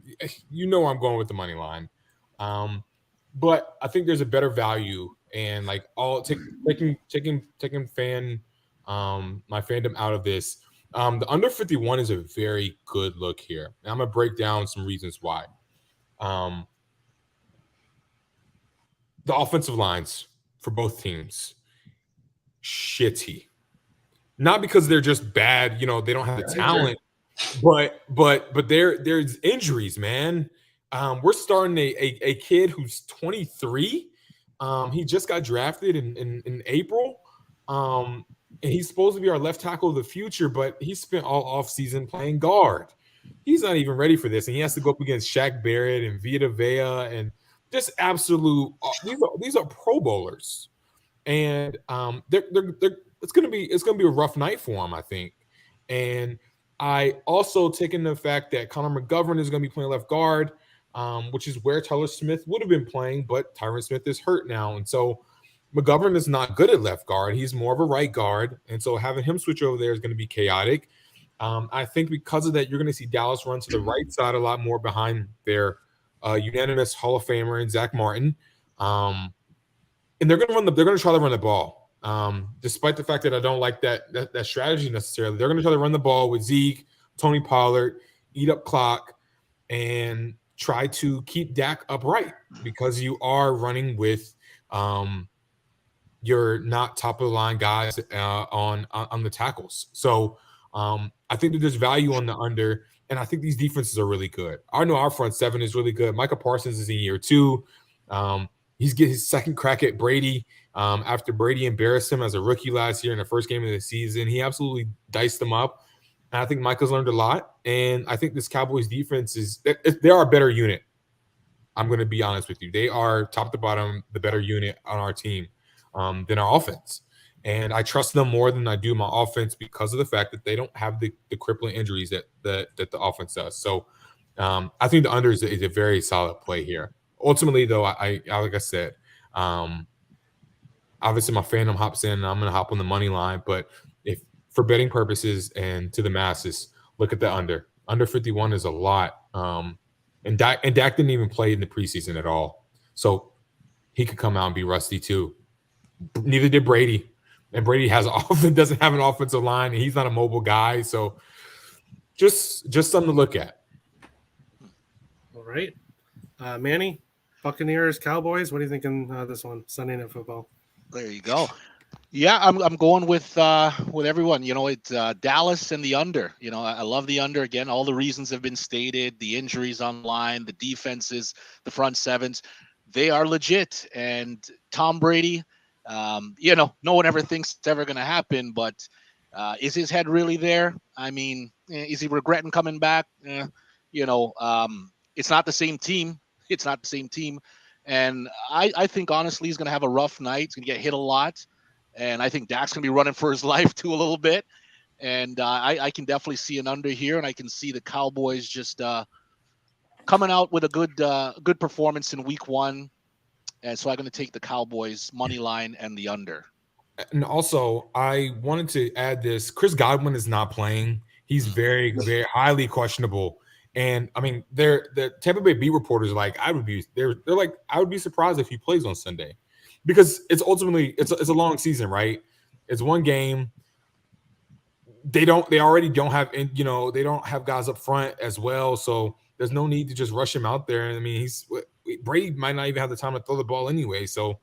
I'm going with the money line, but I think there's a better value. And like taking my fandom out of this, the under 51 is a very good look here. And I'm gonna break down some reasons why. The offensive lines for both teams, shitty. Not because they're just bad, they don't have the talent, but there's injuries, man. We're starting a kid who's 23. He just got drafted in April. And he's supposed to be our left tackle of the future, but he spent all offseason playing guard. He's not even ready for this. And he has to go up against Shaq Barrett and Vita Vea and just absolute these are pro bowlers. And it's gonna be a rough night for him, I think. And I also take into the fact that Connor McGovern is gonna be playing left guard. Which is where Tyler Smith would have been playing, but Tyron Smith is hurt now. And so McGovern is not good at left guard. He's more of a right guard. And so having him switch over there is going to be chaotic. I think because of that, you're going to see Dallas run to the right side a lot more behind their unanimous Hall of Famer and Zach Martin. And they're going to try to run the ball. Despite the fact that I don't like that strategy necessarily. They're going to try to run the ball with Zeke, Tony Pollard, eat up clock, and try to keep Dak upright because you are running with your not top of the line guys on the tackles. So I think that there's value on the under, and I think these defenses are really good. I know our front seven is really good. Micah Parsons is in year 2. He's getting his second crack at Brady after Brady embarrassed him as a rookie last year in the first game of the season. He absolutely diced them up. And I think Micah's learned a lot. And I think this Cowboys defense they are a better unit. I'm going to be honest with you. They are top to bottom the better unit on our team than our offense. And I trust them more than I do my offense because of the fact that they don't have the crippling injuries that the offense does. So I think the under is a very solid play here. Ultimately, though, I like I said, obviously my fandom hops in and I'm going to hop on the money line. But if for betting purposes and to the masses, look at the under. Under 51 is a lot. And Dak didn't even play in the preseason at all. So he could come out and be rusty too. Neither did Brady. And Brady doesn't have an offensive line, and he's not a mobile guy. So just something to look at. All right. Manny, Buccaneers, Cowboys. What are you thinking this one, Sunday Night Football? There you go. Yeah, I'm going with everyone. It's Dallas and the under. I love the under again. All the reasons have been stated. The injuries on line, the defenses, the front sevens, they are legit. And Tom Brady, no one ever thinks it's ever going to happen. But is his head really there? I mean, is he regretting coming back? It's not the same team. It's not the same team. And I think, honestly, he's going to have a rough night. He's going to get hit a lot. And I think Dak's going to be running for his life, too, a little bit. And I can definitely see an under here. And I can see the Cowboys just coming out with a good performance in week 1. And so I'm going to take the Cowboys money line and the under. And also, I wanted to add this. Chris Godwin is not playing. He's very, very highly questionable. And I mean, the Tampa Bay beat reporters I would be surprised if he plays on Sunday, because it's ultimately it's a long season, right? It's one game. They already don't have they don't have guys up front as well, so there's no need to just rush him out there. I mean, Brady might not even have the time to throw the ball anyway, so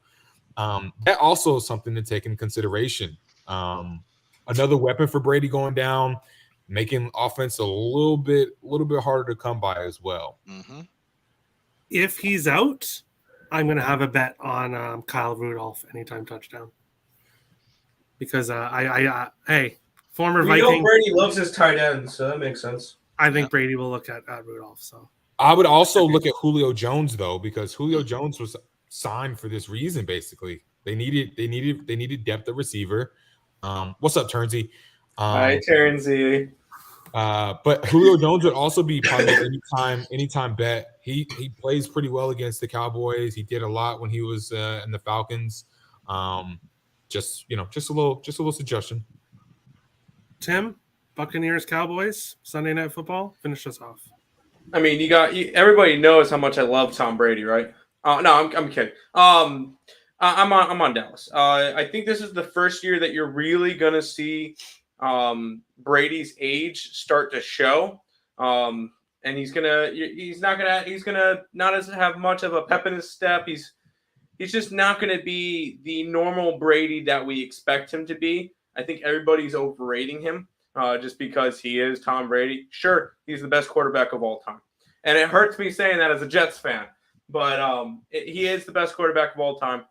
that also is something to take into consideration. Another weapon for Brady going down, making offense a little bit harder to come by as well. Mm-hmm. If he's out, I'm going to have a bet on Kyle Rudolph anytime touchdown, because hey, former Viking. Brady loves his tight end, so that makes sense. I think Brady will look at Rudolph. So I would also look at Julio Jones though, because Julio Jones was signed for this reason. Basically, they needed depth at receiver. What's up, Turnsy? Hi, Turnsy. But Julio Jones would also be probably anytime bet. He plays pretty well against the Cowboys. He did a lot when he was in the Falcons. Just a little suggestion. Tim, Buccaneers, Cowboys, Sunday Night Football. Finish us off. I mean, everybody knows how much I love Tom Brady, right? No, I'm kidding. I'm on Dallas. I think this is the first year that you're really gonna see Brady's age start to show, and he's gonna not have much of a pep in his step. He's just not gonna be the normal Brady that we expect him to be. I think everybody's overrating him just because he is Tom Brady. Sure, he's the best quarterback of all time, and it hurts me saying that as a Jets fan, but he is the best quarterback of all time.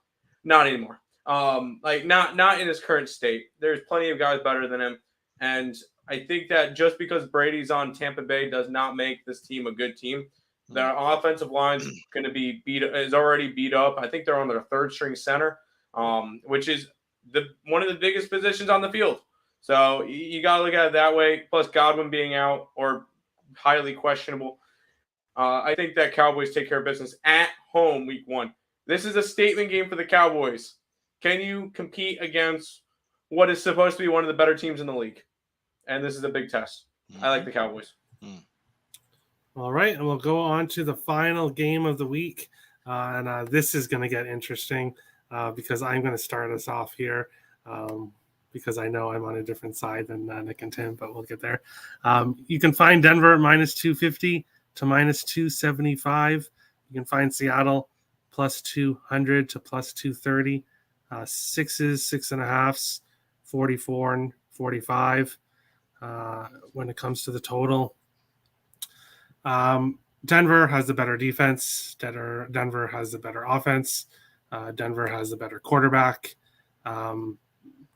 Not anymore. Not in his current state. There's plenty of guys better than him, and I think that just because Brady's on Tampa Bay does not make this team a good team. Their offensive line's going to be already beat up. I think they're on their third string center, which is one of the biggest positions on the field. So you got to look at it that way. Plus Godwin being out or highly questionable. I think that Cowboys take care of business at home week 1. This is a statement game for the Cowboys. Can you compete against what is supposed to be one of the better teams in the league? And this is a big test. I like the Cowboys. All right, and we'll go on to the final game of the week. And this is going to get interesting because I'm going to start us off here. because I know I'm on a different side than Nick and Tim, but we'll get there. You can find Denver at minus 250 to minus 275. You can find Seattle plus 200 to plus 230. Sixes, 6.5s, 44 and 45 when it comes to the total. Denver has the better defense. Denver has the better offense. Denver has the better quarterback.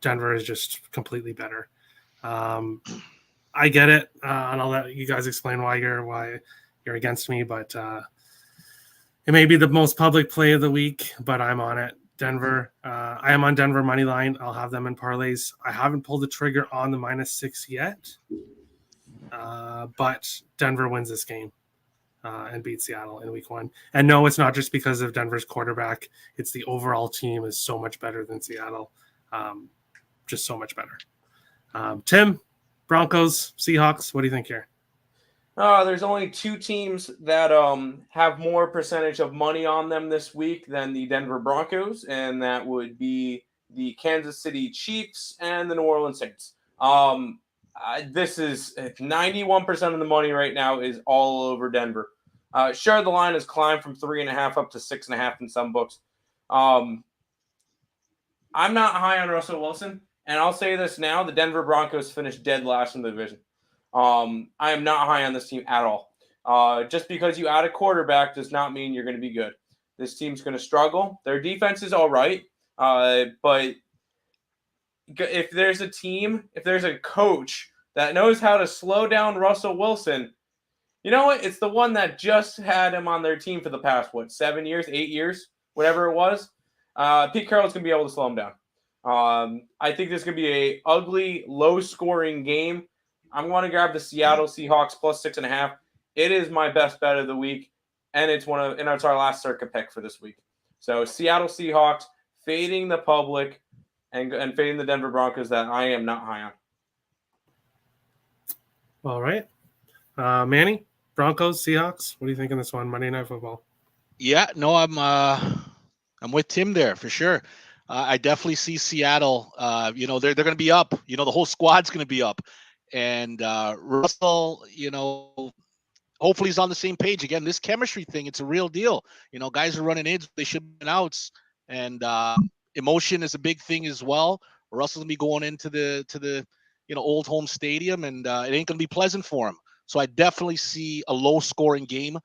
Denver is just completely better. I get it, and I'll let you guys explain why you're against me. But it may be the most public play of the week, but I'm on it. Denver. I am on Denver money line. I'll have them in parlays. I haven't pulled the trigger on the -6 yet, but Denver wins this game and beats Seattle in week 1. And no, it's not just because of Denver's quarterback. It's the overall team is so much better than Seattle. Just so much better. Tim, Broncos, Seahawks, what do you think here? There's only 2 teams that have more percentage of money on them this week than the Denver Broncos, and that would be the Kansas City Chiefs and the New Orleans Saints. This is 91% of the money right now is all over Denver. Sure, the line has climbed from 3.5 up to 6.5 in some books. I'm not high on Russell Wilson, and I'll say this now: the Denver Broncos finished dead last in the division. I am not high on this team at all. Just because you add a quarterback does not mean you're going to be good. This team's going to struggle. Their defense is all right, but if there's a coach that knows how to slow down Russell Wilson, you know what? It's the one that just had him on their team for the past, 7 years, 8 years, whatever it was. Pete Carroll's going to be able to slow him down. I think this is going to be a ugly, low-scoring game. I'm going to grab the Seattle Seahawks plus 6.5. It is my best bet of the week, and it's our last circuit pick for this week. So Seattle Seahawks fading the public and fading the Denver Broncos that I am not high on. All right, Manny, Broncos, Seahawks. What do you think in this one, Monday Night Football? Yeah, no, I'm with Tim there for sure. I definitely see Seattle. They're going to be up. The whole squad's going to be up. And Russell, hopefully he's on the same page. Again, this chemistry thing, it's a real deal. Guys are running in, they should be outs. And emotion is a big thing as well. Russell's going to be going into the old home stadium, and it ain't going to be pleasant for him. So I definitely see a low-scoring game.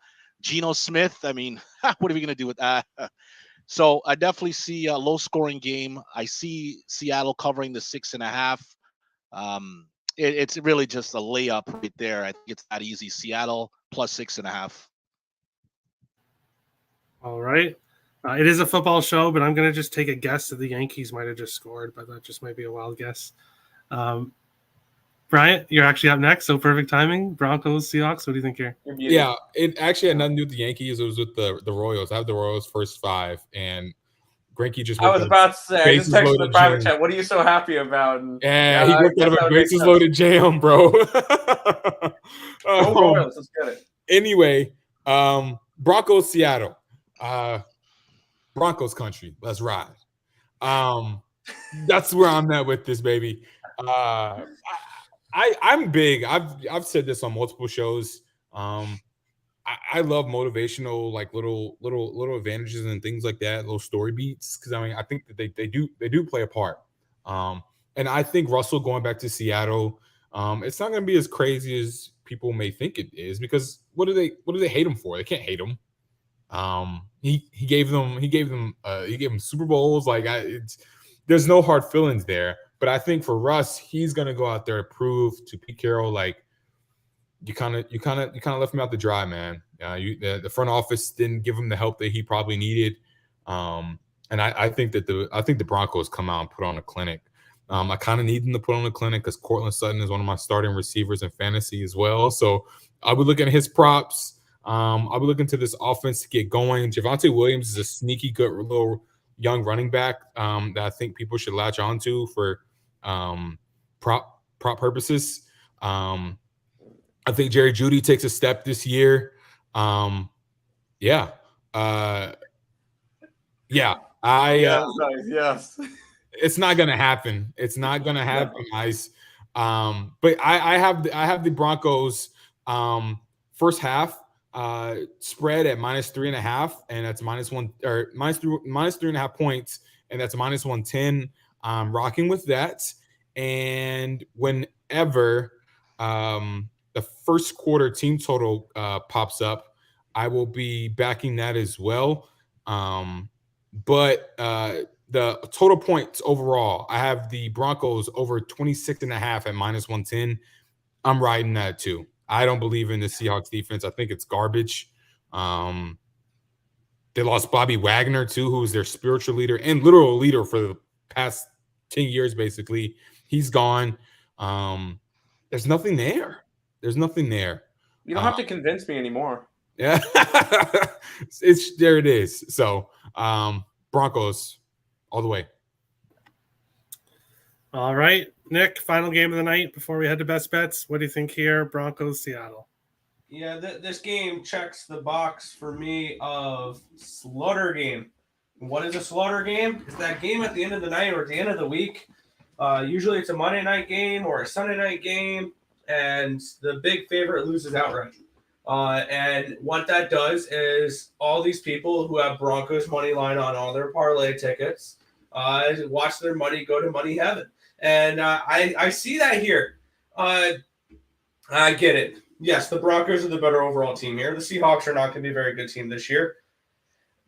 Geno Smith, what are we going to do with that? So I definitely see a low-scoring game. I see Seattle covering the 6.5. It's really just a layup right there. I think it's that easy. Seattle plus 6.5. All right. It is a football show, but I'm going to just take a guess that the Yankees might have just scored, but that just might be a wild guess. Bryant, you're actually up next, so perfect timing. Broncos, Seahawks, what do you think here? Yeah, it actually had nothing to do with the Yankees. It was with the Royals. I have the Royals first 5, and Greinke just. I was about to say, I just texted the private chat. What are you so happy about? And, yeah, he worked out of a bases loaded jam, bro. Royals, let's get it. Anyway, Broncos, Seattle, Broncos country. Let's ride. That's where I'm at with this, baby. I'm big. I've said this on multiple shows. I love motivational, like little advantages and things like that, little story beats, because I think that they do play a part. And I think Russell going back to Seattle, it's not going to be as crazy as people may think it is, because what do they hate him for? They can't hate him. He gave them Super Bowls. There's no hard feelings there. But I think for Russ, he's going to go out there and prove to Pete Carroll, like, you kind of left me out to dry, man. The front office didn't give him the help that he probably needed, and I think the Broncos come out and put on a clinic. I kind of need them to put on a clinic because Cortland Sutton is one of my starting receivers in fantasy as well. So I'll be looking at his props. I'll be looking to this offense to get going. Javonte Williams is a sneaky good little young running back that I think people should latch onto for prop purposes. I think Jerry Jeudy takes a step this year. Yes. It's not gonna happen. It's not gonna happen, guys. But I have the Broncos first half spread at -3.5, and that's -1 or -3.5 points, and that's -110. I'm rocking with that. And whenever the first quarter team total pops up, I will be backing that as well. But the total points overall, I have the Broncos over 26.5 at -110. I'm riding that too. I don't believe in the Seahawks defense. I think it's garbage. They lost Bobby Wagner too, who was their spiritual leader and literal leader for the past 10 years, basically. He's gone. There's nothing there. There's nothing there. You don't have to convince me anymore. Yeah. It's there it is. So Broncos all the way. All right, Nick, final game of the night before we head to best bets. What do you think here? Broncos, Seattle. Yeah, this game checks the box for me of slaughter game. What is a slaughter game? It's that game at the end of the night or at the end of the week. Usually it's a Monday night game or a Sunday night game, and the big favorite loses outright. And what that does is all these people who have Broncos money line on all their parlay tickets watch their money go to money heaven. And I see that here. I get it. Yes, the Broncos are the better overall team here. The Seahawks are not going to be a very good team this year.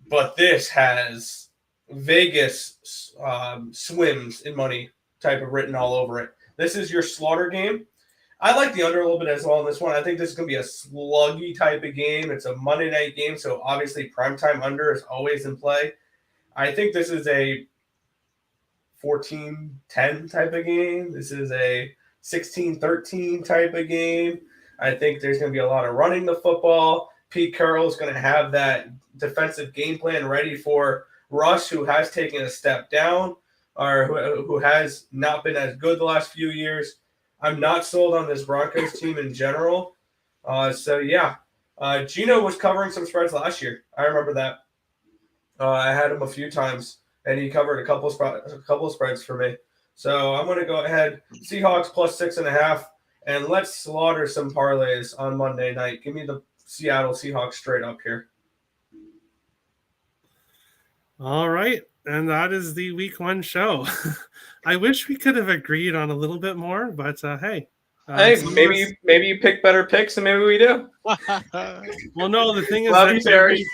But this has Vegas swims in money type of written all over it. This is your slaughter game. I like the under a little bit as well in this one. I think this is going to be a sluggy type of game. It's a Monday night game, so obviously primetime under is always in play. I think this is a 14-10 type of game. This is a 16-13 type of game. I think there's going to be a lot of running the football. Pete Carroll is going to have that defensive game plan ready for Russ, who has taken a step down or who has not been as good the last few years. I'm not sold on this Broncos team in general. Gino was covering some spreads last year. I remember that. I had him a few times, and he covered a couple of spreads for me. So I'm going to go ahead. Seahawks plus 6.5. And let's slaughter some parlays on Monday night. Give me the Seattle Seahawks straight up here. All right. And that is the week 1 show. I wish we could have agreed on a little bit more, but hey. Maybe you pick better picks, and maybe we do. Well, no, the thing is Love you, Terry.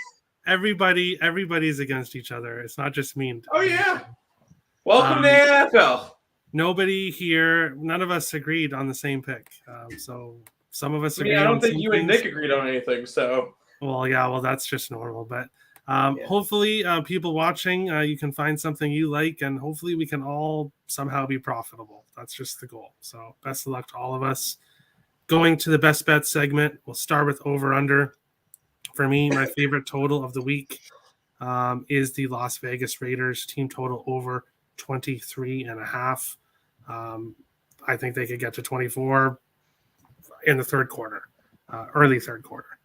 everybody's against each other. It's not just me. Oh, yeah. Welcome to the NFL. Nobody here, none of us agreed on the same pick. So some of us agreed. I don't think you and Nick agreed on anything. So, well, that's just normal. But hopefully, people watching, you can find something you like, and hopefully, we can all somehow be profitable. That's just the goal. So, best of luck to all of us. Going to the best bet segment, we'll start with over under. For me, my favorite total of the week is the Las Vegas Raiders team total over 23.5. I think they could get to 24 in the third quarter, early third quarter.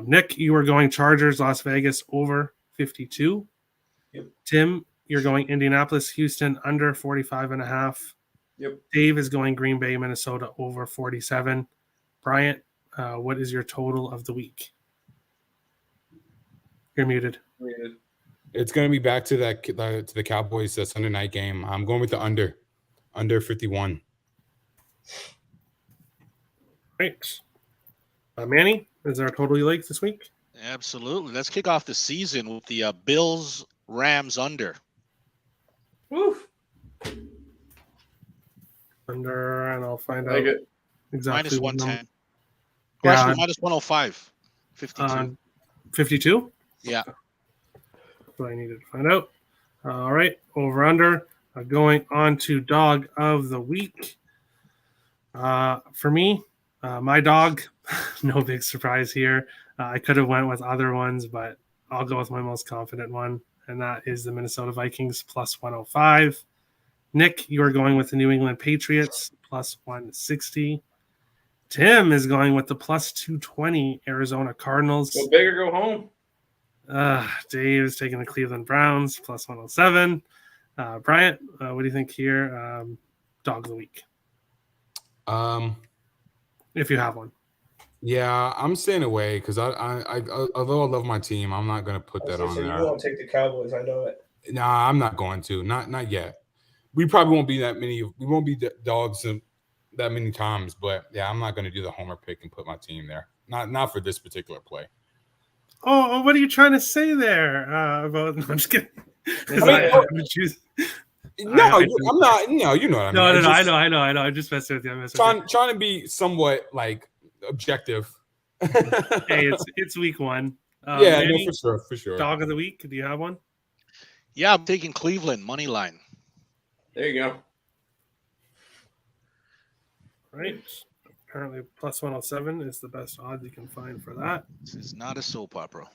Nick, you are going Chargers, Las Vegas over 52. Yep. Tim, you're going Indianapolis, Houston under 45.5. Yep. Dave is going Green Bay, Minnesota over 47. Bryant, what is your total of the week? You're muted. It's going to be back to the Cowboys Sunday night game. I'm going with the under 51. Great. Manny, is there a total you like this week? Absolutely. Let's kick off the season with the Bills Rams under. Woof. Under, and I'll find out It. exactly. -110. Yeah. Actually, -105. 52. 52? Yeah. That's what I needed to find out. All right. Over under. Going on to dog of the week. For me, my dog, no big surprise here. I could have went with other ones, but I'll go with my most confident one, and that is the Minnesota Vikings plus 105. Nick, you are going with the New England Patriots plus 160. Tim is going with the plus 220 Arizona Cardinals. Go big or go home. Dave is taking the Cleveland Browns plus 107. Bryant, what do you think here? Dog of the week, if you have one. Yeah, I'm staying away because although I love my team, I'm not gonna put that on You there. won't take the Cowboys. I know it. Nah, I'm not going to. Not yet. We probably won't be that many. We won't be dogs that many times. But yeah, I'm not gonna do the homer pick and put my team there. Not for this particular play. Oh, what are you trying to say there? About I'm just kidding. No, I'm not. No, you know what I mean. No, Just, I know. I'm just messing with you. Trying to be somewhat like objective. Hey, it's week 1. Yeah, Manny, no, for sure. Dog of the week. Do you have one? Yeah, I'm taking Cleveland money line. There you go. Right. Apparently, plus 107 is the best odds you can find for that. This is not a soap opera.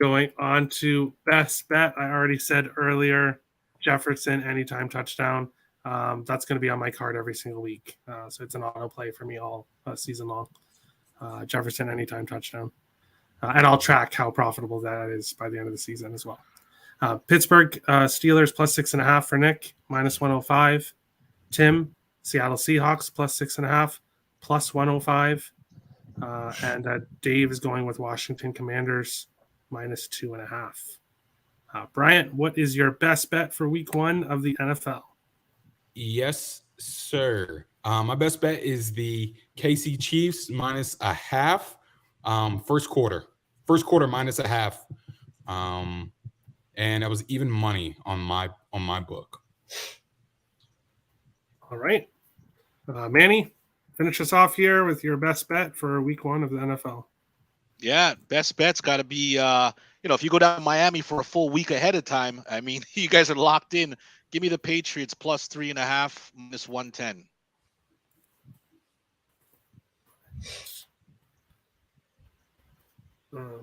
Going on to best bet, I already said earlier, Jefferson anytime touchdown. That's going to be on my card every single week. So it's an auto play for me all season long. Jefferson anytime touchdown. And I'll track how profitable that is by the end of the season as well. Pittsburgh Steelers plus 6.5 for Nick, minus 105. Tim, Seattle Seahawks plus 6.5, plus 105. And Dave is going with Washington Commanders minus 2.5. Bryant, what is your best bet for week 1 of the NFL? Yes, sir. My best bet is the KC Chiefs minus a half. First quarter minus a half. And that was even money on my book. All right. Manny, finish us off here with your best bet for week 1 of the NFL. Yeah, best bet's got to be, if you go down to Miami for a full week ahead of time, I mean, you guys are locked in. Give me the Patriots plus 3.5, minus 110.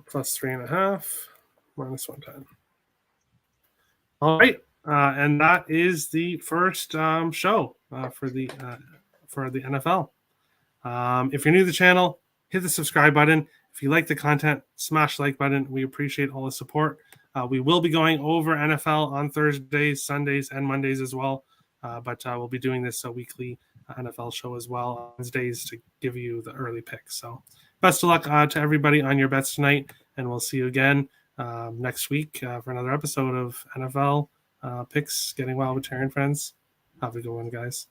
Plus 3.5, minus 110. All right. And that is the first show for the NFL. If you're new to the channel, hit the subscribe button. If you like the content, smash the like button. We appreciate all the support. We will be going over NFL on Thursdays, Sundays, and Mondays as well. But we'll be doing this weekly NFL show as well on Wednesdays to give you the early picks. So best of luck to everybody on your bets tonight. And we'll see you again next week for another episode of NFL Picks Getting Wild with Terry and Friends. Have a good one, guys.